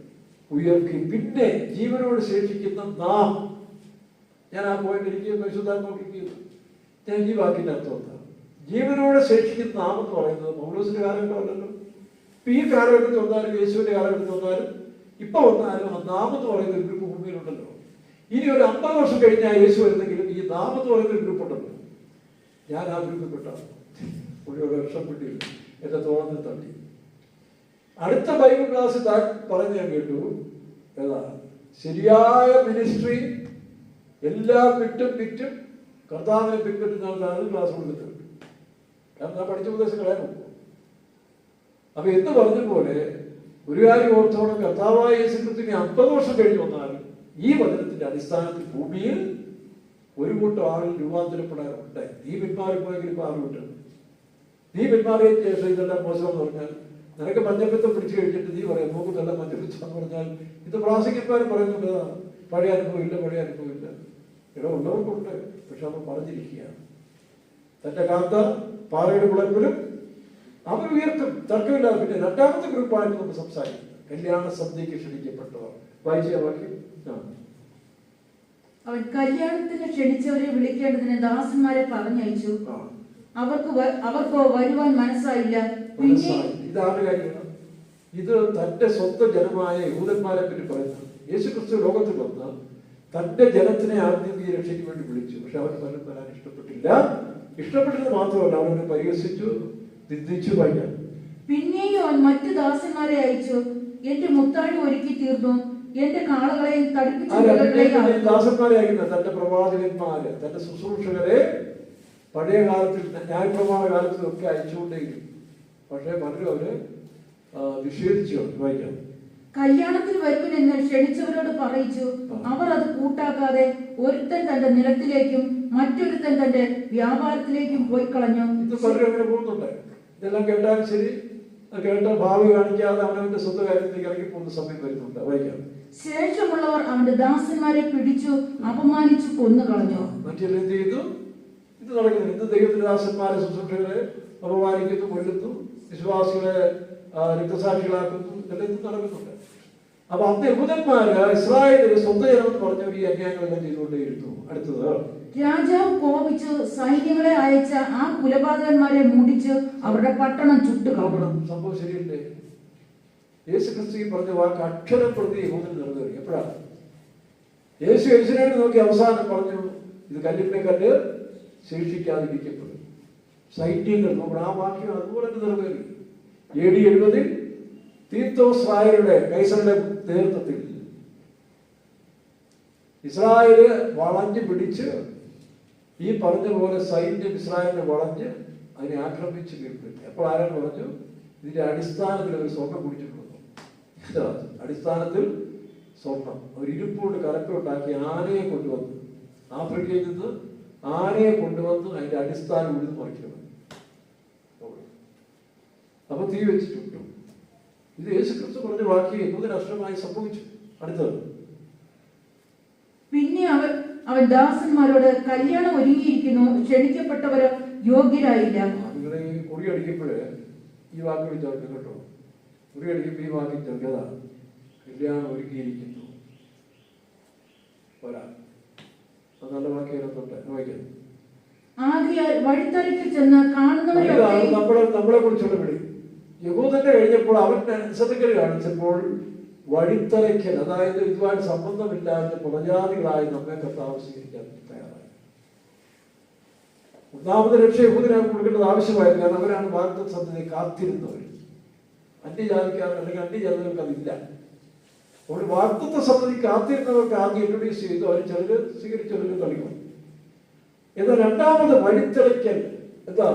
ഉയർത്തി പിന്നെ ജീവനോട് ശേഷിക്കുന്ന നാം. ഞാൻ ആ പോയിന്റ് എനിക്ക് പരിശുദ്ധാത്മാവിക്കുന്നു. ഞാൻ ഈ വാക്കിന്റെ അർത്ഥം എന്താണ്? ജീവനോട് ശേഷിക്കുന്ന നാം എന്ന് പറയുന്നത് പൗലോസിന്റെ കാലഘട്ടമല്ലല്ലോ. ഇപ്പൊ ഈ കാലഘട്ടത്തിൽ വന്നാലും യേശുവിന്റെ കാലഘട്ടത്തിൽ വന്നാലും ഇപ്പൊ വന്നാലും ആ നാം എന്ന് പറയുന്ന ഒരു ഗ്രൂപ്പ് ഭൂമിയിലുണ്ടല്ലോ. ഇനി ഒരു 50 വർഷം കഴിഞ്ഞാൽ യേശു വരുന്നെങ്കിലും ഈ നാം എന്ന് പറയുന്ന ഒരു ഗ്രൂപ്പ് ഉണ്ടല്ലോ. ഞാൻ ആ ഗ്രൂപ്പിൽ പെട്ടാണ്. ഒരു രക്ഷപ്പെട്ടില്ല, എന്റെ തോന്നൽ തള്ളി. അടുത്ത ബൈബിൾ ക്ലാസ് പറഞ്ഞ് ഞാൻ കേട്ടു, ഏതാ ശരിയായ മിനിസ്ട്രി എല്ലാം വിറ്റും കർത്താവിനെ പിൻപറ്റുന്നതാണ് ക്ലാസ് കൊടുത്തിട്ടുണ്ട്. കാരണം ഞാൻ പഠിച്ച ഉപദേശം കളയാൻ നോക്കും. അപ്പൊ എന്ന് പറഞ്ഞ പോലെ ഒരു കാര്യം ഓർത്തോളം, കർത്താവായ യേശുക്രിസ്തുവിനെ 50 വർഷം കഴിഞ്ഞ് വന്നാൽ ഈ വചനത്തിന്റെ അടിസ്ഥാനത്തിൽ ഭൂമിയിൽ ഒരു കൂട്ടം ആളുകൾ രൂപാന്തരപ്പെടാറുണ്ട്. നീ പിന്മാറിപ്പോയെങ്കിൽ ഇപ്പൊ ആറ് കൂട്ടം. നീ പിന്മാറിയ ശേഷം ഇതെല്ലാം മോശമെന്ന് പറഞ്ഞാൽ, നിനക്ക് മഞ്ഞപ്പിത്തം പിടിച്ചു കഴിച്ചിട്ട് നീ പറയാം നോക്കുന്നതെല്ലാം മഞ്ഞപ്പിത്തം പറഞ്ഞാൽ, ഇത് പ്രാസംഗികന്മാരും പറയുന്നുണ്ട് പഴയ അനുഭവം ഇല്ല. ഇവിടെ ഉള്ളവർക്കുണ്ട്, പക്ഷെ അവർ പറഞ്ഞിരിക്കുകയാണ്. തന്റെ കാന്ത പാറയുടെ കുളപ്പിലും അവർ ഉയർത്തും, തർക്കമില്ല. പിന്നെ രണ്ടാമത്തെ ഗ്രൂപ്പായിട്ട് നമുക്ക് സംസാരിക്കുന്നത് കല്യാണ സദ്യക്ക് ക്ഷണിക്കപ്പെട്ടവർ. വായിച്ച വാക്യം, അവൻ കല്യാണത്തിന് ക്ഷണിച്ചവരെ വിളിക്കേണ്ടതിന് ദാസന്മാരെ പറഞ്ഞയച്ചു. അവർക്ക് വരുവാൻ മനസ്സായില്ല. ഇതാണ് കാര്യമാണ്. ഇത് തന്റെ സ്വന്തം ജനമായ യഹൂദന്മാരെ പറ്റി പറയുന്നത്. യേശുക്രിസ്തു ലോകത്തിൽ വന്ന് തന്റെ ജനത്തിനെ ആദ്യം ഈ രക്ഷയ്ക്ക് വേണ്ടി വിളിച്ചു. പക്ഷെ അവർ പലരും വരാൻ ഇഷ്ടപ്പെട്ടില്ല. ഇഷ്ടപ്പെട്ടത് മാത്രമല്ല, അവരെ പരിഹസിച്ചു, നിന്ദിച്ചു. വായിക്കാം. പിന്നെയും അവൻ മറ്റു ദാസന്മാരെ അയച്ചു. എന്റെ മുത്താഴി ഒരുക്കി തീർന്നു, എന്റെ കാളകളെയും ദാസന്മാരെ അയക്കുന്നത് തന്റെ പ്രവാചകന്മാര്, തന്റെ ശുശ്രൂഷകരെ പഴയ കാലത്തിൽ ന്യായപ്രമാണ കാലത്തിലൊക്കെ അയച്ചുകൊണ്ടേയിരിക്കും. പക്ഷെ പലരും അവര് നിഷേധിച്ചു. വായിക്കാം. കല്യാണത്തിന് വരുമെന്ന് ക്ഷണിച്ചവരോട് പറയിച്ചു. അവർ അത് കൂട്ടാക്കാതെ ഒരുത്തൻ തന്റെ നിലത്തിലേക്കും മറ്റൊരുത്തൻ തന്റെ വ്യാപാരത്തിലേക്കും പോയി കളഞ്ഞു. ഇത് പലരും അങ്ങനെ പോകുന്നുണ്ട്. ഇതെല്ലാം കേട്ടാൽ ശരി, കേട്ട ഭാവി കാണിക്കാതെ അവനവന്റെ സ്വന്തം കാര്യത്തിലേക്ക് ഇറങ്ങി പോകുന്ന സമയം വരുന്നുണ്ട്. വായിക്കാം. ശേഷമുള്ളവർ അവന്റെ ദാസന്മാരെ പിടിച്ചു അപമാനിച്ചു കൊന്നു കളഞ്ഞു. മറ്റേ എന്ത് ചെയ്തു? ഇത് നടക്കുന്നു. ഇന്ന് ദൈവത്തിന്റെ ദാസന്മാരെ ശുശ്രൂഷകളെ അപമാനിക്കുന്നു, കൊല്ലുന്നു, വിശ്വാസികളെ രക്തസാക്ഷികളാക്കുന്നു. ഇതെല്ലാം ഇന്ന് നടക്കുന്നുണ്ട്. അപ്പൊ അന്ന് യഹൂദന്മാര് ഇസ്രായേലിന് സ്വന്തം ജനം എന്ന് പറഞ്ഞവർ ഈ അന്യായങ്ങളെല്ലാം ചെയ്തുകൊണ്ടേയിരുന്നു. അടുത്തത്, രാജാവ് കോപിച്ചു സൈന്യങ്ങളെ അയച്ച ആ കുലപാതകന്മാരെ മുടിച്ച് അവരുടെ പട്ടണം ചുട്ടുകളയണം. സംഭവം ശരിയല്ലേ? യേശുക്രിസ്തു പറഞ്ഞ വാക്ക് അക്ഷരം പ്രതി യഹൂദൻ നിറവേറി. എപ്പോഴാണ് യേശു യെരൂശലേമിനെ നോക്കി അവസാനം പറഞ്ഞു, ഇത് കല്ലിന്റെ കല്ല് ശേഷിക്കാതിരിക്കപ്പെടും. സൈന്യങ്ങൾ നമ്മുടെ ആ വാക്യം അതുപോലെ തന്നെ നിറവേറി. AD 70 തീത്തോസ് രാജയുടെ കൈസറുടെ നേതൃത്വത്തിൽ ഇസ്രായേല് വളഞ്ഞു പിടിച്ച് ഈ പറഞ്ഞ പോലെ സൈന്യം ഇസ്രായേലിനെ വളഞ്ഞ് അതിനെ ആക്രമിച്ച് കീഴ്പ്പെടുത്തി. അപ്പോൾ ആരാണ് പറഞ്ഞു, ഇതിന്റെ അടിസ്ഥാനത്തിൽ ഒരു സ്വർണം കുടിച്ചിട്ടുണ്ടോ? അടിസ്ഥാനത്തിൽ സ്വർണം, ഒരു ഇരുപ്പോട് കലക്കുണ്ടാക്കി ആനയെ കൊണ്ടുവന്ന്, ആഫ്രിക്കയിൽ നിന്ന് ആനയെ കൊണ്ടുവന്ന് അതിന്റെ അടിസ്ഥാനം ഉഴുത് മറിക്കണം. അപ്പൊ തീ വെച്ചിട്ടു. ഇത് യേശുക്രിസ്തു പറഞ്ഞ വാക്യം യഹൂദന് അക്ഷരമായി സംഭവിച്ചു. അടുത്തത്, പിന്നെ അവൻ ദാസന്മാരോട് കല്യാണം ഒരുങ്ങിയിരിക്കുന്നു, ക്ഷണിക്കപ്പെട്ടവർ യോഗ്യരായില്ല. നിങ്ങളെ കുറി അടിക്കുമ്പോഴേ ഈ വാക്ക് ചേർക്കും കേട്ടോ. കുറി അടിക്കുമ്പോൾ ഈ വാക്ക് ചേർക്കതാ, കല്യാണം ഒരുക്കിയിരിക്കുന്നു. പോരാ, അത് നല്ല വാക്കിയതിനകത്തോട്ടെ വായിക്കാം. ആകയാൽ വഴിത്തരക്കിൽ ചെന്ന് കാണുന്നവരെ നമ്മളെ കുറിച്ചുള്ള വിളി. യഹൂദന്റെ കഴിഞ്ഞപ്പോൾ അവന്റെ അനുസരണകൾ കാണിച്ചപ്പോൾ വഴിത്തരയ്ക്കൽ, അതായത് ഇതുമായി സംബന്ധമില്ലാത്ത പുറജാതികളായി നമ്മെ കർത്താവ് സ്വീകരിക്കാൻ തയ്യാറായി. ഒന്നാമത് രക്ഷ യഹൂദനായി കൊടുക്കേണ്ടത് ആവശ്യമായിരുന്നു. കാരണം അവരാണ് വാഗ്ദത്ത സത്യതയെ കാത്തിരുന്നവർ. അന്യജാതിക്കാർ അല്ലെങ്കിൽ അന്യജാതികൾക്ക് അതില്ല. ഒരു വാഗ്ദത്ത സത്യത കാത്തിരുന്നവർക്ക് ആദ്യം ഇൻട്രൊഡ്യൂസ് ചെയ്തു. അവർ ചിലര് സ്വീകരിച്ചു, ചിലര് കളിക്കും. എന്നാൽ രണ്ടാമത് വഴിത്തരയ്ക്കൽ എന്താ?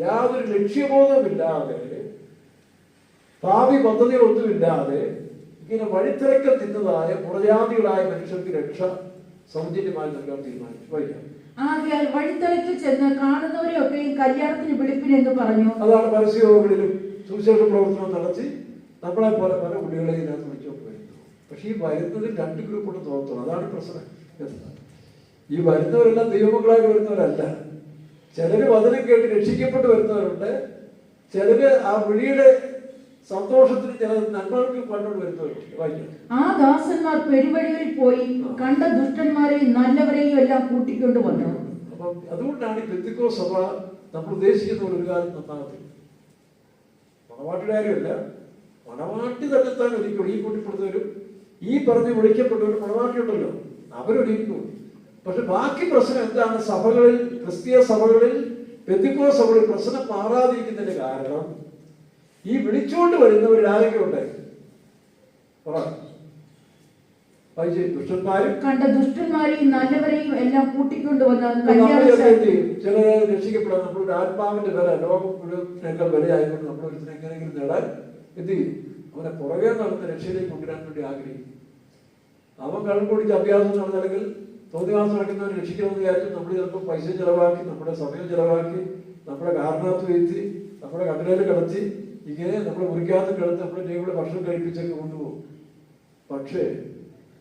യാതൊരു ലക്ഷ്യബോധമില്ലാതെ, ഭാവി പദ്ധതികളൊന്നുമില്ലാതെ ഇങ്ങനെ വഴിത്തിരക്കൽ തിന്നതായ പുറജാതികളായ മനുഷ്യർക്ക് രക്ഷ സൗജന്യമായി നൽകാൻ തീരുമാനിച്ചു. വായിക്കാം. ആകയാൽ വഴിത്തലയ്ക്ക് ചെന്ന് കാണുന്നവരെയൊക്കെയും കല്യാണത്തിന് വിളിപ്പിനെന്ന് പറഞ്ഞു. അതാണ് പരസ്യങ്ങളിലും സുവിശേഷ പ്രവർത്തനം നടത്തി നമ്മളെ പോലെ പല കുട്ടികളെ ഇതിനകത്ത് വിളിച്ചോണ്ട് വരുന്നു. പക്ഷെ ഈ വരുന്നതിൽ രണ്ട് ഗ്രൂപ്പോട് തോന്നണം. അതാണ് പ്രശ്നം. ഈ വരുന്നവരെല്ലാം ദൈവമക്കളായിട്ട് വരുന്നവരല്ല. ചിലര് വചനം കേട്ട് രക്ഷിക്കപ്പെട്ട് വരുന്നവരുണ്ട്. ചിലര് ആ വിളിയുടെ സന്തോഷത്തിന് ചില നന്മകൾക്ക് കണ്ടുകൊണ്ട് വരുന്നവരുണ്ട്. വായിക്കാം. ആ ദാസന്മാർ പെരുവഴികളിൽ പോയി കണ്ട ദുഷ്ടന്മാരെയും നല്ലവരെയും എല്ലാം കൂട്ടിക്കൊണ്ട് വന്നു. അപ്പം അതുകൊണ്ടാണ് ഈ പെന്തിക്കോസ്ത് സഭ നമ്മൾ ഉദ്ദേശിക്കുന്ന ഒരു കാലം നന്നാകത്തില്ല. മണവാട്ടിയുടെ കാര്യമല്ല, മണവാട്ടി തന്നെത്താൻ ഒരിക്കലും ഈ കൂട്ടിപ്പെടുന്നവരും ഈ പറഞ്ഞ് വിളിക്കപ്പെട്ടവരും മണവാട്ടിയുണ്ടല്ലോ, അവരൊരിക്കും. പക്ഷെ ബാക്കി പ്രശ്നം എന്താണ്? സഭകളിൽ, ക്രിസ്തീയ സഭകളിൽ, പെന്തിക്കോസ്ത് സഭകളിൽ പ്രശ്നം മാറാതിരിക്കുന്നതിന്റെ കാരണം ഈ വിളിച്ചുകൊണ്ട് വരുന്നവരിൽ ആരൊക്കെ ഉണ്ടായി? ദുഷ്ടന്മാരും കണ്ട ദുഷ്ടന്മാരെയും നല്ലവരെയും എല്ലാം കൂട്ടിക്കൊണ്ട് വന്ന് ചിലരെ രക്ഷിക്കപ്പെടാൻ നമ്മളൊരു ആത്മാവിന്റെ വില ലോകം മുഴുവനേക്കാൾ വിലയായതുകൊണ്ട് നമ്മൾ ഒരുത്തിന് എങ്ങനെയെങ്കിലും നേടാൻ എന്ത് ചെയ്യും? അവനെ പുറകെ നടന്ന് രക്ഷയിലേക്ക് കൊണ്ടുവരാൻ വേണ്ടി ആഗ്രഹിക്കും. അവൻ കള്ളം കുടിച്ച് അഭ്യാസം നടന്നില്ലെങ്കിൽ തോന്നിവാസം നടക്കുന്നവർ രക്ഷിക്കണമെന്ന് വിചാരിച്ചു നമ്മൾ ചിലപ്പോൾ പൈസ ചിലവാക്കി, നമ്മുടെ സമയം ചിലവാക്കി, നമ്മുടെ കാരണത്ത് വീഴ്ത്തി, നമ്മുടെ കടലയിൽ കിടത്തി, ഇങ്ങനെ നമ്മളെ മുറിക്കാത്ത കിടത്ത് നമ്മുടെ ടേബിളിൽ ഭക്ഷണം കഴിപ്പിച്ചൊക്കെ കൊണ്ടുപോകും. പക്ഷേ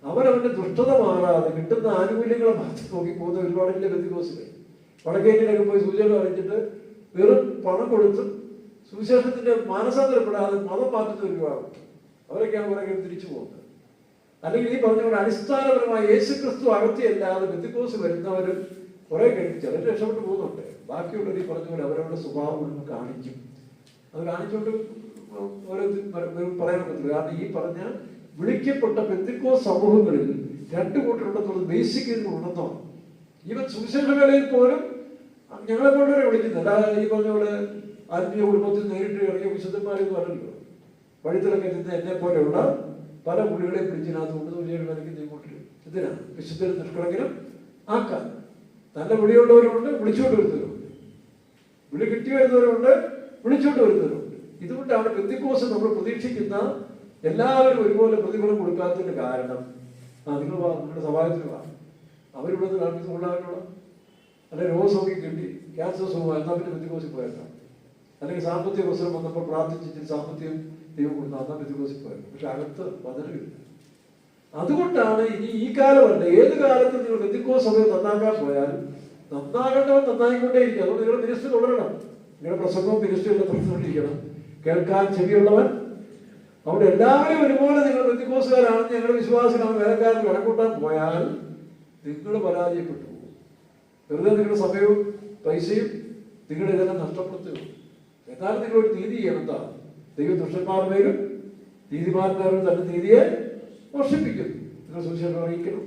അവരവന്റെ ദുഷ്ടത മാറാതെ കിട്ടുന്ന ആനുകൂല്യങ്ങളെ മാത്രം നോക്കി പോകുന്ന ഒരുപാടില്ല പെന്തിക്കോസ്തുകൾ. വടക്കേന്ത്യയിലൊക്കെ പോയി സുവിശേഷം അറിയിച്ചിട്ട് വെറും പണം കൊടുത്ത് സുവിശേഷത്തിന്റെ മാനസാന്തരപ്പെടാതെ മതം മാറ്റുന്ന ഒരുപാട് അവരൊക്കെയാണ് കുറെ തിരിച്ചു പോകുന്നത്. അല്ലെങ്കിൽ ഈ പറഞ്ഞ പോലെ അടിസ്ഥാനപരമായ യേശുക്രിസ്തു അകത്തിയല്ലാതെ പെന്തിക്കോസ്ത് വരുന്നവരും കുറെ കഴിഞ്ഞ് ചിലർ രക്ഷപ്പെട്ടു പോകുന്നുണ്ട്. ബാക്കിയുള്ളവർ ഈ പറഞ്ഞ പോലെ അവരവരുടെ സ്വഭാവം കാണിക്കും. അത് കാണിച്ചുകൊണ്ട് പറയാൻ പറ്റില്ല. കാരണം ഈ പറഞ്ഞ വിളിക്കപ്പെട്ട പെന്തിക്കോസ്ത് സമൂഹങ്ങളിൽ രണ്ടു കൂട്ടരുണ്ടെന്നുള്ളത് ബേസിക് ഉണ്ടെന്നോ. ഈവൻ സുവിശേഷ വേളയിൽ പോലും ഞങ്ങളെ കൊണ്ടുവരെ വിളിക്കുന്നില്ല. ഈ പറഞ്ഞ പോലെ ആത്മീയ കുടുംബത്തിൽ നേരിട്ട് ഇറങ്ങിയ വിശുദ്ധന്മാരൊന്നും അല്ലല്ലോ. വഴിത്തിലൊക്കെ നിന്ന് എന്നെ പോലെയുള്ള പല പുള്ളികളെ പിടിച്ചിനകത്ത് കൊണ്ട് സുവിശേഷ വേലയ്ക്ക് നീങ്ങോട്ടിരും. ഇതിനാണ് വിശുദ്ധരും നിഷ്കളങ്കനും ആക്കാൻ. നല്ല വിളിയുള്ളവരുണ്ട്, വിളിച്ചുകൊണ്ട് വരുന്നവരുണ്ട്. വിളി കിട്ടി വരുന്നവരുണ്ട്, വിളിച്ചുകൊണ്ട് വരുന്നവരുണ്ട്. ഇതുകൊണ്ടാണ് പെന്തിക്കോസ്ത് നമ്മൾ പ്രതീക്ഷിക്കുന്ന എല്ലാവരും ഒരുപോലെ പ്രതിഫലം കൊടുക്കാത്തതിന്റെ കാരണം നിങ്ങൾ നിങ്ങളുടെ സഭായത്തിന് വാ, അവരിവിടെ നിന്ന് കാണിച്ചു കൊള്ളാനുള്ള അല്ലെങ്കിൽ രോഗസൗഖ്യം കിട്ടി, ക്യാൻസർ സുഖം, എന്നാൽ പിന്നെ പെന്തിക്കോസ്തിൽ പോയേക്കാം. അല്ലെങ്കിൽ സാമ്പത്തിക പ്രശ്നം വന്നപ്പോൾ പ്രാർത്ഥിച്ചിട്ട് സാമ്പത്തികം ദൈവം കൊടുത്താൽ എന്നാൽ പെന്തിക്കോസ്തിൽ പോയേക്കാം. പക്ഷെ അകത്ത് വചനമില്ല. അതുകൊണ്ടാണ് ഇനി ഈ കാലമല്ല, ഏത് കാലത്തും നിങ്ങൾ പെന്തിക്കോസ്ത് സഭയെ നന്നാക്കാൻ പോയാൽ നന്നാകേണ്ടവൻ നന്നായിക്കൊണ്ടേയിരിക്കും. അതുകൊണ്ട് നിങ്ങളുടെ മിനിസ്റ്റർ തുടരണം. നിങ്ങളുടെ പ്രസംഗവും മിനിസ്റ്ററിയുടെ തുടർന്നുകൊണ്ടിരിക്കണം. കേൾക്കാൻ ചെവിയുള്ളവൻ. അവിടെ എല്ലാവരും ഒരുപോലെ നിങ്ങൾ പെന്തിക്കോസ്തുകാരാണെന്ന് ഞങ്ങളുടെ വിശ്വാസികളാണ് വേലക്കാരൻ കണക്കൂട്ടാൻ പോയാൽ നിങ്ങൾ പരാജയപ്പെട്ടു പോകും. വെറുതെ നിങ്ങളുടെ സമയവും പൈസയും നിങ്ങളുടെ ഇതെല്ലാം നഷ്ടപ്പെടുത്തുകയും. എന്നാലും നിങ്ങളൊരു നീതി ചെയ്യണം. എന്താ? ദൈവം ദുഷ്ടന്മാരുടെ പേരും നീതിമാന്മാരും തന്റെ നീതിയെ വർഷിപ്പിക്കും. നിങ്ങൾ സുവിശേഷം അറിയിക്കണം,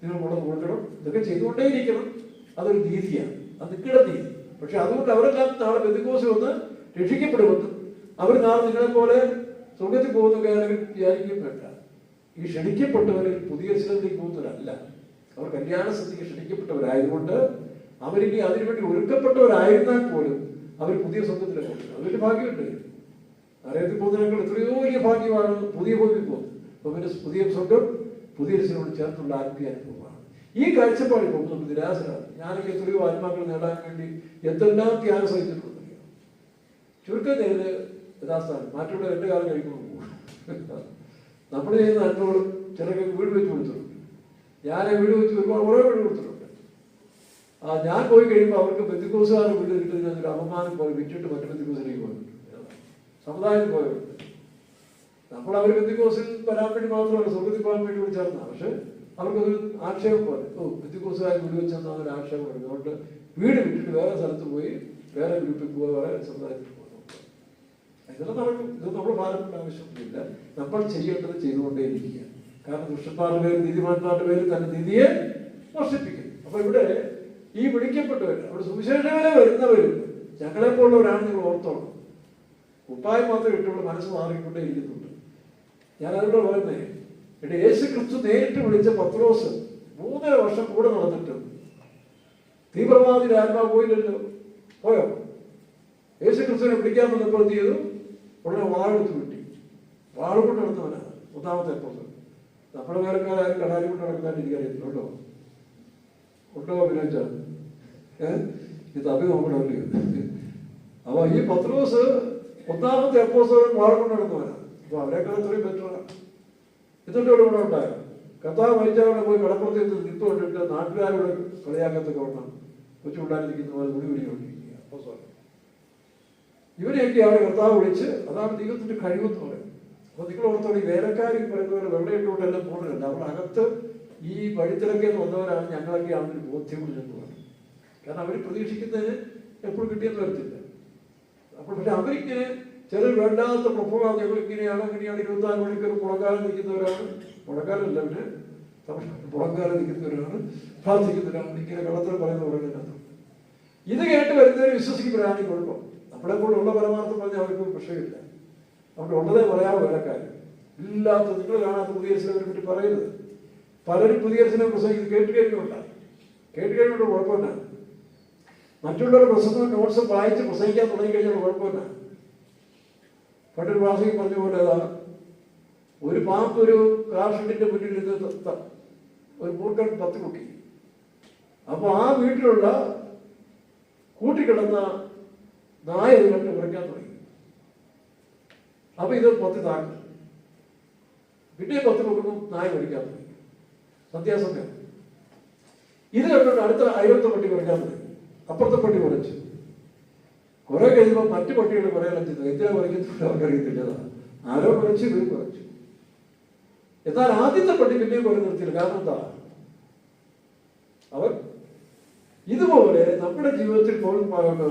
നിങ്ങൾ കൊണ്ടു കൊടുക്കണം, ഇതൊക്കെ ചെയ്തുകൊണ്ടേയിരിക്കണം. അതൊരു നീതിയാണ്, അത് നിങ്ങളുടെ നീതി. പക്ഷെ അതുകൊണ്ട് അവരെല്ലാം നാളെ പെന്തിക്കോസ്തിൽ വന്ന് രക്ഷിക്കപ്പെടുമെന്ന് അവർ നാളെ നിങ്ങളെ പോലെ സ്വർഗത്തിൽ പോകുന്ന കാര്യം വിചാരിക്കുകയും വേണ്ട. ഈ ക്ഷണിക്കപ്പെട്ടവരിൽ പുതിയ സ്ഥലത്തേക്ക് പോകുന്നവരല്ല. അവർ കല്യാണ സ്ഥിതിക്ക് ക്ഷണിക്കപ്പെട്ടവരായതുകൊണ്ട് അവരിനി അതിനുവേണ്ടി ഒരുക്കപ്പെട്ടവരായിരുന്നാൽ പോലും അവർ പുതിയ സ്വർഗത്തിലേക്ക് പോകുന്നത്. അതൊരു ഭാഗ്യമുണ്ട്. അറിയത്തിൽ പോകുന്നതിനേക്കാൾ എത്രയോ വലിയ ഭാഗ്യമാണ് പുതിയ ഭൂമിയിൽ പോകുന്നത്. അപ്പൊ പിന്നെ പുതിയ സ്വർഗം പുതിയ സ്ഥലത്തോട് ചേർന്നുള്ള ആത്മീയ അനുഭവമാണ്. ഈ കാഴ്ചപ്പാടിൽ പോകുമ്പോൾ നമുക്ക് നിരാശരാണ്. ഞാനൊക്കെ എത്രയോ ആത്മാക്കൾ നേടാൻ വേണ്ടി എന്തെല്ലാം ത്യാഗം സഹിച്ചിട്ടുണ്ട്. ചുരുക്കം നേരില് യഥാസ്ഥാനം മറ്റുള്ള രണ്ട് കാലം കഴിക്കുമ്പോൾ നമ്മൾ ചെയ്യുന്ന അനുഭവങ്ങളും ചിലർക്ക് വീട് വെച്ച് കൊടുത്തിട്ടുണ്ട്. ഞാൻ വീട് വെച്ച് ഒരുപാട് കുറേ വീട് കൊടുത്തിട്ടുണ്ട്. ഞാൻ പോയി കഴിയുമ്പോൾ അവർക്ക് പെന്തിക്കോസ്തുകാരുടെ വീട് കിട്ടുന്നതിനൊരു അപമാനം പോലെ വിറ്റിട്ട് മറ്റു പെന്തിക്കോസിലേക്ക് പോയിട്ടുണ്ട്. സമുദായത്തിൽ പോയവരുണ്ട്. നമ്മൾ അവർ പെന്തിക്കോസിൽ വരാൻ വേണ്ടി മാത്രമല്ല സ്വർഗത്തിൽ പോകാൻ വേണ്ടി വിളിച്ചാർന്ന. പക്ഷെ അവർക്കൊരു ആക്ഷേപം പോലെ, പെന്തിക്കോസ്തുകാർ വീട് വെച്ചെന്നാണ് ഒരു ആക്ഷേപം പറയുന്നത്. അതുകൊണ്ട് വീട് വിട്ടിട്ട് വേറെ സ്ഥലത്ത് പോയി വേറെ ഗ്രൂപ്പിൽ പോവുക, വേറെ സമുദായത്തിൽ പോകുക. ഇതെല്ലാം നടക്കും. ഇത് നമ്മൾ ഭാരപ്പെടേണ്ട ആവശ്യമൊന്നുമില്ല. നമ്മൾ ചെയ്യേണ്ടത് ചെയ്തുകൊണ്ടേയിരിക്കുക. കാരണം ദുഷ്ടന്മാരുടെ പേര് നീതിമാന്മാരുടെ പേര് തന്നെ നീതിയെ വർഷിപ്പിക്കും. അപ്പൊ ഇവിടെ ഈ വിളിക്കപ്പെട്ടവർ, അവിടെ സുവിശേഷകരെ വരുന്നവരും ഞങ്ങളെപ്പോലുള്ളവരാണ്. നിങ്ങൾ ഓർത്തോണം. ഉപ്പായി മാത്രം ഇട്ടുള്ള മനസ്സ് മാറിക്കൊണ്ടേ ഇരിക്കുന്നുണ്ട്. ഞാൻ അതിലൂടെ പറയുന്നേ, ഇവിടെ യേശുക്രിസ്തു നേരിട്ട് വിളിച്ച പത്രോസ് 3.5 വർഷം കൂടെ നടന്നിട്ടും തീവ്രവാദി ആത്മാവ് പോയില്ലല്ലോ. പോയോ? യേശുക്രിസ്തുവിനെ പിടിക്കാൻ വന്നപ്പോൾ എന്ത് ചെയ്തു? ഉടനെ വാളെടുത്ത് കിട്ടി. വാളുകൊണ്ട് നടന്നവനാണ്. ഒന്നാമത്തെ അപ്പോസ്തലൻ. നമ്മുടെ വേലക്കാരും കടാരി കൊണ്ട് നടക്കുന്നതായിട്ട് എനിക്കറിയത്തില്ല കേട്ടോ. ഉണ്ടോ അഭിനയിച്ചാൽ ഈ തപ്പി നോക്കണമല്ലേ. അപ്പൊ ഈ പത്രോസ് ഒന്നാമത്തെ അപ്പോസ്തലൻ വാളുകൊണ്ട് നടന്നവനാണ്. അപ്പൊ അവരെക്കാൾ ഇത്രയും ബെറ്ററാണ്. എന്നിട്ട് ഇവിടെ കൂടെ ഉണ്ടായോ കർത്താവ് മരിച്ചവരുടെ പോയി കടപ്പുറത്ത് നിപ്പ് കൊണ്ടിട്ട് നാട്ടുകാരോട് കളിയാക്കത്തൊക്കെ വണ്ണം കൊച്ചുണ്ടായിരിക്കുന്ന പോലെ വിളികൊണ്ടിരിക്കുക അപ്പോസ്തലൻ. ഇവരെയൊക്കെയാണ് കർത്താവ് വിളിച്ച്, അതാണ് ദൈവത്തിന്റെ കഴിവെന്ന് പറയുന്നത്. അപ്പൊ നിങ്ങൾ ഓർത്തോളം ഈ വേലക്കാരി പറയുന്നവരെ വെള്ളയിട്ടുകൊണ്ടെല്ലാം പോകുന്നില്ല. അവർ അകത്ത് ഈ വഴിത്തിലൊക്കെ വന്നവരാണ് ഞങ്ങളൊക്കെയാണെന്നൊരു ബോധ്യമുണ്ട് എന്ന് പറഞ്ഞു. കാരണം അവർ പ്രതീക്ഷിക്കുന്നതിന് എപ്പോഴും കിട്ടിയെന്ന് വരത്തില്ല. അപ്പോൾ പക്ഷെ അവരിങ്ങനെ ചിലർ വേണ്ടാത്ത പ്രഭവം ഞങ്ങൾ ഇങ്ങനെയാണ് 24 മണിക്കൂർ മുളങ്കാലം നിൽക്കുന്നവരാണ്. മുളങ്കാലമല്ല, പിന്നെ മുളങ്കാലം നിൽക്കുന്നവരാണ്, പ്രാർത്ഥിക്കുന്നവരാണ്, ഇങ്ങനെ കള്ളത്തിൽ പറയുന്നവരാണ്. ഇത് കേട്ട് വരുന്നവർ വിശ്വസിക്കുമ്പോഴാണ് ഈ കുഴപ്പം. നമ്മളെ കൂടെ ഉള്ള പരമാർത്ഥം പറഞ്ഞാൽ അവർക്ക് വിഷയമില്ല. അവിടെ ഉള്ളതേ പറയാമോ വേലക്കാർ. ഇല്ലാത്ത നിങ്ങൾ കാണാത്ത പുതിയ സിനിമയെ പറ്റി പറയരുത്. പലരും പുതിയ സിനിമ പ്രസംഗിക്കുന്നത് കേട്ടുകഴിഞ്ഞുണ്ടായി. കേട്ടുകഴിഞ്ഞുകൊണ്ട് കുഴപ്പമില്ല. മറ്റുള്ളവരുടെ പ്രസംഗം നോട്ട്സ് വായിച്ച് പ്രസംഗിക്കാൻ തുടങ്ങിക്കഴിഞ്ഞാൽ കുഴപ്പമില്ല. പണ്ടൊരു പ്രാസംഗികൻ പറഞ്ഞ പോലെ ഒരു പാമ്പ് ഒരു കാർഷെഡിന്റെ മുന്നിൽ നിന്ന് ഒരു മൂർഖൻ 10 കുട്ടി. അപ്പൊ ആ വീട്ടിലുള്ള കൂട്ടിക്കിടന്ന നായ ഇത് കണ്ട് കുറയ്ക്കാൻ തുടങ്ങി. അപ്പൊ ഇത് 10 താക്കി. പിന്നെ 10 നോക്കുമ്പോൾ നായ കുറയ്ക്കാൻ തുടങ്ങി. സന്ധ്യാസമയം ഇത് കണ്ടിട്ട് അടുത്ത അയലത്തെ പട്ടി കുറയ്ക്കാൻ തുടങ്ങി. അപ്പുറത്തെ പട്ടി കുറച്ചു. കുറെ കഴിയുമ്പോൾ മറ്റു പട്ടികൾ പറയാനും ചെയ്തു. എന്തിനാ കുറയ്ക്കുന്നത് അവർക്കറിയത്തില്ല. ആരോ കുറച്ച് ഇവർ കുറച്ചു. എന്നാൽ ആദ്യത്തെ പട്ടി പിന്നെയും കുറെ നിർത്തിയില്ല. കാരണം എന്താ? അവർ ഇതുപോലെ നമ്മുടെ ജീവിതത്തിൽ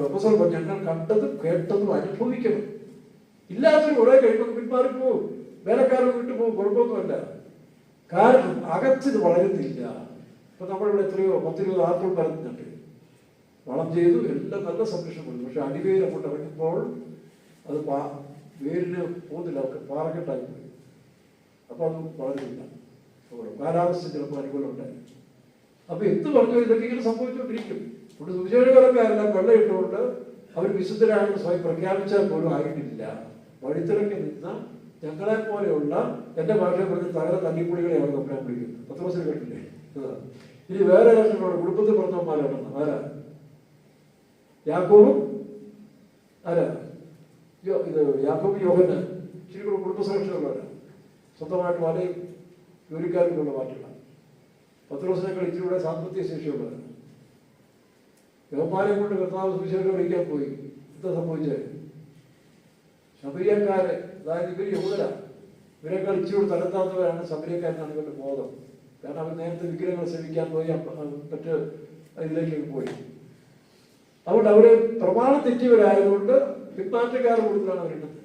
അപ്പോസ്തലൻ ഞങ്ങൾ കണ്ടതും കേട്ടതും അനുഭവിക്കണം. ഇല്ലാത്തൊരു കുറെ കഴിയുമ്പോൾ പിന്മാറിപ്പോവും. വേലക്കാരൻ വിട്ടുപോകും. കുഴപ്പമൊന്നുമല്ല. കാരണം അകത്തിത് വളരുന്നില്ല. ഇപ്പൊ നമ്മളിവിടെ എത്രയോ 10-20 ആപ്പിൾ പരത്തുന്നുണ്ട്. വളം ചെയ്തു, എല്ലാം നല്ല സംരക്ഷണം കൊടുത്തു. പക്ഷെ അടിവേര് അങ്ങോട്ട് ഇറങ്ങുമ്പോൾ അത് വേരിന് പോകുന്നില്ല. അവർക്ക് പാറക്കെട്ടായി പോയി. അപ്പൊ അത് വളരുന്നില്ല. കാലാവസ്ഥ ചിലപ്പോൾ അനുകൂലം ഉണ്ടായി. അപ്പൊ എന്ത് പറഞ്ഞു ഇതൊക്കെ ഇങ്ങനെ സംഭവിച്ചുകൊണ്ടിരിക്കും. ഇവിടെ സുവിശേഷകരക്കാരെല്ലാം വെള്ളയിട്ടുകൊണ്ട് അവർ വിശുദ്ധരാണെന്ന് സ്വയം പ്രഖ്യാപിച്ചാൽ പോലും ആയിട്ടില്ല. വഴിത്തിരക്കി നിന്ന ഞങ്ങളെ പോലെയുള്ള എന്റെ ഭാഷയെ പറഞ്ഞ് തകര തല്ലിപ്പൊളികളെ അവർ നമ്മളെ വിളിക്കുന്നത്. 10 ദിവസം കേട്ടില്ലേ? ഇനി വേറെ രക്ഷകളോട് കുടുംബത്തിൽ പറഞ്ഞവന്മാരാണ്. ആരാ? യാക്കോബും ആരാ? ഇത് യാക്കോബ് യോഹന് ഇച്ചിരി കൂടെ കുടുംബസുരക്ഷയുള്ളവരാണ്. സ്വന്തമായിട്ട് വലയും ജോലിക്കാർക്കുള്ള മാറ്റുള്ള. 10 ദിവസത്തേക്കാൾ ഇച്ചിരി കൂടെ സാമ്പത്തിക ശേഷിയുള്ളവരാണ്. യോഹന്നാനെ കൊണ്ട് കർത്താവ് സുവിശേഷം അറിയിക്കാൻ പോയി. എന്താ സംഭവിച്ചത്? ശമരിയക്കാരെ, അതായത് ഇവർ യഹൂദരാണ്. ഇവരെക്കാൾ ഇച്ചിരി തലത്താത്തവരാണ് ശമരിയക്കാരെന്നാണ് ഇവരുടെ ബോധം. കാരണം അവർ നേരത്തെ വിഗ്രഹങ്ങൾ സേവിക്കാൻ പോയി, മറ്റ് ഇതിലേക്ക് പോയി. അതുകൊണ്ട് അവര് പ്രമാണം തെറ്റിയവരായതുകൊണ്ട് പിന്മാറ്റക്കാർ കൂടുതലാണ് അവരുള്ളത്.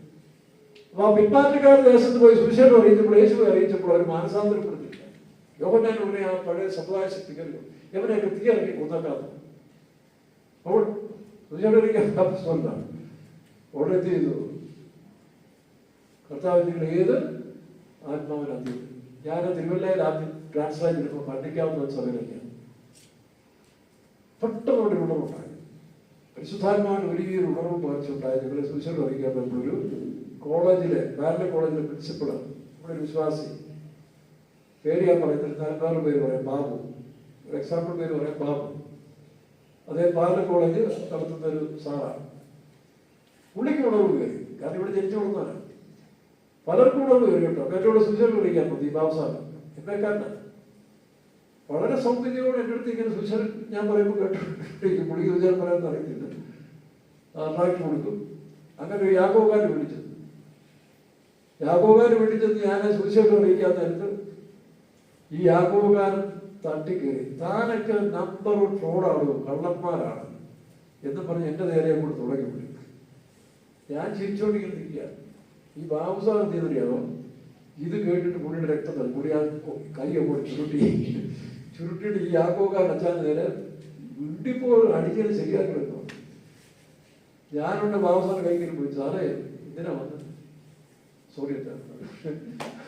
അപ്പൊ ആ പിന്മാറ്റക്കാർ ദേശത്ത് പോയി സുവിശേഷം അറിയിച്ചപ്പോൾ, യേശുവെ അറിയിച്ചപ്പോൾ അവർ മാനസാന്തരപ്പെടുത്തില്ല. യോഹന്നാൻ ഉടനെ ആ പഴയ സമുദായ ശക്തികളിലും എവനെയൊക്കെ തീയിറക്കി കൊന്നേക്കാത്ത. അപ്പോൾ സുവിശേഷം അറിയിക്കാൻ സ്വന്തമാണ് ഉടനെ എന്ത് ചെയ്തു? കർത്താവ് നിങ്ങൾ ഏത് ആത്മാവിനധികം. ഞാൻ തിരുവല്ലയിൽ ആദ്യം ട്രാൻസ്ലേറ്റ് എടുക്കുമ്പോൾ പഠിക്കാവുന്ന സമയത്തൊക്കെയാണ് പെട്ടെന്ന് ഒരു ഉണർവുണ്ടായി. പരിശുദ്ധാത്മാവിന് വലിയൊരു ഉണർവ് പകർച്ചുണ്ടായി. നിങ്ങളെ സുവിശേഷം അറിയിക്കാൻ പറ്റുള്ളൊരു കോളേജിലെ പാരലൽ കോളേജിലെ പ്രിൻസിപ്പളാണ്. നമ്മുടെ ഒരു വിശ്വാസി. പേര് ഞാൻ പറയുന്നത് 4 പേര് പറയാം. ബാബു. ഒരു എക്സാമ്പിൾ പേര് പറയാം, ബാബു. അദ്ദേഹം പാരലൽ കോളേജ് നടത്തുന്ന ഒരു സാറാണ്. പുള്ളിക്ക് ഉണർവ് കയറി. കാരണം ഇവിടെ ജനിച്ചു കൊടുക്കുന്നവരാണ്. പലർക്കും ഉണർവ് കയറി കേട്ടോ. ഏറ്റവും സുവിശേഷം അറിയിക്കാൻ മതി. ബാബു സാറ് എന്നെക്കാരനാണ്. വളരെ സൗകര്യയോടെ എൻ്റെ അടുത്ത് ഇങ്ങനെ സുവിശേഷം ഞാൻ പറയുമ്പോൾ കേട്ടിരിക്കും. പുള്ളിക്ക് സുവിശേഷം പറയാമെന്ന് അറിയത്തില്ല. ട്രാക്ട് കൊടുക്കും. അങ്ങനെ ഒരു യാക്കോബുകാരനെ വിളിച്ചത്. യാക്കോബുകാരനെ വിളിച്ചത് ഞാൻ സുവിശേഷം അറിയിക്കാൻ നേരത്ത് ഈ യാക്കോബുകാരൻ തട്ടിക്കയറി. താനൊക്കെ നമ്പർ ഫ്രോഡാണ്, കള്ളന്മാരാണ് എന്ന് പറഞ്ഞ് എൻ്റെ നേരെ അങ്ങോട്ട് തുടങ്ങി വിളി. ഞാൻ ചിരിച്ചോണ്ടിങ്ങനെ നിൽക്കുക. ഈ ബാബു സാർ എന്ത് ചെയ്തറിയാമോ? ഇത് കേട്ടിട്ട് പുള്ളിയുടെ രക്തം തന്നു. പുള്ളി ആ കൈ അങ്ങോട്ട് ചുരുട്ടിയിട്ട് ഈ യാക്കോബുകാരൻ അച്ഛൻ നേരെ വീട്ടിപ്പോൾ അടിച്ചത് ശരിയാക്കി വെക്കുന്നു. ഞാനുണ്ട് ബാബു സാറിന് കൈ കയറി പോയി. സാറേ എന്തിനാ വന്നത്? സോറി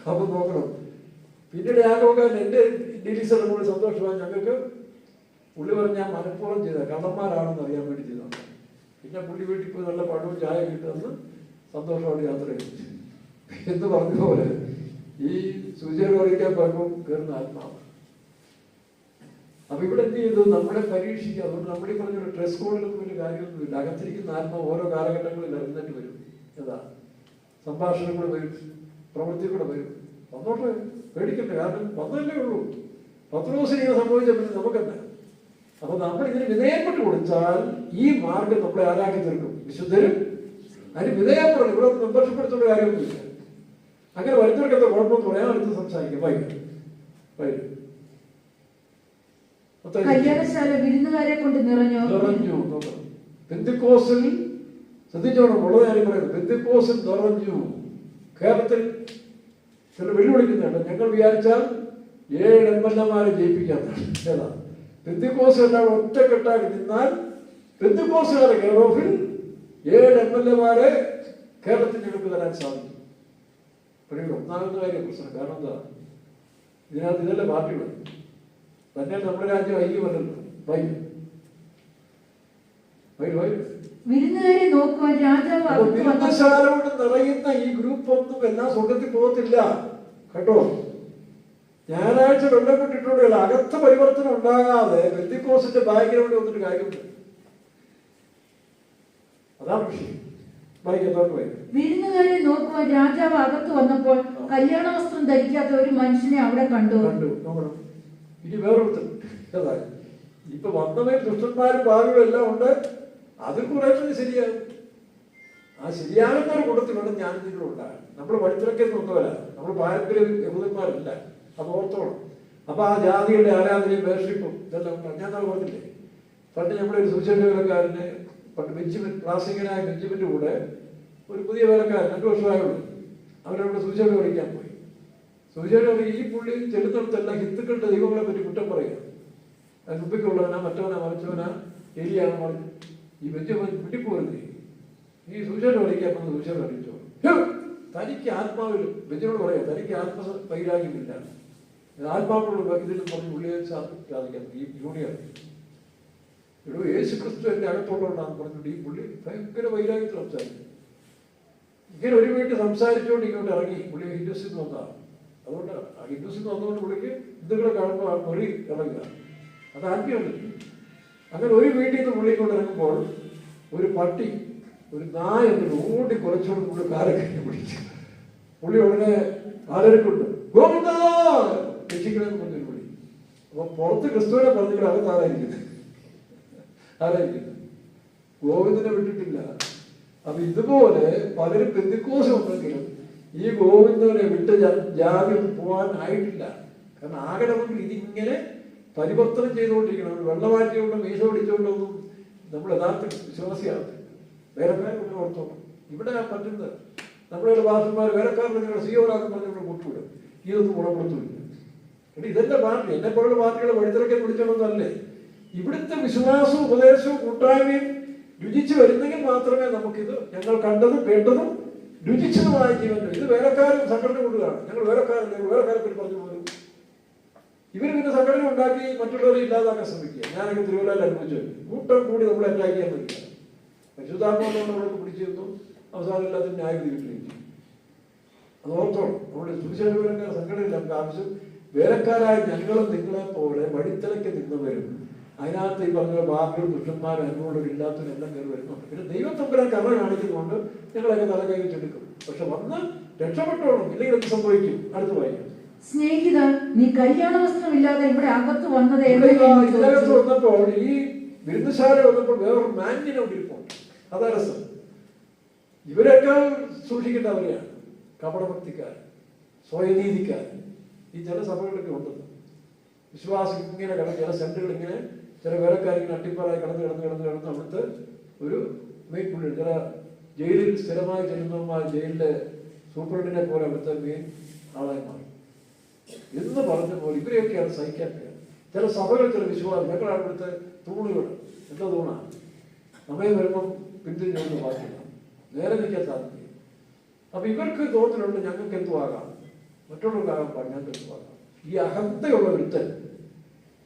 അപ്പൊ നോക്കണം. പിന്നീട് യാക്കോബുകാരൻ എൻ്റെ ഡീലീസറിനെ കൂടി സന്തോഷമായി. ഞങ്ങൾക്ക് പുള്ളി പറഞ്ഞ് ഞാൻ മനഃപൂർവ്വം ചെയ്ത കള്ളന്മാരാണെന്ന് അറിയാൻ വേണ്ടി ചെയ്തതാണ്. പിന്നെ പുള്ളി വീട്ടിൽ പോയി നല്ല പഴവും ചായ കിട്ടുമെന്ന് സന്തോഷമായിട്ട് യാത്ര ചെയ്തു എന്ന് പറഞ്ഞ പോലെ ഈ സുചിയുടെ ഓടിക്കാൻ പോയപ്പോൾ കയറുന്ന ആത്മാവ്. അപ്പൊ ഇവിടെ എന്ത് ചെയ്തു? നമ്മളെ പരീക്ഷിക്കുക. അതുകൊണ്ട് നമ്മുടെ ഈ പറഞ്ഞൊരു ഡ്രസ് കോഡിലൊന്നും വലിയ കാര്യമൊന്നുമില്ല. അകത്തിരിക്കുന്ന ആത്മാവ് ഓരോ കാലഘട്ടങ്ങളിൽ ഇറങ്ങിട്ട് വരും. ഏതാ സംഭാഷണം കൂടെ വരും, പ്രവൃത്തി കൂടെ വരും. വന്നോട്ടെ, പേടിക്കണ്ട. കാരണം വന്നല്ലേ ഉള്ളൂ. പത്രോസിന് ഇങ്ങനെ സംഭവിച്ച പിന്നെ നമുക്കെന്താ? അപ്പൊ നമ്മൾ ഇതിന് വിധേയപ്പെട്ട് കൊടുത്താൽ ഈ മാർഗം നമ്മളെ ആരാക്കി തീർക്കും. വിശുദ്ധരും അതിന് വിധേയപ്പെടും. ഇവിടെ മെമ്പർഷിപ്പെടുത്തേണ്ട കാര്യമൊന്നുമില്ല. അങ്ങനെ വരുന്നവർക്ക് എന്താ കുഴപ്പമെന്ന് പറയാൻ അടുത്ത് സംസാരിക്കും. വൈകി കല്യാണശാല വിരുന്നുകാരെ കൊണ്ട് നിറഞ്ഞു. പെന്തക്കോസ്തിൽ ശ്രദ്ധിച്ചോണം. ഉള്ളത് ഞാൻ പറയുന്നത്, പെന്തക്കോസ്തിൽ നിറഞ്ഞു. കേരളത്തിൽ ചില വെല്ലുവിളിക്കുന്നുണ്ട്. ഞങ്ങൾ വിചാരിച്ചാൽ 7 MLA ജയിപ്പിക്കാത്തതാണ്. ഏതാ പെന്തക്കോസ്ത് എല്ലാം ഒറ്റക്കെട്ടാക്കി നിന്നാൽ പെന്തക്കോസ്തുകാരെ കേരളത്തിൽ 7 MLA കേരളത്തിൽ ഞങ്ങൾക്ക് തരാൻ സാധിക്കും. പക്ഷേ ഒന്നാമത്തെ കാര്യം പ്രശ്നം. കാരണം എന്താ? ഇതിനകത്ത് ഇതല്ലേ പാർട്ടികൾ തന്നെ. നമ്മുടെ രാജ്യം ഐക്യമല്ലല്ലോ. വിരുന്നുകാരെ നോക്കുവാൻ രാജാവ് വിരുന്നശാലയോട് നിറയുന്ന ഈ ഗ്രൂപ്പ് ഒന്നും എല്ലാം സ്വർഗത്തിൽ പോകത്തില്ല കേട്ടോ. ഞായറാഴ്ച വെള്ളപ്പെട്ടിട്ടുള്ള അകത്ത് പരിവർത്തനം ഉണ്ടാകാതെ പെന്തക്കോസ്തിന്റെ ബാക്ക്ഗ്രൗണ്ട് വന്നിട്ട് കാര്യമുണ്ട്. അതാണ് വിഷയം. വിരുന്നുകാരെ നോക്കുവാൻ രാജാവ് അകത്ത് വന്നപ്പോൾ കല്യാണ വസ്ത്രം ധരിക്കാത്ത ഒരു മനുഷ്യനെ അവിടെ കണ്ടു. നോക്കണം. ഇനി വേറൊരുത്തർ ഇപ്പൊ വന്നവരും ദുഷ്ടന്മാരും ഭാവികളും എല്ലാം ഉണ്ട്. അതിൽ കുറേശ്ശെ ശരിയാകും. ആ ശരിയാകുന്ന ഒരു കൂട്ടത്തിലുള്ള ഞാൻ നിങ്ങളുണ്ടാകും. നമ്മൾ വഴിത്തിരക്കെ നിന്നവരാ. നമ്മൾ പാരമ്പര്യ യഹൂദന്മാരല്ല. അത് ഓർത്തോണം. അപ്പൊ ആ ജാതിയുടെ ആരാധനയും വേർഷിപ്പും ഇതെല്ലാം ഉണ്ടാകും. ഞാൻ പറഞ്ഞില്ലേ, പണ്ട് നമ്മുടെ ഒരു സുശേഷകാരനെ പണ്ട് ബെഞ്ചമിൻ, പ്രാസംഗികനായ ബെഞ്ചമിന്റെ കൂടെ ഒരു പുതിയ വേലക്കാരൻ 2 വർഷമായുള്ളൂ. അവരവിടെ സുശേഷം പഠിക്കാൻ പോയി. സുശേഷം ഈ പുള്ളി ചെല്ലുന്നിടത്തെല്ലാം ഹിന്ദുക്കളുടെ ദൈവങ്ങളെ പറ്റി കുറ്റം പറയുക. അത് മുമ്പിക്കുള്ളവനാ, മറ്റവനാ, മറിച്ചവനാ, ഏരിയാണ് പറഞ്ഞു. ഈ ബെഞ്ചമിൻ വിട്ടിപ്പോരുന്നേ. ഈ സുശേഷം പഠിക്കാൻ വന്ന് സുശേഷം അറിയിച്ചോ, തനിക്ക് ആത്മാവിൽ ബെഞ്ചമിനോട് പറയാം, തനിക്ക് ആത്മവൈരാഗ്യമില്ല, ആത്മാക്കളുള്ള ഇതിൽ പറഞ്ഞ് പുള്ളിയെ സാധിക്കാൻ ഈ യൂണിയാണ്. ഇവിടെ യേശു ക്രിസ്തു എന്റെ അകത്തോടുണ്ടാന്ന് പറഞ്ഞിട്ട് ഈ പുള്ളി ഭയങ്കര വൈരാഗ്യത്തിൽ സംസാരിക്കും. ഇങ്ങനെ ഒരു വീട്ടിൽ സംസാരിച്ചുകൊണ്ട് ഇങ്ങോട്ട് ഇറങ്ങി. പുള്ളി ഹിന്ദുസിൽ നിന്ന് വന്നതാണ്. അതുകൊണ്ട് ഹിന്ദുസിൽ നിന്ന് വന്നുകൊണ്ട് പുള്ളിക്ക് ഹിന്ദുക്കളെ കാണുമ്പോൾ മൊഴി ഇറങ്ങുക. അത് ആത്മീയമുണ്ട്. അങ്ങനെ ഒരു വീട്ടിൽ നിന്ന് പുള്ളി കൊണ്ട് ഇറങ്ങുമ്പോൾ ഒരു പട്ടി, ഒരു നായ ഓടി കുറച്ചുകൊണ്ട് പുള്ളി കാലൊക്കെ പിടിച്ചു. പുള്ളി ഉടനെ ആലരക്കുണ്ട് ഗോവിന്ദ രക്ഷിക്കണമെന്ന് പറഞ്ഞൊരു പുള്ളി. അപ്പൊ പുറത്ത് ക്രിസ്തുവിനെ പറഞ്ഞിട്ട് അകത്ത് ആരായിരിക്കുന്നത്? ഗോവിന്ദനെ വിട്ടിട്ടില്ല. അപ്പൊ ഇതുപോലെ പലരും പെന്തക്കോസ്ത് ഉണ്ടെങ്കിലും ഈ ഗോവിന്ദനെ വിട്ട് ജാതി പോകാൻ ആയിട്ടില്ല. കാരണം ആകണമെങ്കിൽ ഇതിങ്ങനെ പരിവർത്തനം ചെയ്തുകൊണ്ടിരിക്കണം. വെള്ളമാറ്റിയോണ്ടോ മീശ പിടിച്ചുകൊണ്ടൊന്നും നമ്മൾ യഥാർത്ഥ വിശ്വാസിയാകത്തില്ല. വേലക്കാരെ ഓർത്തോണം. ഇവിടെ പറ്റുന്നത് നമ്മുടെ ഭാഷന്മാർ വേലക്കാരുടെ നിങ്ങളുടെ സിയോറാന്ന് പറഞ്ഞ് ഇവിടെ കൂട്ടുവിടും. ഇതൊന്നും ഗുണപ്പെടുത്തില്ല. ഇതെന്റെ പാർട്ടി, എന്നെ പോലുള്ള പാർട്ടികളെ വഴിത്തിറക്കെ പിടിച്ചോളന്നല്ലേ. ഇവിടുത്തെ വിശ്വാസവും ഉപദേശവും കൂട്ടായ്മയും രുചിച്ചു വരുന്നെങ്കിൽ മാത്രമേ നമുക്കിത് ഞങ്ങൾ കണ്ടതും കേട്ടതും രുചിച്ചതുമായ ജീവൻ. ഇത് വേലക്കാരും സംഘടന കൊണ്ടുകയാണ്. ഞങ്ങൾ വേലക്കാരല്ലേ, വേലക്കാരെ പറ്റി പറഞ്ഞു പോലും. ഇവർ പിന്നെ സംഘടന ഉണ്ടാക്കി മറ്റുള്ളവരെ ഇല്ലാതാക്കാൻ ശ്രമിക്കുക. ഞാനൊക്കെ തിരുവല്ലയിൽ അനുഭവിച്ചു. കൂട്ടം കൂടി നമ്മളെ അറ്റാക്ക് ചെയ്യാൻ പറ്റില്ല. പരിശുദ്ധാത്മാവ് നമ്മളൊക്കെ പിടിച്ചിരുന്നു. അവസാനം എല്ലാത്തിനും ന്യായവിധി കിട്ടുകയും. അത് ഓർത്തോളം നമ്മുടെ സുവിശേഷ വേലക്കാർ സംഘടനയിൽ നമുക്ക് ആവശ്യം. വേലക്കാരായ ഞങ്ങളും നിങ്ങളെ പോലെ വഴിത്തലയ്ക്ക് നിന്നവരും അതിനകത്ത് ഈ പറഞ്ഞ ബാക്കിയും ദുഷ്ടന്മാരും അനുഭവങ്ങളില്ലാത്തവരും എല്ലാം കയറി വരുന്നുണ്ട്. പിന്നെ ദൈവം തമ്പുരാൻ കർണ കാണിക്കുന്നതുകൊണ്ട് ഞങ്ങളൊക്കെ തല കൈ വെച്ചെടുക്കും. പക്ഷെ വന്ന് രക്ഷപ്പെട്ടോണം, ഇല്ലെങ്കിൽ എന്ത് സംഭവിക്കും? അടുത്ത് വായിക്കും. സ്നേഹിത, നീ കല്യാണ വസ്ത്രമില്ലാതെ ഇവിടെ അകത്ത് വന്നത് ഇതിനകത്ത് വന്നപ്പോൾ, ഈ വിരുന്നുശാല വന്നപ്പോൾ വേറൊരു മാന്യനെ ഇരിപ്പുണ്ട്. അതാ രസം. ഇവരെക്കാൾ സൂക്ഷിക്കേണ്ടവരെയാണ് കപടഭക്തിക്കാർ, സ്വയനീതിക്കാർ. ഈ ചില സഭകളൊക്കെ ഉണ്ടത്. വിശ്വാസം ഇങ്ങനെ കിടന്ന് ചില സെന്റുകൾ ഇങ്ങനെ ചില വേലക്കാരിങ്ങനെ അട്ടിപ്പാറായി കിടന്ന് അവിടുത്തെ ഒരു മെയിൻ പുള്ളി, ചില ജയിലിൽ സ്ഥിരമായി ചെല്ലുന്നവന്മാർ ജയിലിലെ സൂപ്രണ്ടിനെ പോലെ അവിടുത്തെ മെയിൻ ആളായി മാറി എന്ന് പറഞ്ഞ പോലെ ഇവരെയൊക്കെയാണ് സഹിക്കാൻ കഴിയുക. ചില സഭകൾ, ചില വിശ്വാസം, ഞങ്ങളാണ് ഇവിടുത്തെ തൂണുകൾ. എന്താ തൂണാണ്? സമയം വരുമ്പം പിന്തിരിഞ്ഞൊന്ന് ബാക്കില്ല, നേരെ നിൽക്കാൻ സാധിക്കും. അപ്പൊ ഇവർക്ക് തോന്നലുണ്ട് ഞങ്ങൾക്ക് എന്തുവാകാം, മറ്റുള്ളവർക്കാകാൻ പാടില്ല, ഞങ്ങൾക്ക് എന്തുവാകാം. ഈ അഹന്തയുള്ള ഒരുത്തൻ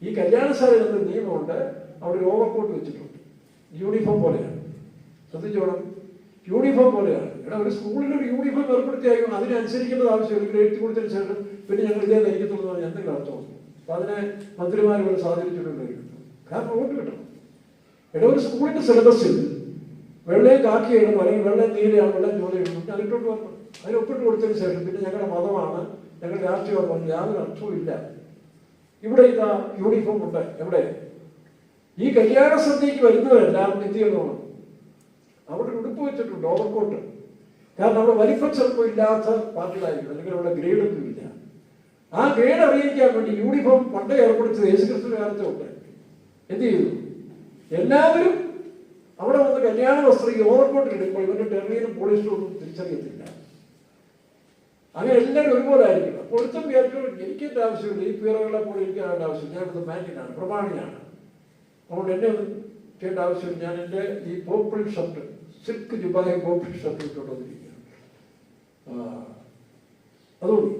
ഈ കല്യാണശാലയിൽ എന്നൊരു നിയമമുണ്ട്. അവിടെ ഒരു ഓവർകോട്ട് വെച്ചിട്ടുണ്ട്. യൂണിഫോം പോലെയാണ്. ശ്രദ്ധിച്ചോണം, യൂണിഫോം പോലെയാണ്. എടാ ഒരു സ്കൂളിൽ ഒരു യൂണിഫോം ഏർപ്പെടുത്തിയാലും അതിനനുസരിക്കേണ്ടത് ആവശ്യമില്ല. ഗ്രേഡ് കൊടുത്തതിന് ശേഷം പിന്നെ ഞങ്ങൾ ഇതേ ധരിക്കത്തുള്ളൂ എന്ന് പറഞ്ഞാൽ എന്തെങ്കിലും അർത്ഥം. അപ്പൊ അതിനെ മന്ത്രിമാർ പോലെ സാധിച്ചിട്ടുണ്ടായിരിക്കും. കാരണം വോട്ട് കിട്ടണം. എടാ ഒരു സ്കൂളിന്റെ സിലബസിൽ വെള്ളയും കാക്കി എഴുതുന്നു, അല്ലെങ്കിൽ വെള്ളം നീലയാണ്, വെള്ളം ചോല എഴുതുന്നു, അതിട്ടോട്ട് വരണം. അതിന് ഒപ്പിട്ട് കൊടുത്തതിന് ശേഷം പിന്നെ ഞങ്ങളുടെ മതമാണ്, ഞങ്ങളുടെ രാഷ്ട്രീയമാണ്, യാതൊരു അർത്ഥവും ഇല്ല. ഇവിടെ ഇതാ യൂണിഫോം ഉണ്ട്. എവിടെ? ഈ കല്യാണ സദ്യക്ക് വരുന്നവരെല്ലാം എന്ത് ചെയ്യണം? അവിടെ ഉടുപ്പ് വെച്ചിട്ടുണ്ട്, ഓവർകോട്ട്. കാരണം അവിടെ വലിപ്പച്ചെറുപ്പം ഇല്ലാത്ത പാർട്ടികളായിരിക്കും, അല്ലെങ്കിൽ അവിടെ ഗ്രേഡൊന്നും ഇല്ല. ആ ഗ്രേഡ് അറിയിക്കാൻ വേണ്ടി യൂണിഫോം പണ്ടേ ഏർപ്പെടുത്തിയത് യേശുക്രിസ്തുവിന്റെ കാലത്തെ ഉണ്ട്. എന്ത് ചെയ്തു? എല്ലാവരും അവിടെ വന്ന് കല്യാണ വസ്ത്രം ഈ ഓവർകോട്ട് ഇടുമ്പോൾ ഇവന്റെ ടെർമിനും പോളിസ്റ്ററും ഒന്നും തിരിച്ചറിയത്തില്ല. അങ്ങനെ എല്ലാവരും ഒരുപോലെ ആയിരിക്കും. അപ്പോൾ ഒരുത്തം വിചാരിക്കും എനിക്ക് എൻ്റെ ആവശ്യമില്ല, ഈ പീറകളെ പോലെ എനിക്ക് ആവേണ്ട ആവശ്യമില്ല, ഞാനത് മാന്യനാണ്, പ്രമാണിയാണ്, അതുകൊണ്ട് എന്നെ ഒന്നും ചെയ്യേണ്ട ആവശ്യമില്ല. ഞാൻ എൻ്റെ ഈ പോപ്പിൾ ഷർട്ട്, സിൽക്ക് ജുബായ പോപ്പിൾ ഷർട്ട് ഇട്ടുകൊണ്ടിരിക്കുകയാണ്. അതുകൊണ്ട്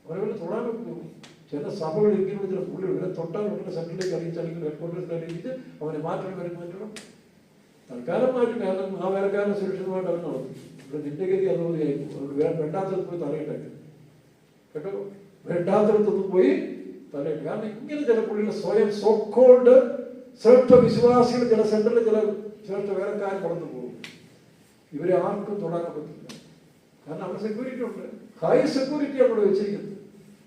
അവരവരെ തൊടാൻ പോകും. ചില സഭകൾ ഇരിക്കുന്ന ചില പുള്ളി ഇവരെ തൊട്ടാൽ ഉടനെ സെൻട്രലിലേക്ക് അറിയിച്ചല്ലെങ്കിൽ ഹെഡ്ക്വാർട്ടേഴ്സിൽ അറിയിച്ച് അവനെ മാറ്റണം മാറ്റണം. തൽക്കാലം മാറ്റി. കാരണം ആ വേലക്കാരനെ സുരക്ഷിതമായിട്ട് അവർ നടത്തും. ഇവിടെ നിന്റെ ഗതി അതുപോലെയായിരിക്കും. അതുകൊണ്ട് വേണ്ടാത്തടത്ത് പോയി തലയിട്ടേക്ക് കേട്ടോ. വേണ്ടാത്തടത്തൊന്നും പോയി തലയിട്ട്. കാരണം ഇങ്ങനെ ചില പുള്ളികൾ സ്വയം സോക്കോൾഡ് ശ്രേഷ്ഠ വിശ്വാസികൾ ചില സെന്ററിൽ ചില ശ്രേഷ്ഠ വേലക്കാരൻ കടന്നു പോകും. ഇവരെ ആർക്കും തൊടാൻ പറ്റില്ല. കാരണം അവിടെ സെക്യൂരിറ്റി ഉണ്ട്, ഹൈ സെക്യൂരിറ്റി അവിടെ വെച്ചിരിക്കുന്നത്.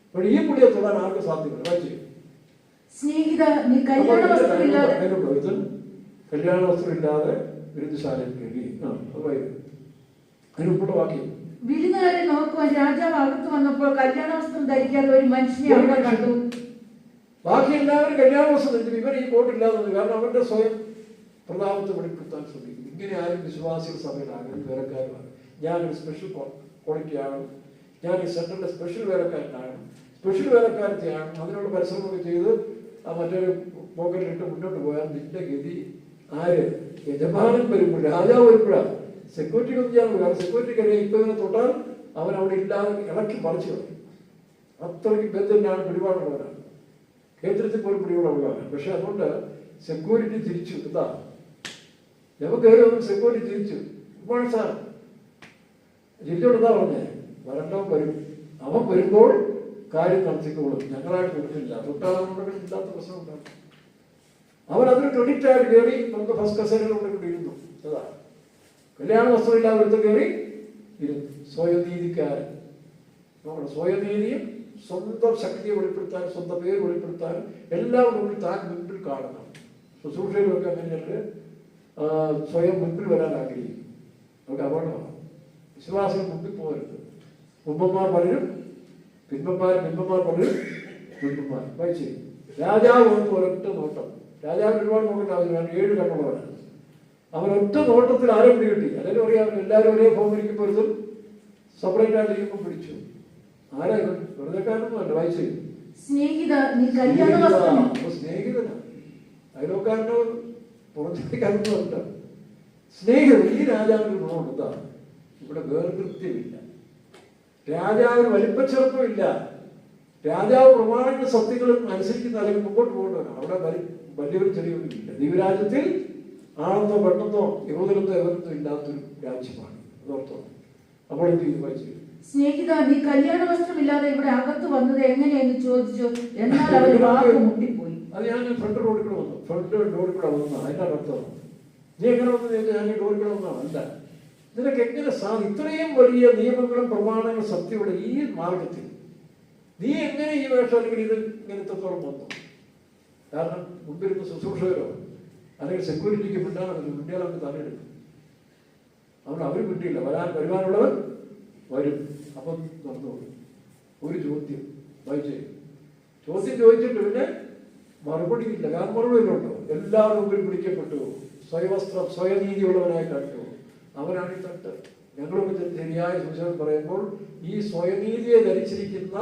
അപ്പോൾ ഈ പുള്ളിയെ തൊടാൻ ആർക്കും സാധ്യമല്ല. സ്നേഹിത, നീ കല്യാണ വസ്ത്രമില്ലാതെ വിരുദ്ധശാലയിൽ കയറി. അതിനുൾപ്പെടെ വാക്കി വിരുന്നുകാരെ നോക്കുവാൻ രാജാവ് അകത്ത് വന്നപ്പോൾ കല്യാണ വസ്ത്രം ധരിക്കാതെ ഒരു മനുഷ്യനെ അവിടെ കണ്ടു. ബാക്കി എല്ലാവരും കല്യാണ വസ്ത്രം ധരിച്ചു. ഇവർ ഈ കോട്ടില്ലാതെ വന്നു. കാരണം അവരുടെ സ്വയം പ്രതാപത്തെ വെളിപ്പെടുത്താൻ ശ്രമിക്കും. ഇങ്ങനെ ആരും വിശ്വാസികൾ സഭയിലാകരുത്, വേലക്കാരുമാണ്. ഞാനൊരു സ്പെഷ്യൽ ക്വാളിറ്റിയാണ്, ഞാൻ ഈ സെന്ററിന്റെ സ്പെഷ്യൽ വേലക്കാരനാണ്, സ്പെഷ്യൽ വേലക്കാരത്തെയാണ്. അതിനുള്ള പരിശ്രമമൊക്കെ ചെയ്ത് ആ മറ്റൊരു പോക്കറ്റിലിട്ട് മുന്നോട്ട് പോയാൽ നിന്റെ ഗതി ആര്? യജമാനൻ വരുമ്പോൾ, രാജാവ് വരുമ്പോഴാണ്. സെക്യൂരിറ്റി ഒന്നും ചെയ്യാൻ. കാരണം സെക്യൂരിറ്റി കഴിയാൻ ഇപ്പൊ ഇവനെ തൊട്ടാൽ അവൻ അവിടെ ഇല്ലാതെ ഇളക്കി പറിച്ചു കളയും. അത്രയ്ക്ക് ബന്ധനാണ്, പിടിപാടുള്ളവരാണ്. കേന്ദ്രത്തിൽ പോലും പിടിപാടുള്ളവരാണ്. പക്ഷെ അതുകൊണ്ട് സെക്യൂരിറ്റി തിരിച്ചു. എന്താ നമുക്ക് കയറി സെക്യൂരിറ്റി തിരിച്ചു. ഗുഡ് സാർ ജില്ലയോട് എന്താ പറഞ്ഞേ? വരണ്ടവൻ വരും, അവൻ വരുമ്പോൾ കാര്യം നടത്തിക്കോളും, ഞങ്ങളായിട്ട് വരുന്നില്ല. തൊട്ടാളുണ്ടെങ്കിൽ ഇല്ലാത്ത പ്രശ്നം ഉണ്ടാകും. അവൻ അതിന് ക്രെഡിറ്റ് ആയിട്ട് കയറി നമുക്ക് ഫസ്റ്റ് കസേരയിലുണ്ടെങ്കിൽ ഇരുന്നു. അതാ കല്യാണ വസ്ത്രമില്ലാതെ എടുത്ത് കയറി ഇരുന്നു. സ്വയനീതിക്കാരൻ. നമ്മുടെ സ്വയനീതിയും സ്വന്തം ശക്തിയെ വെളിപ്പെടുത്താനും സ്വന്തം പേര് വെളിപ്പെടുത്താനും എല്ലാവരും കൂടി താൻ മുൻപിൽ കാണണം. ശുശ്രൂഷയിലൊക്കെ അങ്ങനെ സ്വയം മുൻപിൽ വരാൻ ആഗ്രഹിക്കും. നമുക്ക് അപകടമാണ്. വിശ്വാസികൾ മുമ്പിൽ പോകരുത്. മുമ്പന്മാർ പലരും പിൻപന്മാർ പലരും മുൻപന്മാർ. വായിച്ചു രാജാവ് വന്ന് ഒരൊറ്റ നോട്ടം. രാജാവിന് ഒരുപാട് നോക്കേണ്ട ആവശ്യമാണ്. 7 കണ്ണുള്ളവരാണ്. അവൻ ഒറ്റ നോട്ടത്തിൽ ആരെ പിടികിട്ടി? അല്ലെങ്കിൽ അറിയാം എല്ലാവരും ഒരേ ഫോം ഇരിക്കുമ്പോൾ ഒരുത്തും സെപ്പറേറ്റ് ആയിട്ട് ഇരിക്കുമ്പോൾ പിടിച്ചു. ആരാ ഇവൻ? വെറുതെക്കാരനൊന്നും അല്ല. വായിച്ചു സ്നേഹിതനാണ്. അയലോക്കാരനോ പുറത്തേക്കാരനോ അല്ല. സ്നേഹിതൻ. ഈ രാജാവിന് ഗുണമുണ്ട്. എന്താ? ഇവിടെ വേർകൃത്യമില്ല. രാജാവിന് വലിപ്പച്ചെറുപ്പമില്ല. രാജാവ് പ്രമാണങ്ങളും സത്യങ്ങളും അനുസരിക്കുന്ന അല്ലെങ്കിൽ മുമ്പോട്ട് പോകേണ്ടവരാണ്. അവിടെ വലിയവരും ചെറിയവരും ഇല്ല. ദൈവരാജ്യത്തിൽ ആണെന്നോ പെട്ടെന്നോ യഹൂദനത്തോ എവരത്തോ ഇല്ലാത്തൊരു രാജ്യമാണ്. അതോർത്തോ. അപ്പോൾ എന്ത് ചെയ്തു? വായിച്ചു സ്നേഹിത, നീ കല്യാണ വസ്ത്രമില്ലാതെ ഇവിടെ അകത്ത് വന്നത് എങ്ങനെയെന്ന് ചോദിച്ചു. എന്നാൽ അവർ വാക്ക് മുട്ടിപ്പോയി. അത് ഞാൻ ഫ്രണ്ട് റോഡിൽ കൂടെ വന്നു. ഫ്രണ്ട് ഡോറിൽ കൂടെ വന്ന അതിന്റെ അർത്ഥം നീ എങ്ങനെ വന്നു ചോദിച്ചാൽ ഞാൻ ഈ ഡോറിൽ കൂടെ വന്നതാണ്. അല്ല, നിനക്ക് എങ്ങനെ ഇത്രയും വലിയ നിയമങ്ങളും പ്രമാണങ്ങളും സത്യമുള്ള ഈ മാർഗത്തിൽ നീ എങ്ങനെ ഈ വേഷം അല്ലെങ്കിൽ ഇത് ഇങ്ങനത്തോളം വന്നു? കാരണം മുമ്പിരുന്ന ശുശ്രൂഷകരോ അല്ലെങ്കിൽ സെക്യൂരിറ്റിക്ക് മിണ്ടാനല്ല, മിണ്ടിയാൽ അവർക്ക് തലയെടുക്കും. അതുകൊണ്ട് അവർ മിണ്ടിയില്ല. വരുവാനുള്ളവർ വരും. അപ്പം നടന്നു പോകും. ഒരു ചോദ്യം വായിച്ചേ. ചോദ്യം ചോദിച്ചിട്ട് പിന്നെ മറുപടി ഇല്ല. കാരണം മറുപടി ഉണ്ടോ? എല്ലാവരും മുമ്പിൽ പിടിക്കപ്പെട്ടു. സ്വയവസ്ത്രം സ്വയനീതിയുള്ളവനായി കണ്ടു. അവനാണ് ഈ തട്ട്. ഞങ്ങളൊക്കെ ശരിയായ സുവിശേഷം പറയുമ്പോൾ ഈ സ്വയനീതിയെ ധരിച്ചിരിക്കുന്ന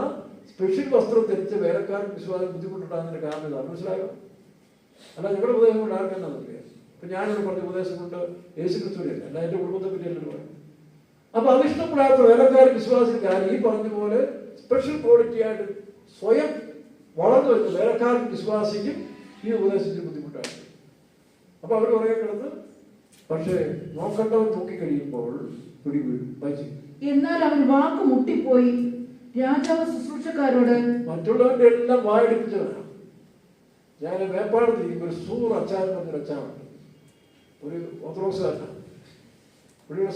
സ്പെഷ്യൽ വസ്ത്രം ധരിച്ച വേലക്കാരൻ വിശ്വാസം ബുദ്ധിമുട്ടുണ്ടാകുന്നതിന്റെ കാരണം ഇതാണ്. മനസ്സിലായോ? അല്ല, ഞങ്ങളുടെ ഉപദേശം കൊണ്ട് ആർക്കെന്നാന്ന് അറിയാം. ഇപ്പൊ ഞാനൊരു പറഞ്ഞ ഉപദേശം കൊണ്ട് യേശുക്രിസ്തുവിനല്ല, അല്ല എന്റെ കുടുംബത്തെ പറ്റി എല്ലാവരും പറയും. അപ്പൊ അതിഷ്ടപ്പെടാത്ത വേലക്കാരൻ വിശ്വാസിക്കാരൻ ഈ പറഞ്ഞ പോലെ സ്പെഷ്യൽ ക്വാളിറ്റി ആയിട്ട് സ്വയം വളർന്നു വരുന്ന വേലക്കാരൻ വിശ്വാസിക്കും ഈ ഉപദേശത്തിന് ബുദ്ധിമുട്ടാണ്. അപ്പൊ അവർ കുറെ കിടന്ന് പക്ഷേ നോക്കേണ്ടവൻ നോക്കിക്കഴിയുമ്പോൾ പിടിവീഴും. വായിച്ചു. എന്നാൽ അവൻ വാക്ക് മുട്ടിപ്പോയി രാജാവ് ശുശ്രൂഷക്കാരോട്, മറ്റുള്ളവന്റെ എല്ലാം വായെടുപ്പിച്ചവനാണ്. ഞാൻ മേപ്പാടത്തിരിക്കുമ്പോൾ ഒരു സൂർ അച്ചാൻ എന്നൊരു അച്ചാനുണ്ട്, ഒരു ഓർത്തഡോക്സുകാരനാണ്. പുള്ളിയുടെ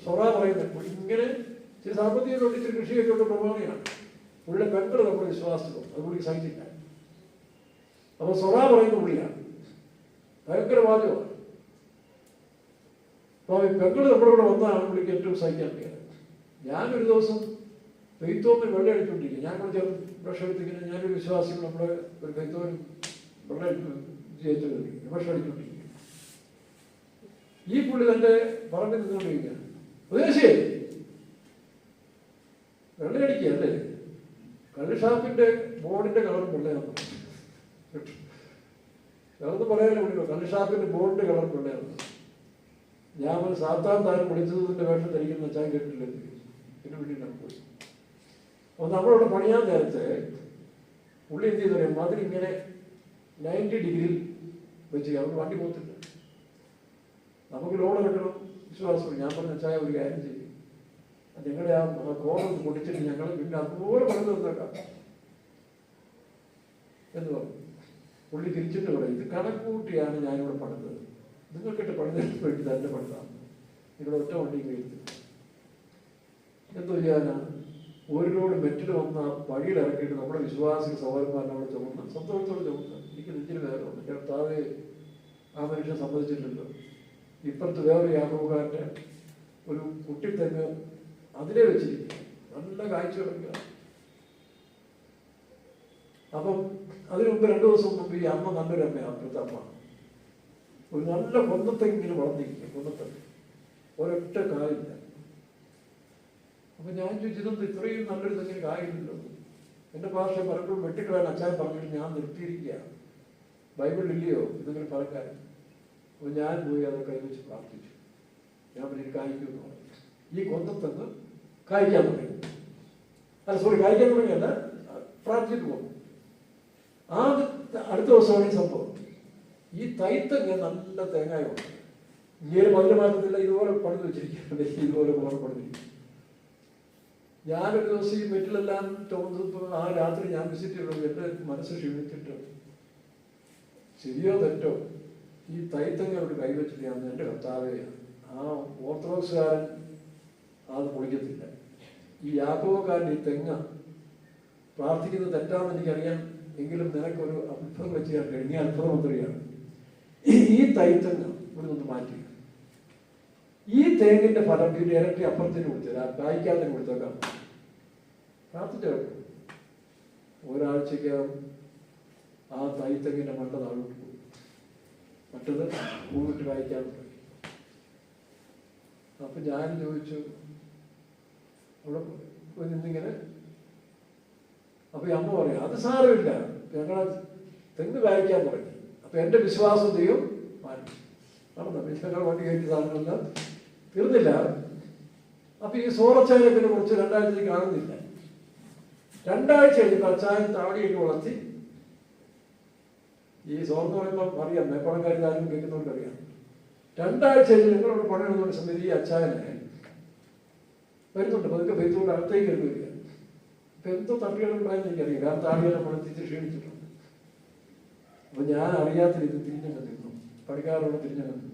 സ്വറ പറയുന്നത് ഇങ്ങനെ ചില സാമ്പത്തികമായിട്ട് ഇച്ചിരി കൃഷിയൊക്കെ ഉള്ള പ്രമാണിയാണ്. പുള്ളിയുടെ പെങ്ങൾ നമ്മുടെ വിശ്വാസത്തിലും അത് പുള്ളിക്ക് സഹിച്ചില്ല. അപ്പൊ സ്വറ പറയുന്ന പുള്ളിയാണ്, ഭയങ്കര വാചകമാണ്. അപ്പൊ ഈ പെങ്ങൾ നമ്മുടെ കൂടെ വന്നതാണ് പുള്ളിക്ക് ഏറ്റവും സഹിക്കാൻ വയ്യത്. ഞാനൊരു ദിവസം പെയ്ത്തോന്നിൽ വെള്ളം അടിച്ചുകൊണ്ടിരിക്കുക. ഞാൻ കൂടെ ചേർന്ന് ബ്രഷ് എടുത്തിങ്ങനെ, ഞാനൊരു വിശ്വാസികൾ നമ്മുടെ ഒരു പെയ്ത്തോനും വെള്ളം അടിച്ചുകൊണ്ടിരിക്കുക, ബ്രഷ് അടിച്ചുകൊണ്ടിരിക്കുക. ഈ പുള്ളി തന്റെ പറമ്പിൽ നിന്നുകൊണ്ടിരിക്കുക, ഉപദേശിയേ വെള്ളയടിക്കുക അല്ലേ, കള്ളുഷാപ്പിന്റെ ബോർഡിന്റെ കളർ വെള്ളയാണ്. വേറൊന്നും പറയാനോ വിളിക്കോ, കള്ളുഷാപ്പിന്റെ ബോർഡിന്റെ കളർ വെള്ളയാണ്. ഞാൻ ഒരു സാത്താൻ താരം വിളിച്ചതിന്റെ വേഷം ധരിക്കുന്ന വെച്ചാൽ കേട്ടില്ല. പിന്നെ വീട്ടിൽ പോയി. അപ്പൊ നമ്മളവിടെ പണിയാൻ നേരത്തെ പുള്ളി എന്ത് ചെയ്തു പറയാം, മതിലിങ്ങനെ 90 ഡിഗ്രിയിൽ വെച്ച് അവർ വണ്ടി പോകത്തില്ല. നമുക്ക് ലോഡ് എടുക്കണം വിശ്വാസം. ഞാൻ പറഞ്ഞ ചായ ഒരു കാര്യം ചെയ്യും, നിങ്ങളുടെ ആ കോളം പൊടിച്ചിട്ട് ഞങ്ങൾ പിന്നെ അതുപോലെ പണിത് തന്നേക്കാം എന്ന് പറഞ്ഞു. പുള്ളി തിരിച്ചിട്ട് പറയും, ഇത് കണക്കൂട്ടിയാണ് ഞാനിവിടെ പണിതത്, നിങ്ങൾക്കിട്ട് പണിതിട്ട് വേണ്ടി തന്നെ പണിതാണ്, നിങ്ങളുടെ ഒറ്റ വണ്ടി കഴിയുന്നത്. എന്തോ ചെയ്യാനാണ്? ഒരു ലോഡ് മെറ്റിൽ വന്ന വഴിയിൽ ഇറക്കിയിട്ട് നമ്മുടെ വിശ്വാസിക സഹോദരന്മാരെ അവിടെ ചുമന്ന് സന്തോഷത്തോടെ ചുമന്ന് എനിക്ക് നെഞ്ചിന് വേദന. കർത്താവെ ആ മനുഷ്യനെ സമ്മതിച്ചിട്ടുണ്ടല്ലോ. ഇപ്പുറത്ത് വേറൊരു യാത്രക്കാരൻ്റെ ഒരു കുട്ടിത്തെങ്ങ് അതിലേ വെച്ചിരിക്കുക, നല്ല കാഴ്ച കിടക്കുക. അപ്പം അതിനു മുമ്പ് 2 ദിവസം മുമ്പ് ഈ അമ്മ നല്ലൊരു അമ്മയാണ്. അപ്പുറത്തെ അമ്മ ഒരു നല്ല കൊന്നത്തെങ്ങിന് വളർന്നിരിക്കുക, കൊന്നത്തെങ്ങ് ഒരൊറ്റ കായില്ല. അപ്പൊ ഞാൻ ചോദിച്ചത് ഇത്രയും നല്ലൊരു തെങ്ങിന് കായില്ലല്ലോ. എന്റെ ഭാഷ പലപ്പോഴും വെട്ടിക്കളയാൻ അച്ഛൻ പറഞ്ഞിട്ട് ഞാൻ നിർത്തിയിരിക്കുക, ബൈബിളില്ലയോ ഇതെങ്കിലും പറക്കാൻ. അപ്പൊ ഞാൻ പോയി അത് കൈവച്ച് പ്രാർത്ഥിച്ചു. ഞാൻ പിന്നെ കായ്ക്കുമെന്ന് പറഞ്ഞു. ഈ കൊന്നത്തെങ്ങ് കായ്ക്കാൻ തുടങ്ങി. കായ്ക്കാൻ തുടങ്ങിയല്ല, പ്രാർത്ഥിച്ചിട്ട് പോകും. അടുത്ത ദിവസമാണ് ഈ സംഭവം. ഈ തൈത്തെങ്ങ് നല്ല തേങ്ങായ ഉണ്ട്. ഇങ്ങനെ മധുര മാറ്റത്തില്ല, ഇതുപോലെ പണിത് വെച്ചിരിക്കുന്നുണ്ട്, ഇതുപോലെ പോലെ പണിതിരിക്കും. ഞാനൊരു ദിവസം ഈ മെറ്റിലെല്ലാം തോന്നുന്നപ്പോൾ ആ രാത്രി ഞാൻ വിസിറ്റ് ചെയ്തത് എൻ്റെ മനസ്സ് ക്ഷീണിച്ചിട്ട് ശരിയോ തെറ്റോ ഈ തൈത്തങ്ങ അവിടെ കൈവച്ചിട്ട് ഞാൻ എൻ്റെ കർത്താവെ, ആ ഓർത്തഡോക്സുകാരൻ അത് പൊളിക്കത്തില്ല, ഈ യാക്കോബക്കാരൻ ഈ തെങ്ങ പ്രാർത്ഥിക്കുന്നത് തെറ്റാണെന്ന് എനിക്കറിയാം, എങ്കിലും നിനക്കൊരു അത്ഭുതം വെച്ച് ഞാൻ കഴിഞ്ഞ അത്ഭുത മന്ത്രിയാണ്. ഈ തൈത്തങ്ങ ഇവിടെ നിന്ന് മാറ്റി ഈ തേങ്ങിന്റെ ഫലം പിന്നെ ഇരട്ടി അപ്പുറത്തിന് കൊടുത്തരാ, കായ്ക്കാതെ കൊടുത്തേക്കാം. പ്രാർത്ഥിച്ചു. ഒരാഴ്ചക്കകം ആ തൈത്തങ്ങിന്റെ മണ്ട താഴോട്ട് പോയി, മറ്റത് പൂവിട്ട് കായ്ക്കാൻ തുടങ്ങി. അപ്പൊ ഞാൻ ചോദിച്ചു അവിടെ പോയി നിന്നിങ്ങനെ. അപ്പൊ ഈ അമ്മ പറയാം, അത് സാരമില്ല, ഞങ്ങളെ തെങ്ങ് കായ്ക്കാൻ തുടങ്ങി. അപ്പൊ എന്റെ വിശ്വാസത്തെയും മാറ്റി നടന്നു. ഞങ്ങൾ വണ്ടി കയറ്റി സാധനങ്ങളെല്ലാം തീർന്നില്ല. അപ്പൊ ഈ സോറച്ചായനെ പിന്നെ കുറച്ച് 2 ആഴ്ച കാണുന്നില്ല. 2 ആഴ്ച കഴിഞ്ഞപ്പോൾ അച്ചായൻ താടിയൊക്കെ വളർത്തി. ഈ സോറെന്ന് പറയുമ്പോൾ അറിയാം, മേപ്പടക്കാർ ആരും കേൾക്കുന്നവർക്കറിയാം. 2 ആഴ്ച കഴിഞ്ഞ് നിങ്ങളോട് പണിയെടുക്കുന്ന സമയത്ത് ഈ അച്ചായനെ വരുന്നുണ്ട്, പതുക്കെ പെയ്ത്തുകൊണ്ട് അകത്തേക്ക് എടുത്ത് വരിക. അപ്പൊ എന്തോ തട്ടുകളുണ്ടായെന്ന് എനിക്കറിയാം, കാരണം താടിയെല്ലാം വളർത്തിച്ച് ക്ഷീണിച്ചിട്ടുണ്ട്. അപ്പൊ ഞാൻ അറിയാത്ത രീതി തിരിഞ്ഞങ്ങ് നിന്നു, പണിക്കാരോട് തിരിഞ്ഞങ്ങ് നിന്നു.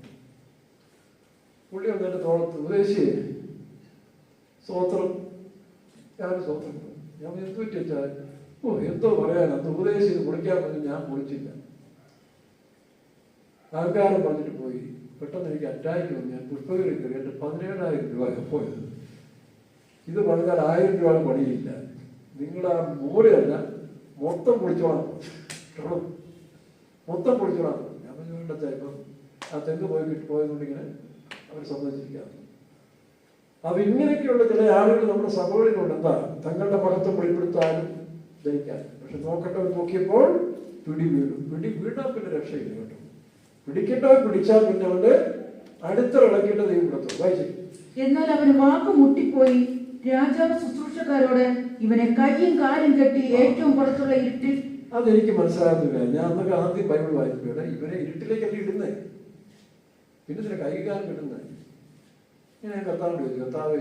പുള്ളി വന്ന് എൻ്റെ തോളത്ത്, ഉപദേശിയെ സ്വോത്രം, ഞാനൊരു സ്വോത്രം. ഞാൻ എന്ത് പറ്റി വെച്ചാൽ, എന്തോ പറയാൻ, അന്ന് ഉപദേശി ഇത് പൊളിക്കാൻ പറഞ്ഞ് ഞാൻ പൊളിച്ചില്ല, ആൾക്കാരും പറഞ്ഞിട്ട് പോയി. പെട്ടെന്ന് എനിക്ക് അറ്റാക്ക് വന്നു. ഞാൻ പുഷ്പഗിരി കയറി, എൻ്റെ 17,000 രൂപ പോയത്. ഇത് പറഞ്ഞാൽ 1000 രൂപ പണിയില്ല, നിങ്ങൾ ആ മൂലയല്ല മൊത്തം പൊളിച്ചോളാം, മൊത്തം പൊളിച്ചോളാം. ഞാൻ വേണ്ട ഇപ്പം ആ തെങ്ങ് പോയതുകൊണ്ടിങ്ങനെ അവർ സമ്മതിച്ചിരിക്കുകയാണ്. അപ്പൊ ഇങ്ങനെയൊക്കെയുള്ള ചില ആളുകൾ നമ്മുടെ സഭകളിലുണ്ട്. എന്താ, തങ്ങളുടെ മഹത്വം വെളിപ്പെടുത്താനും ധരിക്കാനും. പക്ഷെ നോക്കേണ്ടവർ നോക്കിയപ്പോൾ പിടി വീണാൽ പിന്നെ രക്ഷയില്ല കേട്ടോ. പിടിക്കേണ്ടവർ പിടിച്ചാൽ പിന്നെ അവന്റെ അടുത്തിളക്കേണ്ട ദൈവം കൊടുത്തു. വായിച്ചു. എന്നാൽ അവന് വാക്ക് മുട്ടിപ്പോയി രാജാവ് ശുശ്രൂഷക്കാരോട്, ഇവനെ കൈയും കാലും കെട്ടി ഏറ്റവും പുറത്തുള്ള ഇരുട്ടിൽ. അതെനിക്ക് മനസ്സിലാകുന്നില്ല. ഞാൻ അന്നൊക്കെ ആദ്യം ബൈബിൾ വായിക്കുകയാണ്, ഇവരെ ഇരുട്ടിലേക്കല്ല ഇടുന്നേ. പിന്നെ ഇതിന് കൈകാലം കിട്ടുന്നത് ഞാൻ കർത്താവിനോട് ചോദിച്ചു, കർത്താവ്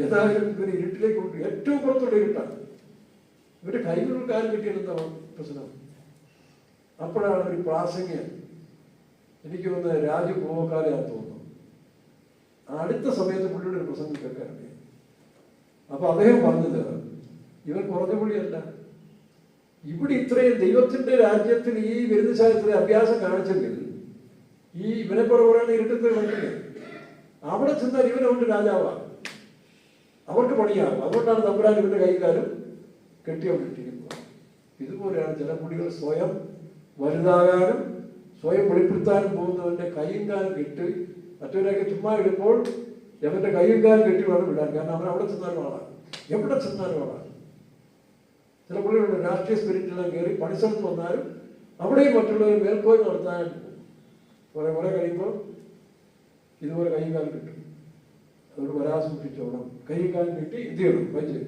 ഏതായാലും ഇവര് ഇരുട്ടിലേക്ക് കൊണ്ട് ഏറ്റവും പുറത്തുള്ള ഇരുട്ടാണ്, ഇവരുടെ കൈകൾ കാലം കിട്ടിയാലെന്താ പ്രശ്നം? അപ്പോഴാണ് ഒരു പ്രാസംഗികൻ, എനിക്ക് തോന്നുന്നത് രാജു പൂവക്കാലെയാണെന്ന് തോന്നുന്നു, അടുത്ത സമയത്ത് പുള്ളിയുടെ ഒരു പ്രസംഗം കേൾക്കാറുണ്ട്. അപ്പൊ അദ്ദേഹം പറഞ്ഞത്, ഇവൻ കുറഞ്ഞ പുള്ളിയല്ല, ഇവിടെ ഇത്രയും ദൈവത്തിന്റെ രാജ്യത്തിൽ ഈ വിരുദ്ധശാലത്തിലെ അഭ്യാസം കാണിച്ചെങ്കിൽ ഈ ഇവനെ പുറകെ ഇരുട്ടത്ത് കണ്ടില്ലേ, അവിടെ ചെന്നാൽ ഇവനുകൊണ്ട് രാജാവാണ്, അവർക്ക് പണിയാകും. അതുകൊണ്ടാണ് തമ്പുരാൻ ഇവന്റെ കൈകാലം കെട്ടിയോണ്ടിരിക്കുന്നത്. ഇതുപോലെയാണ് ചില കുടികൾ സ്വയം വലുതാകാനും സ്വയം വെളിപ്പെടുത്താനും പോകുന്നവന്റെ കൈയും കാലം കെട്ടി മറ്റവരെയൊക്കെ ചുമ്മാ ഇടുമ്പോൾ അവന്റെ കൈയും കാലം കെട്ടി വേണം വിടാൻ. കാരണം അവൻ അവിടെ ചെന്നാലും ആളാണ്, എവിടെ ചെന്നാലും ആളാണ്. ചില പുള്ളികളുടെ രാഷ്ട്രീയ സ്പിരിറ്റെല്ലാം കയറി പണിസ്ഥലത്ത് വന്നാലും അവിടെയും മറ്റുള്ളവർ മേൽക്കോയ്മ നടത്താൻ കുറെ കഴിയുമ്പോൾ ഇതുപോലെ കൈയും കാലം കിട്ടും. അതുകൊണ്ട് വരാൻ സൂക്ഷിച്ചോണം. കൈയും കാലം കെട്ടി എന്ത് ചെയ്യണം? പഞ്ച്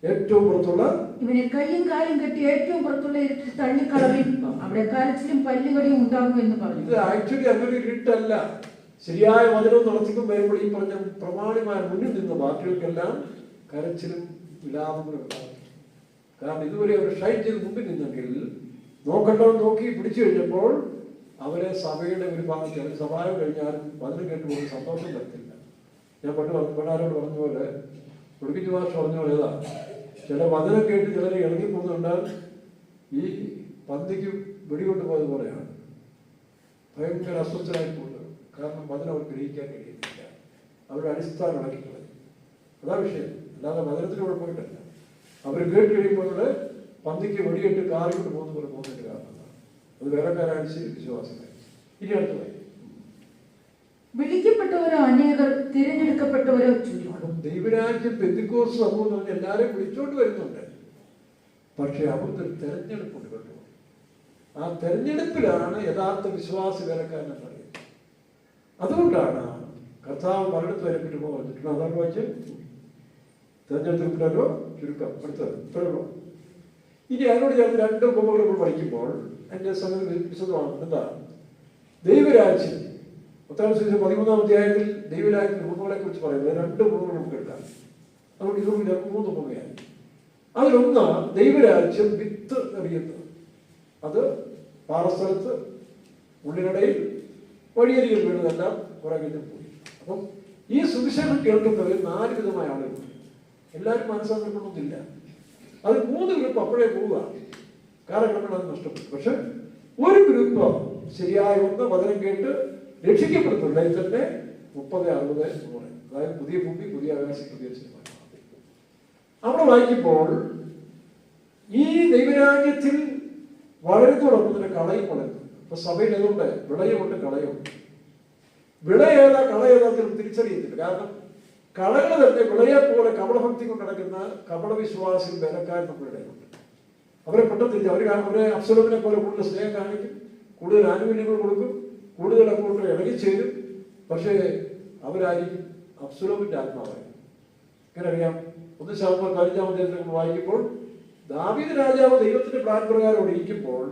ഏറ്റവും പുറത്തുള്ള ഇവനെ കൈയും കാലും കെട്ടി ഏറ്റവും പുറത്തുള്ള ഇരുട്ടിൽ തള്ളിക്കളവിൽ, അവിടെ കരച്ചിലും പല്ലുകടിയും ഉണ്ടാകും എന്ന് പറഞ്ഞു. ഇത് ആക്ച്വലി അങ്ങനെ ഇരുട്ടല്ല, ശരിയായ വചനം നടത്തിക്കും വരുമ്പോൾ ഈ പറഞ്ഞ പ്രമാണിമാർ മുന്നിൽ നിന്ന പാർട്ടികൾക്കെല്ലാം കരച്ചിലും വിലാപങ്ങളും ഉണ്ടാകും. കാരണം ഇതുവരെ അവർ ഷൈൻ ചെയ്ത് മുമ്പിൽ നിന്നെങ്കിൽ നോക്കണ്ടോ നോക്കി പിടിച്ചു കഴിഞ്ഞപ്പോൾ അവരെ സഭയുടെ ഒരു ഭാഗത്ത് സഭായം കഴിഞ്ഞാലും വചനം കേട്ടുപോയി സന്തോഷം തരത്തില്ല. ഞാൻ പണ്ടാരോട് പറഞ്ഞ പോലെ, ഒടുക്കിഞ്ഞ ഭാഷ പറഞ്ഞ പോലെ ഏതാ, ചില വചനം കേട്ട് ചിലരെ ഇറങ്ങിപ്പോകുന്നുണ്ടാൽ ഈ പന്തിക്ക് വെടികൊണ്ട് പോയത് പോലെയാണ്, ഭയങ്കര അസ്വസ്ഥരായി പോകുന്നത്. കാരണം വചനം അവർ ഗ്രഹിക്കാൻ കഴിയുന്നില്ല, അവരുടെ അടിസ്ഥാനം ഇളക്കിക്കളയും. അതാ വിഷയം, അല്ലാതെ വചനത്തിന് കുഴപ്പമില്ല. അവർ കേട്ട് കഴിയുമ്പോൾ പന്തിക്ക് വെടിയിട്ട് കാറിക്കൊണ്ട് പോകുന്ന പോലെ പോകുന്നതിന്റെ കാരണം അത് വേറെക്കാരാണ് ശരി വിശ്വാസങ്ങൾ. ഇനി അടുത്തതായി വിളിക്കപ്പെട്ടവരോ അനേകർ, തിരഞ്ഞെടുക്കപ്പെട്ടവരോ ചുരുക്കം. ദൈവരാജ്യം പെന്തിക്കോസ്ത് സംഭവം എന്ന് പറഞ്ഞാൽ എല്ലാവരെയും വിളിച്ചോണ്ട് വരുന്നുണ്ട്, പക്ഷെ അവർക്ക് ഒരു തെരഞ്ഞെടുപ്പുണ്ട് കേട്ടോ. ആ തെരഞ്ഞെടുപ്പിലാണ് യഥാർത്ഥ വിശ്വാസി വേലക്കാരനെന്ന് അറിയുന്നത്. അതുകൊണ്ടാണ് കർത്താവ് പലയിടത്ത് വരപ്പെട്ട് പറഞ്ഞിട്ടുണ്ട്. അതാണ് വായിച്ച് തെരഞ്ഞെടുക്കപ്പെട്ടവരോ ചുരുക്കം. അടുത്തത് ഇത്രയുള്ളൂ. ഇനി അതിനോട് ചേർത്ത് രണ്ട് ഉപമകൾ നമ്മൾ പഠിക്കുമ്പോൾ അതിന്റെ സംഗതി വിശദമാണ്. എന്താ ദൈവരാജ്യം? ഉത്തരം 13-ാം അധ്യായത്തിൽ ദൈവരാജ്യത്തിന്റെ ഉപമകളെ കുറിച്ച് പറയുന്നത് രണ്ട് ഉപമകൾ നമുക്ക് എടുക്കാം. അതുകൊണ്ട് ഇതുകൊണ്ട് 3 ഉപമയായി. അതിലൊന്ന് ദൈവരാജ്യം വിത്ത് എറിയുന്നത്. അത് പാറസ്ഥലത്ത് ഉള്ളിനിടയിൽ വഴിയരികിൽ വീണതെല്ലാം കുറെ കഴിഞ്ഞ് പോയി. അപ്പം ഈ സുവിശേഷം കേൾക്കുന്നവർ 4 വിധമായ ആളുകൾ. എല്ലാവരും മനസ്സാക്കണമെന്നില്ല. അത് 3 ഗ്രൂപ്പ് അപ്പോഴേ പോവുക, കാലഘട്ടങ്ങൾ അത് നഷ്ടപ്പെട്ടു. പക്ഷെ ഒരു ഗ്രൂപ്പ് ശരിയായ ഒന്ന് വചനം കേട്ട് രക്ഷിക്കപ്പെടുന്നു. ലൈഫിന്റെ 30, 60, 100. അതായത് പുതിയ ഭൂമി, പുതിയ ആകാശം, പുതിയ സിനിമ. അവിടെ വായിക്കുമ്പോൾ ഈ ദൈവരാജ്യത്തിൽ വളരുന്നതോടൊപ്പം തന്നെ കളയും വളരുന്നു. ഇപ്പൊ സഭയിൽ ഏതുകൊണ്ട് വിളയുമുണ്ട്, കളയുമുണ്ട്. വിള ഏതാ കള ഏതാ തിരിച്ചറിയത്തില്ല. കാരണം കളകൾ തന്നെ വിളയെ പോലെ കപടഭക്തി കൊണ്ട് നടക്കുന്ന കപടവിശ്വാസികൾ വേലക്കാർ നമ്മുടെ ഇടയിലുണ്ട്. അവരെ പെട്ടെന്ന് അവരെ അബ്സലോമിനെ പോലെ കൂടുതൽ സ്നേഹം കാണിക്കും, കൂടുതൽ ആനുകൂല്യങ്ങൾ കൊടുക്കും, കൂടുതൽ അങ്ങോട്ട് ഇടകിച്ചേരും. പക്ഷേ അവരായിരിക്കും അബ്സലോമിന്റെ ആത്മാവായി. ഇങ്ങനെ അറിയാം. 1 ശതമാനം 15-ാം അധ്യായത്തിൽ വായിക്കുമ്പോൾ ദാവീദ് രാജാവ് ദൈവത്തിന്റെ പ്ലാൻ പ്രകാരം അവിടെ ഇരിക്കുമ്പോൾ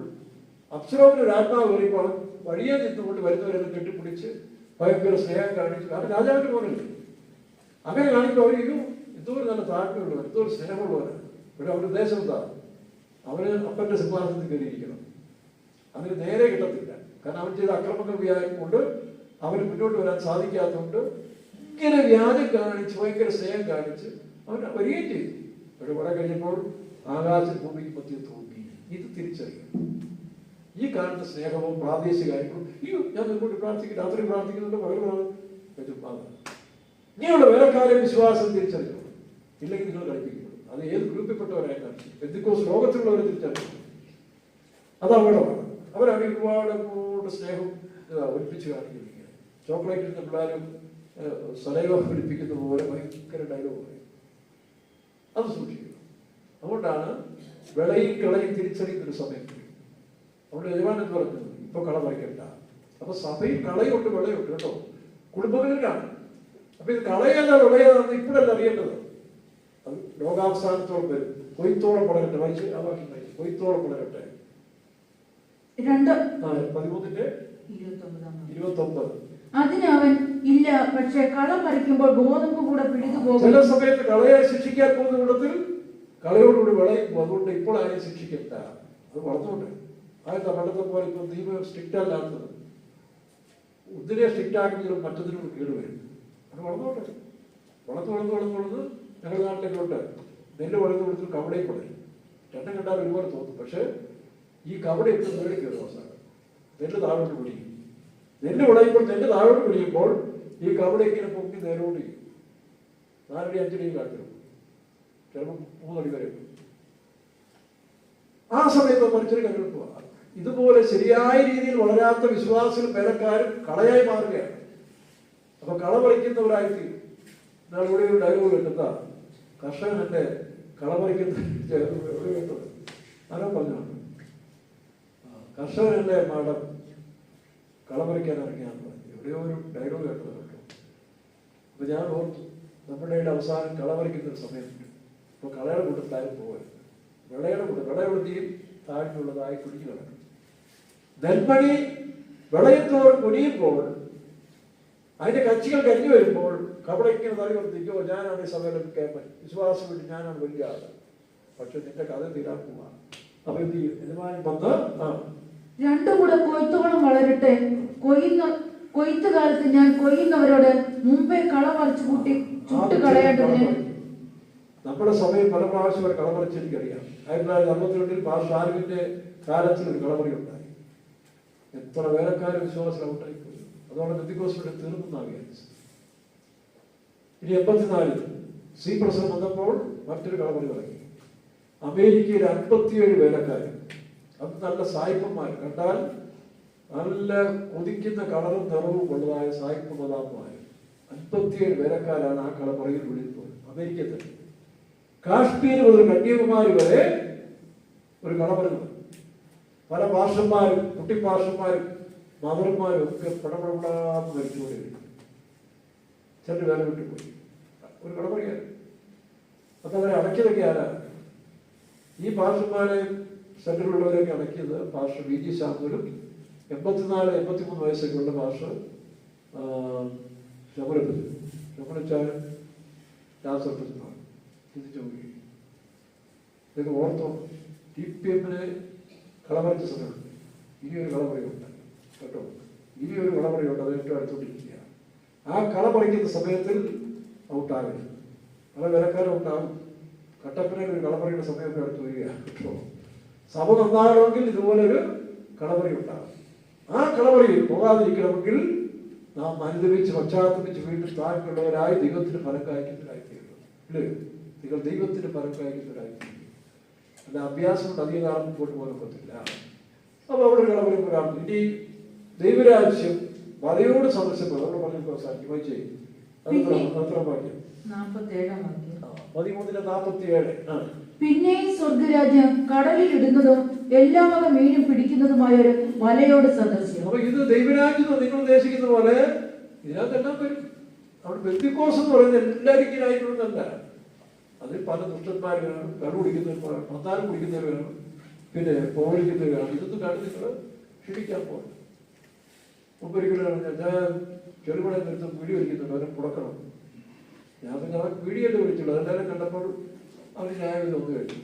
അബ്സലോമിന്റെ ഒരു ആത്മാവ് വരുമ്പോൾ വഴിയെ നിന്നുകൊണ്ട് വരുന്നവരെല്ലാം കെട്ടിപ്പിടിച്ച് ഭയങ്കര സ്നേഹം കാണിച്ചു. കാരണം രാജാവിന്റെ പോലല്ലേ. അങ്ങനെ കാണിക്കുമ്പോൾ അവർ എന്തോ ഒരു നല്ല താഴ്മയുള്ളവർ, എന്തോ ഒരു സ്നേഹമുള്ളവരാണ്. ഇവിടെ അവരുടെ ഉദ്ദേശം എന്താ? അവന് അപ്പന്റെ സിംഹാസനത്തിൽ കയറിയിരിക്കണം. അതിന് നേരെ കിട്ടത്തില്ല. കാരണം അവൻ ചെയ്ത അക്രമങ്ങൾ കൊണ്ട് അവന് മുന്നോട്ട് വരാൻ സാധിക്കാത്തതുകൊണ്ട് ഇങ്ങനെ വ്യാജം കാണിച്ച് ഭയങ്കര സ്നേഹം കാണിച്ച് അവൻ വരികയും ചെയ്തു. പക്ഷെ കുറെ കഴിഞ്ഞപ്പോൾ ആകാശം ഭൂമിക്ക് മധ്യ തോന്നി. ഇത് തിരിച്ചറിയണം. ഈ കാണുന്ന സ്നേഹവും പ്രാദേശിക കാര്യങ്ങളും ഞാൻ നിങ്ങോട്ട് പ്രാർത്ഥിക്കും, രാത്രി പ്രാർത്ഥിക്കുന്നുണ്ട്, പകൽ ഇങ്ങനെയുള്ള വേലക്കാരെ വിശ്വാസം തിരിച്ചറിയണം. ഇല്ലെങ്കിൽ നിങ്ങൾ കളിപ്പിക്കുന്നു. അത് ഏത് ഗ്രൂപ്പിൽപ്പെട്ടവരായിട്ടാണ്. പെന്തിക്കോസ്ത് ലോകത്തിലുള്ളവരെ തിരിച്ചറിയണം. അത് അപകടമാണ്. അവരാണെങ്കിൽ ഒരുപാട് സ്നേഹം ഒലിപ്പിച്ച് കാണിക്കുന്നത്. ചോക്ലേറ്റ് ഇരുന്ന പിള്ളേരും സലൈവ പിടിപ്പിക്കുന്ന പോലെ ഭയങ്കര ഡയലോഗ് പറയും. അത് സൂക്ഷിക്കണം. അതുകൊണ്ടാണ് വിളയും കിളയും തിരിച്ചറിയുന്നൊരു സമയത്ത് അവിടെ യജമാനൻ പറഞ്ഞത് ഇപ്പൊ കള പറിക്കണ്ട. അപ്പൊ സഭയിൽ കളയുണ്ട്, വിളയുണ്ട് കേട്ടോ, കുടുംബങ്ങളിലാണ്. അപ്പൊ ഇത് കളയേതാ വിളയേതാന്ന് ഇപ്പോഴല്ല അറിയേണ്ടത്. അത് ലോകാവസാനത്തോളം വരും. കൊയ്ത്തോളം വളരട്ടെ. വായിച്ച് ആ വാക്യം വായിച്ചു. കൊയ്ത്തോളം വളരട്ടെ. 13-ന്റെ 29. അതിന് അവൻ ഇല്ല, പക്ഷെ കള പറിക്കുമ്പോൾ ഗോതമ്പ് കൂടെ പിടിതുപോകും. ചില സമയത്ത് കളയെ ശിക്ഷിക്കാൻ പോകുന്ന കൂട്ടത്തിൽ കളയോടുകൂടി വിളയും. അതുകൊണ്ട് ഇപ്പോൾ ആരെയും ശിക്ഷിക്കണ്ട, അത് വളർന്നുകൊണ്ട് ആദ്യത്തെ പണ്ടത്തെ പോലെ ഇപ്പൊ നിയമം സ്ട്രിക്റ്റ് അല്ലാത്തത്. ഒന്നിനെ സ്ട്രിക്റ്റ് ആക്കുന്നതിലും മറ്റൊന്നിനും കേടുവരും. അത് വളർന്നോട്ടെ. വളർന്ന് ഞങ്ങളുടെ നാട്ടിലേക്കോട്ട് നെല്ല് വളർന്നു കൊടുത്തു കവടയും വളരും. രണ്ടും കണ്ടാൽ ഒരുപാട് തോന്നും. പക്ഷെ ഈ കവട ഇട്ട് നേടി കയറും. അവസാനം നെല്ല് താഴോട്ട് പിടിക്കും. നെല്ല് വിളയുമ്പോൾ നെല്ല് താഴോട്ട് പിടിക്കുമ്പോൾ ഈ കവട ഇങ്ങനെ പൊക്കി നേരോട്ട് ചെയ്യും. 4 അടി 5 അടി കാട്ടിലും ചിലപ്പോൾ 3 അടി വരെ. ആ സമയത്ത് മനുഷ്യർ കരുതുക. ഇതുപോലെ ശരിയായ രീതിയിൽ വളരാത്ത വിശ്വാസികളും വേലക്കാരും കളയായി മാറുകയാണ്. അപ്പൊ കള പറിക്കുന്നവരായിത്തീരും. എന്നാൽ ഇവിടെ ഒരു ഡയലോഗ് കേട്ട കർഷകനല്ലേ കള പറിക്കുന്ന കേട്ടത് ആരോ പറഞ്ഞാണ്. കർഷകനല്ലേ മാഡം കള പറിക്കാൻ ഇറങ്ങിയാന്ന് പറഞ്ഞു. എവിടെയോ ഒരു ഡയലോഗ് കേട്ടത് കേട്ടോ. അപ്പൊ ഞാൻ ഓർത്തു, നമ്മുടെ അവസാനം കള പറിക്കുന്ന ഒരു സമയത്തുണ്ട്. അപ്പൊ കളയുടെ കൂട്ടത്താരും പോകരുത്. വിളയെടുത്തിയും താഴ്ന്നുള്ളതായി കുടിഞ്ഞു കിടക്കും. നെൽമണി വിളയത്തോട് കുനിയുമ്പോൾ അതിന്റെ കച്ചികൾ കരിഞ്ഞു വരുമ്പോൾ കവടയ്ക്കുന്ന തലി വർദ്ധിക്കോ, ഞാനാണ് ഈ സഭയിലും കേൾപ്പൻ, വിശ്വാസം വിട്ട് ഞാനാണ് വലിയ ആള്. പക്ഷെ നിന്റെ കഥ തീരാൻ പോവാ. അപ്പൊ എന്ത് ചെയ്യും? യജമാനൻ വന്ന് രണ്ടും കൂടെ കൊയ്ത്തോളം വളരട്ടെ. കൊയ്ത്ത് കാലത്ത് ഞാൻ കൊയ്യുന്നവരോട് മുമ്പേ കള പറിച്ചു കൂട്ടി ചുട്ട് കളയേണ്ടതിന്. നമ്മുടെ സഭയിൽ പല പ്രാവശ്യം ഒരു കളപറിച്ച് എനിക്കറിയാം. 1962 പാസ്റ്റർ ആൽവിന്റെ കാലത്തിൽ ഒരു കളപറി ഉണ്ടായി. എത്ര വേലക്കാരും വിശ്വാസം ഔട്ടായിപ്പോയി. അതോടെ പെന്തിക്കോസ്തിന്റെ തീർന്നെന്നാണ് വിചാരിച്ചത്. ഇനി 84 സി പ്രസിഡന്റ് വന്നപ്പോൾ മറ്റൊരു കളപറി തുടങ്ങി. അമേരിക്കയിൽ 57 വേലക്കാരും, അത് നല്ല സായിപ്പന്മാർ, കണ്ടാൽ നല്ല കൊതിക്കുന്ന കളറും നിറവും ഉള്ളതായ സായിപ്പ് മതാന്മാർ 57 വേലക്കാരാണ് ആ കളപറിയിൽ വിളിക്കുന്നത്. അമേരിക്കയിൽ തന്നെ കാശ്മീർ മുതൽ കന്യാകുമാരി വരെ ഒരു കളപറി. പല പാർഷന്മാരും കുട്ടിപ്പാർഷന്മാരും മദർമാരും ഒക്കെ പടപടാന്ന് മരിച്ചുകൊണ്ടിരിക്കും. ചിലർ വേല വിട്ടുപോയി. ഒരു കളപറിയാണ്. അപ്പൊ അവരെ അടക്കിയതൊക്കെ ആരാ? ഈ പാർഷന്മാരെ സെന്ററിലുള്ളവരെയൊക്കെ അടക്കിയത് പാർഷ വി ജി ശാന്തനും 84-83 വയസ്സൊക്കെയുള്ള പാർഷ ശമനച്ചാലും രാസർപ്പത്തിനാണ്. ഇതൊക്കെ ഓർത്തോ. TPM-നെ കളപറിച്ച സമയമുണ്ട്. ഇനിയൊരു കളപറിയുണ്ട് കേട്ടോ. ഇനിയൊരു കളപറിയുണ്ട്. അത് ഏറ്റവും അടുത്തോണ്ടിരിക്കുക. ആ കളപറിക്കുന്ന സമയത്തിൽ ഔട്ടാകരുത്. പല വിലക്കാരും ഉണ്ടാകും. കട്ടപ്പനയിൽ ഒരു കളപറിയുടെ സമയമൊക്കെ അടുത്ത് വരികയാണ് കേട്ടോ. സഭ നന്നാകണമെങ്കിൽ ഇതുപോലൊരു കളപറി ഉണ്ടാകും. ആ കളപറിയിൽ പോകാതിരിക്കണമെങ്കിൽ നാം അനുദവിച്ച് പശ്ചാത്തപിച്ച് വീണ്ടും താഴ്ന്നുള്ളവരായി ദൈവത്തിന് ഫലം കായ്ക്കുന്നവരായിത്തീരുന്നു. ഇല്ലേ? നിങ്ങൾ ദൈവത്തിന് ഫലം കായ്ക്കുന്നവരായിത്തീരുന്നു. അല്ല അഭ്യാസം കൊണ്ട് അധികം കാലം മുമ്പോട്ട് പോകാൻ പറ്റില്ല. അപ്പൊ അവിടെ ഒരു കളപറി കാണുന്നു. ഇനി ദൈവരാജ്യം വലയോട് സദൃശപ്പെടും. അവിടെ പറഞ്ഞു അവസാനിക്കും. വായിച്ചേ. അത്ര വാക്യം 13-47. പിന്നെയും സ്വർഗരാജ്യം കടലിൽ ഇടുന്നതും എല്ലാ വക മീനും പിടിക്കുന്നതുമായ ഒരു വലയോട് സദൃശ്യം. അപ്പൊ ഇത് ദൈവരാജ്യം നിങ്ങൾ ഉദ്ദേശിക്കുന്ന പോലെ ഇതിനകത്തെല്ലാം വരും. അവിടെ പെന്തിക്കോസ് എന്ന് പറയുന്നത് എല്ലാവരും ഇങ്ങനെ ആയിട്ടുള്ളതല്ല. അതിൽ പല ദുഷ്ടന്മാർ വേണം, കടു കുടിക്കുന്നവർ, മത്താരം കുടിക്കുന്നവർ വേണം, പിന്നെ പോളിക്കുന്നവർ വേണം. ഇതൊന്നും കണ്ട് നിങ്ങൾ ക്ഷണിക്കാൻ പോകും. മുമ്പൊരിക്കലും ഞാൻ ചെറുപടം നിർത്തും വീഡിയോ ഇരിക്കുന്നുണ്ട്. അവരെ പുറക്കണം. ഞാൻ പിന്നെ അവൻ വീഡിയോയിൽ വിളിച്ചുള്ളൂ. അതെല്ലാവരും കണ്ടപ്പോൾ അവർ ന്യായം ഒന്ന് കഴിച്ചു.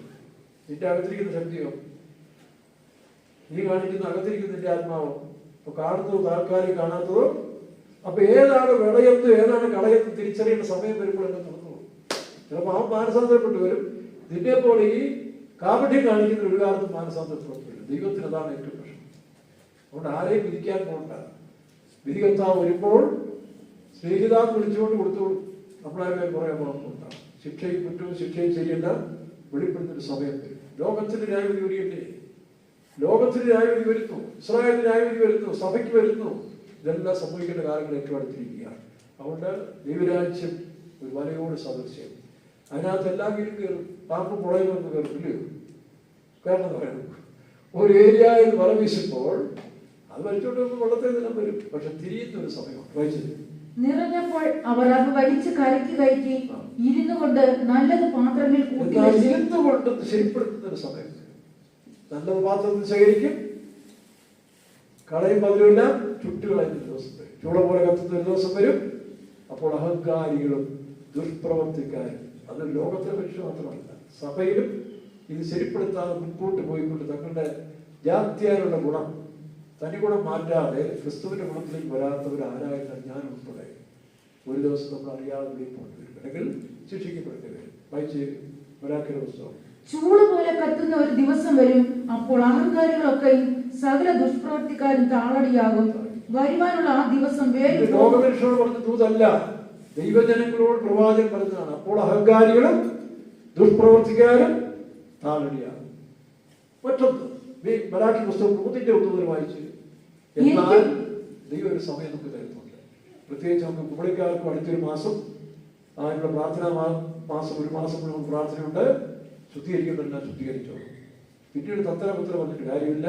നിന്റെ അകത്തിരിക്കുന്ന ശക്തിയോ, നീ കാണിക്കുന്ന അകത്തിരിക്കുന്നതിന്റെ ആത്മാവോ, അപ്പൊ കാണുന്നതോ താൽക്കാലികം കാണാത്തതോ. അപ്പൊ ഏതാണ് വിളയെന്ന് ഏതാണ് കളയെന്ന് തിരിച്ചറിയേണ്ട സമയം വരുമ്പോൾ എന്നെ തുറന്നു. ചിലപ്പോൾ ആ മാനസാന്തരപ്പെട്ട് വരും. നിന്നെ പോലെ ഈ കാപഠ്യം കാണിക്കുന്ന ഒരു കാലത്ത് മാനസാന്തരപ്പെട്ടില്ല. ദൈവത്തിന് അതാണ് ഏറ്റവും പ്രശ്നം. അതുകൊണ്ട് ആരെയും വിധിക്കാൻ പോകണ്ട. വിധികർത്താവ് വരുമ്പോൾ സ്നേഹിതാന്ന് വിളിച്ചുകൊണ്ട് കൊടുത്തോളൂ. നമ്മളാരും പറയാൻ പോകുന്നുണ്ടാവും. ശിക്ഷയും കുറ്റവും ശിക്ഷയും ചെയ്യേണ്ട വെളിപ്പെടുത്തുന്ന സമയം വരും. ലോകത്തിന്റെ ന്യായവിധി വരികയല്ലേ? ലോകത്തിന് ന്യായവിധി വരുന്നു, ഇസ്രായേലിന് ന്യായവിധി വരുന്നു, സഭയ്ക്ക് വരുന്നു. ഇതെല്ലാം സംഭവിക്കേണ്ട കാലങ്ങൾ ഏറ്റവും അടുത്തിരിക്കുകയാണ്. അതുകൊണ്ട് ദൈവരാജ്യം ഒരു വലയോട് സദൃശ്യം. അതിനകത്ത് എല്ലാം കീഴും കയറും. പാമ്പ് പുഴയിലൊന്ന് കയറും. ഇല്ലയോ? കാരണം പറയുന്നു, ഒരു ഏരിയയിൽ വല വീശുമ്പോൾ അത് വലിച്ചോണ്ട് വെള്ളത്തിൽ നിന്നും വരും. പക്ഷെ തിരിയുന്ന ഒരു സമയമാണ്. വായിച്ചത് നിറഞ്ഞപ്പോൾ അവർ അത് വലിച്ച് കരയ്ക്ക് കയറ്റി ഇരുന്നു കൊണ്ട് നല്ലത് പാത്രങ്ങളിൽ ഇരുന്നു കൊണ്ട് ശരിപ്പെടുത്തുന്ന ഒരു സമയം. നല്ലത് പാത്രത്തിൽ ശേഖരിക്കും, കളയും പതിലെല്ലാം ചുട്ടുകളയുന്ന ദിവസം വരും. ചൂള പോലെ കത്തുന്ന ഒരു ദിവസം വരും. അപ്പോൾ അഹങ്കാരികളും ദുഷ്പ്രവർത്തിക്കാരും, അത് ലോകത്തിലെ മനുഷ്യർ മാത്രമല്ല, സഭയിലും ഇത് ശരിപ്പെടുത്താതെ മുൻപോട്ട് പോയിക്കൊണ്ട് തങ്ങളുടെ ജാത്യാനുള്ള ഗുണം, തനി ഗുണം മാറ്റാതെ ക്രിസ്തുവിന്റെ ഗുണത്തിലേക്ക് വരാത്തവരാരായിരുന്ന ഞാൻ ഉൾപ്പെടെ ഒരു ദിവസം നമ്മൾ അറിയാതെ പോകേണ്ടി വരും, അല്ലെങ്കിൽ ശിക്ഷിക്കപ്പെടേണ്ടി വരും. വായിച്ച് മലാക്കിയുടെ പുസ്തകം. ചൂട് പോലെ കത്തുന്ന ഒരു ദിവസം വരും, അപ്പോൾ അഹങ്കാരികളൊക്കെയും സകല ദുഷ്പ്രവർത്തിക്കാരും താളടിയാകും. വരുവാനുള്ള ആ ദിവസം ലോകമനുഷ്യരോട് പറഞ്ഞ ദൂതല്ല, ദൈവജനങ്ങളോട് പ്രവാചകൻ പറഞ്ഞതാണ്. അപ്പോൾ അഹങ്കാരികളും ദുഷ്പ്രവർത്തിക്കാരും താളടിയാകും. മറ്റൊന്ന് മലാക്കി പുസ്തകം 3:1 വായിച്ച്. എന്നാൽ ദൈവം ഒരു സമയം നമുക്ക് തരുന്നുണ്ട്. പ്രത്യേകിച്ച് നമുക്ക് കുമ്പളിക്കാർക്കും അടുത്തൊരു മാസം, അതിനുള്ള പ്രാർത്ഥനാ മാസം, ഒരു മാസം നമുക്ക് പ്രാർത്ഥനയുണ്ട്. ശുദ്ധീകരിക്കേണ്ടതെല്ലാം ശുദ്ധീകരിച്ചോളും. പിന്നീട് തത്തരപുത്ര പറഞ്ഞിട്ട് കാര്യമില്ല.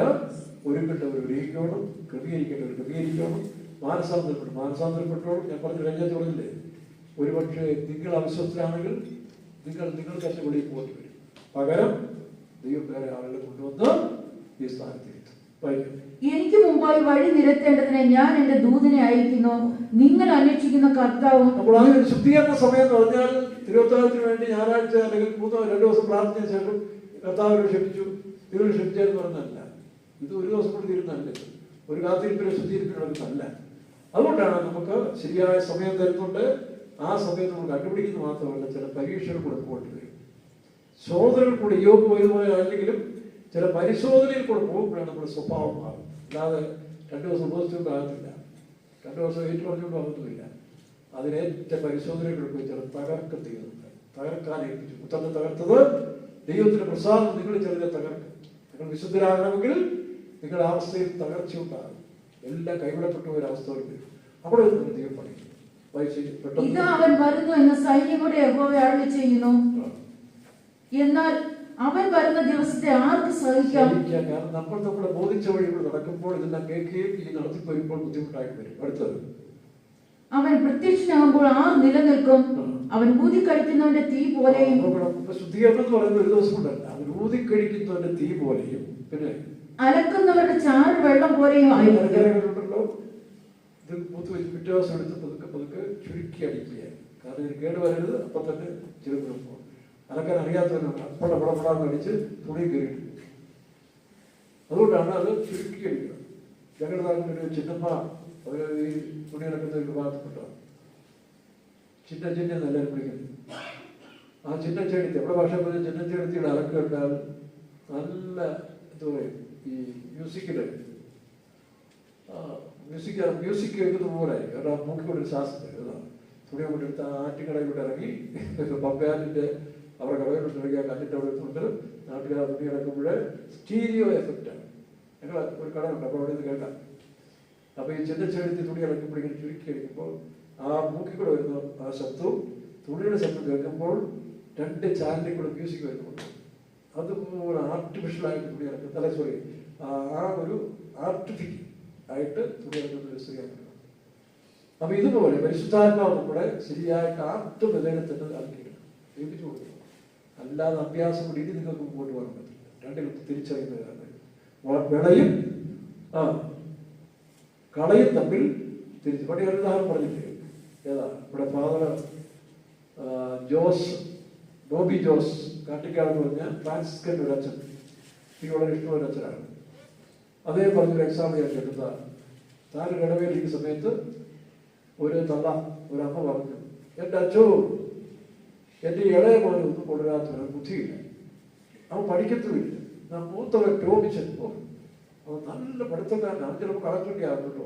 ഒരുങ്ങേണ്ടവർ ഒരുങ്ങിക്കോളും, ക്രമീകരിക്കേണ്ടവർ ക്രമീകരിക്കോളും, മാനസാന്തരപ്പെട്ടോളും. ഞാൻ കഴിഞ്ഞ പറഞ്ഞില്ലേ, ഒരുപക്ഷെ നിങ്ങൾ അവിശ്വസ്തരാണെങ്കിൽ നിങ്ങൾ കശ വെളിയിൽ പോകേണ്ടി വരും. പകരം ദൈവം വേറെ ആളുകളെ കൊണ്ടുവന്ന് ഈ സ്ഥാനത്തിരുത്തും. എനിക്ക് മുമ്പായി വഴി നിരത്തേണ്ടതിന് ഞാൻ എന്റെ ദൂതനെ അയക്കുന്നു, നിങ്ങൾ അന്വേഷിക്കുന്ന കർത്താവും. അപ്പോൾ അതിന് ശുദ്ധീകരണ സമയം എന്ന് പറഞ്ഞാൽ തിരുവോത്താനത്തിന് വേണ്ടി ഞായറാഴ്ച അല്ലെങ്കിൽ 2 ദിവസം പ്രാർത്ഥിച്ച ശേഷം കർത്താവിനെ ക്ഷമിച്ചു, ദൈവം ക്ഷമിച്ചതെന്ന് പറഞ്ഞല്ല. ഇത് ഒരു ദിവസം കൊണ്ട് തീരുന്നതല്ല, ഒരു കാത്തിരിപ്പിനെ ശുദ്ധീകരിപ്പിനല്ല. അതുകൊണ്ടാണ് നമുക്ക് ശരിയായ സമയം തരുന്നുണ്ട്. ആ സമയം നമ്മൾ കണ്ടുപിടിക്കുന്നത് മാത്രമല്ല, ചില പരീക്ഷകൾ കൂടെ പോകേണ്ടി വരും. ശോധനകൾ കൂടെ യോഗ് പോയതുപോലെ അല്ലെങ്കിലും ചില പരിശോധനയിൽ കൂടെ പോകുമ്പോഴാണ് നമ്മുടെ സ്വഭാവം മാറും. അല്ലാതെ 2 ദിവസം ഉപയോഗിച്ചുകൊണ്ട് ആകത്തില്ല, 2 ദിവസം ഏറ്റു പറഞ്ഞുകൊണ്ട് ആകത്തുമില്ല. അതിനേറ്റ പരിശോധനകളൊക്കെ ചില തകർക്കം ചെയ്യുന്നുണ്ട്. തകർക്കാൻ ഏൽപ്പിച്ചു. പുത്രനെ തകർത്തത് ദൈവത്തിന്റെ പ്രസാദം. നിങ്ങൾ ചെറുതെ തകർക്കും. നിങ്ങൾ വിശുദ്ധരാകണമെങ്കിൽ നിങ്ങളുടെ അവസ്ഥയിൽ തകർച്ച ഉണ്ടാകും. എല്ലാം കൈവിടപ്പെട്ട ഒരു അവസ്ഥ വരും. അവിടെ ദൈവം പഠിക്കും. ഇതാ അവൻ വരുന്നു എന്ന് സൈന്യങ്ങളുടെ യഹോവ അരുളി ചെയ്യുന്നു. എന്നാൽ അവൻ വരുന്ന ദിവസത്തെ ആർക്ക് സഹിക്കാം? കാരണം നമ്മൾ നമ്മുടെ ബോധിച്ച വഴികൾ നടക്കുമ്പോൾ ഇതെല്ലാം കേൾക്കുകയും ഈ നടത്തി വരുമ്പോൾ ബുദ്ധിമുട്ടായിട്ട് വരും. അടുത്തത്, അവൻ പ്രത്യക്ഷനാകുമ്പോൾ ആർ നിലനിൽക്കും? അവൻ ഊതിക്കഴിക്കുന്നവന്റെ തീ പോലെയും. ശുദ്ധീകരണം എന്ന് പറയുന്നത് ഒരു ദിവസം കൊണ്ടല്ല, അവൻ ഊതിക്കഴിക്കുന്നവന്റെ തീ പോലെയും പിന്നെ അലക്കുന്നവരുടെ ചാറ് വെള്ളം പോലെയും ആയിട്ടുണ്ടല്ലോ. ഇത് മൂത്ത് വെച്ച് പിറ്റേ ദിവസം എടുത്ത് പതുക്കെ ചുരുക്കി അടിക്കുക. കാരണം ഇത് കേടുവരരുത്. അപ്പൊ തന്നെ ചെറുപ്പം അലക്കാൻ അറിയാത്തവരുണ്ട്, പടപടാന്ന് അടിച്ച് തുണി കയറിയിട്ട്. അതുകൊണ്ടാണ് അത് ചുരുക്കി അടിക്കുന്നത്. ഞങ്ങളുടെ നാട്ടിലൊരു ചിന്നമ്മ, അവർ ഈ തുണി അലക്കുന്ന ഒരു വിഭാഗത്തിൽപ്പെട്ടതാണ്. ചിന്ന എല്ലാവരും വിളിക്കുന്നത്. ആ ചിന്നച്ചെടുത്തി, നമ്മുടെ ഭാഷ പോലെ ചിന്നച്ചെടുത്തിയുടെ അലക്കുണ്ടാൽ നല്ല എന്താ പറയും, ഈ മ്യൂസിക് കേൾക്കുന്ന പോലെ അവരുടെ മൂക്കിക്കൊണ്ടൊരു ശാസ്ത്രം ഇതാണ്. തുണി കൊണ്ടെടുത്ത് ആറ്റുകടയിലൂടെ ഇറങ്ങി പമ്പയാറ്റിന്റെ അവരുടെ കടയിലോട്ട് ഇറങ്ങിയ കല്ലിൻ്റെ അവിടെ എത്തുന്നുണ്ട്. നാട്ടുകാർ തുണി ഇറക്കുമ്പോൾ സ്റ്റീരിയോ എഫക്റ്റാണ്. ഞങ്ങൾ ഒരു കടയുണ്ട്, അപ്പോൾ അവിടെ നിന്ന് കേൾക്കാം. അപ്പോൾ ഈ ചെറുത്തി തുണി ഇറക്കുമ്പോൾ ഇങ്ങനെ ചുരുക്കി അടിക്കുമ്പോൾ ആ മൂക്കിക്കൂടെ വരുന്ന ആ ശബ്ദവും തുണിയുടെ ശബ്ദം കേൾക്കുമ്പോൾ 2 ചാനലിൽ കൂടെ മ്യൂസിക് വരുന്നുണ്ട്. അതുപോലെ ആർട്ടിഫിഷ്യലായിട്ട് തുണി ഇറക്കും. ആ ഒരു ആർട്ടിഫിഷ്യൽ ആയിട്ട് തുണി ഇറക്കുന്ന ഒരു സ്ത്രീയാണ്. അപ്പൊ ഇതുപോലെ പരിശുദ്ധാത്മാവ് നമ്മുടെ ശരിയായിട്ട് ആത്മനിലയിൽ തന്നെ നൽകിയിട്ടുണ്ട്, ഏൽപ്പിച്ചു കൊടുക്കണം. അല്ലാതെ അഭ്യാസം കൂടി ഇനി നിങ്ങൾക്ക് മുമ്പോട്ട് പോകാൻ പറ്റില്ല. രണ്ടിലും തിരിച്ചറിയുന്നതാണ്. വിളയും കളയും തമ്മിൽ തിരിച്ചു. പണി ഒരു ഉദാഹരണം പറഞ്ഞില്ലേ, ഏതാ ഇവിടെ ഫാദർ ബോബി ജോസ് കാട്ടിക്കാടെന്ന് പറഞ്ഞ ഫ്രാൻസിസ്കൻ ഒരു അച്ഛൻ, എനിക്ക് വളരെ ഇഷ്ടമുള്ള അച്ഛനാണ്. അദ്ദേഹം പറഞ്ഞൊരു എക്സാമ്പിൾ ഞാൻ കേട്ടതാ. താൻ ഇടവേലിരിക്കുന്ന സമയത്ത് ഒരു അമ്മ പറഞ്ഞു, എൻ്റെ അച്ഛോ, എൻ്റെ ഇളയ മോനെ ഒന്നും കൊണ്ടുവരാത്തവന് ബുദ്ധിയില്ല, അവൻ പഠിക്കത്തുമില്ല. ഞാൻ മൂത്തവൻ ടോമിച്ചൻ പോകും, അവൻ നല്ല പഠിത്തക്കാരനാണ്, അവൻ ചിലപ്പോൾ കളക്ടറൊക്കെ ആകുന്നുണ്ടോ.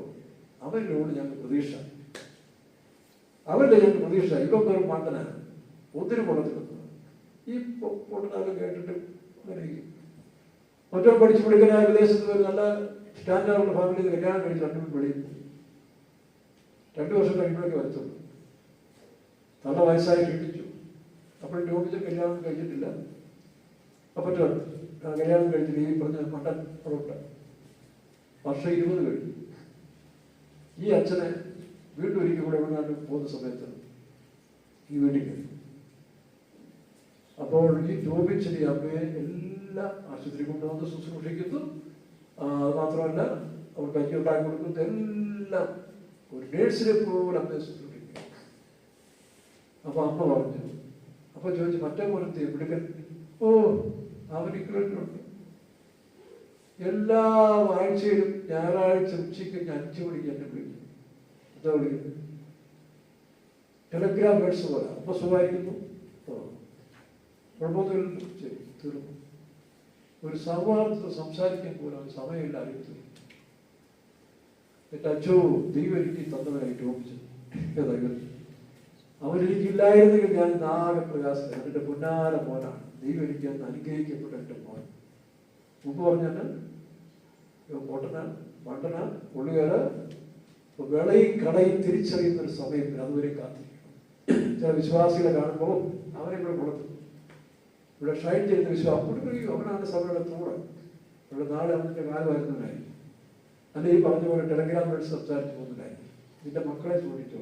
അവനിലോട് ഞങ്ങൾക്ക് പ്രതീക്ഷ, ഇവൻ വെറും മണ്ടനാണ്, ഒന്നിനും കൊള്ളത്തില്ല. ഈ കൊണ്ടുനാലും കേട്ടിട്ട് അങ്ങനെ ഇരിക്കും. മറ്റോ പഠിച്ചു പഠിക്കാനായ വിദേശത്ത് ഒരു നല്ല സ്റ്റാൻഡേർഡുള്ള ഫാമിലി കല്യാണം കഴിച്ച് 2 വെളിയിൽ 2 വർഷം കഴിയുമ്പോഴൊക്കെ വരത്തുള്ളൂ. നല്ല വയസ്സായി കിട്ടിച്ചു. അപ്പോൾ ടോമിച്ചൻ കല്യാണം കഴിച്ചിട്ടില്ല. അപ്പോൾ കല്യാണം കഴിച്ചിട്ട് ഈ പറഞ്ഞ മണ്ടൻ അവിടെ വർഷം 20 കഴിഞ്ഞു. ഈ അച്ഛനെ വീണ്ടും ഒരിക്കൽ കൂടെ എവിടെയാണ് പോകുന്ന സമയത്ത് ഈ വീട്ടിൽ കഴിഞ്ഞു. അപ്പോൾ ഈ ടോമിച്ചനെ അമ്മയെ എല്ലാം ആശുപത്രി കൊണ്ടുവന്ന് ശുശ്രൂഷിക്കുന്നു. അത് മാത്രമല്ല അവർ കഞ്ഞി ഉണ്ടാക്കി കൊടുക്കുന്നത് എല്ലാം ഒരു നേഴ്സിനെ പോലെ അഭ്യസിച്ചുകൊണ്ടിരിക്കുക. അപ്പൊ അമ്മ പറഞ്ഞു, അപ്പൊ ചോദിച്ചു മറ്റേ പോലത്തെ വിളിക്കൻ, ഓ അവൻ ഇക്കളുണ്ട്. എല്ലാ ആഴ്ചയിലും ഞായറാഴ്ച ഉച്ചയ്ക്ക് 5 മണിക്ക് എന്നെ വിളിക്കും. എന്താ വിളിക്കുന്നത്? ടെലഗ്രാം വേർഡ്സ് പോലെ. അപ്പൊ സുഖമായിരിക്കുന്നു, കുഴപ്പമൊന്നുമില്ല, ശരി, തീർന്നു. ഒരു സൗഹാർദ്ദത്തെ സംസാരിക്കാൻ പോലും അവന് സമയമില്ല. അറിയത്തില്ല. എൻ്റെ അച്ഛോ ദൈവം എനിക്ക് തന്നവനായിട്ട് ഓർമ്മിച്ചത് ഏതായാലും അവനെനിക്കില്ലായിരുന്നെങ്കിൽ ഞാൻ നാളെ പ്രകാശം. എൻ്റെ പൊന്നാര മോനാണ്. ദൈവം എനിക്ക് അന്ന് അനുഗ്രഹിക്കപ്പെട്ട എൻ്റെ മോൻ. മുമ്പ് പറഞ്ഞാൽ പൊട്ടനാണ്, മണ്ടനാണ്, ഉള്ളുകേല. വിളയും കടയും തിരിച്ചറിയുന്ന ഒരു സമയത്തിന് അതുവരെ കാത്തിരിക്കണം. ചില വിശ്വാസികളെ കാണുമ്പോൾ അവനെ ഇവിടെ കൊളുത്തും. ഇവിടെ ഷൈൻ ചെയ്യുന്ന വിശ്വാസം അവനാണ് സഭയുടെ തൂറ്. ഇവിടെ നാളെ അവൻ്റെ കാലമായിരുന്നവനായിരിക്കും. അല്ലെ ഈ പറഞ്ഞ പോലെ ടെലഗ്രാം വഴി സംസാരിച്ചു പോകുന്നതായിരിക്കും. നിന്റെ മക്കളെ സൂക്ഷിച്ചു.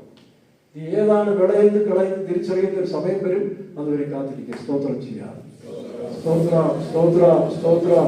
നീ ഏതാണ് വിളയെന്ന് കളയെന്ന് തിരിച്ചറിയുന്ന ഒരു സമയം വരും. അതുവരെ കാത്തിരിക്കുക. സ്തോത്രം ചെയ്യാം. സ്തോത്രം, സ്തോത്രം, സ്തോത്രം.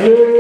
Yeah.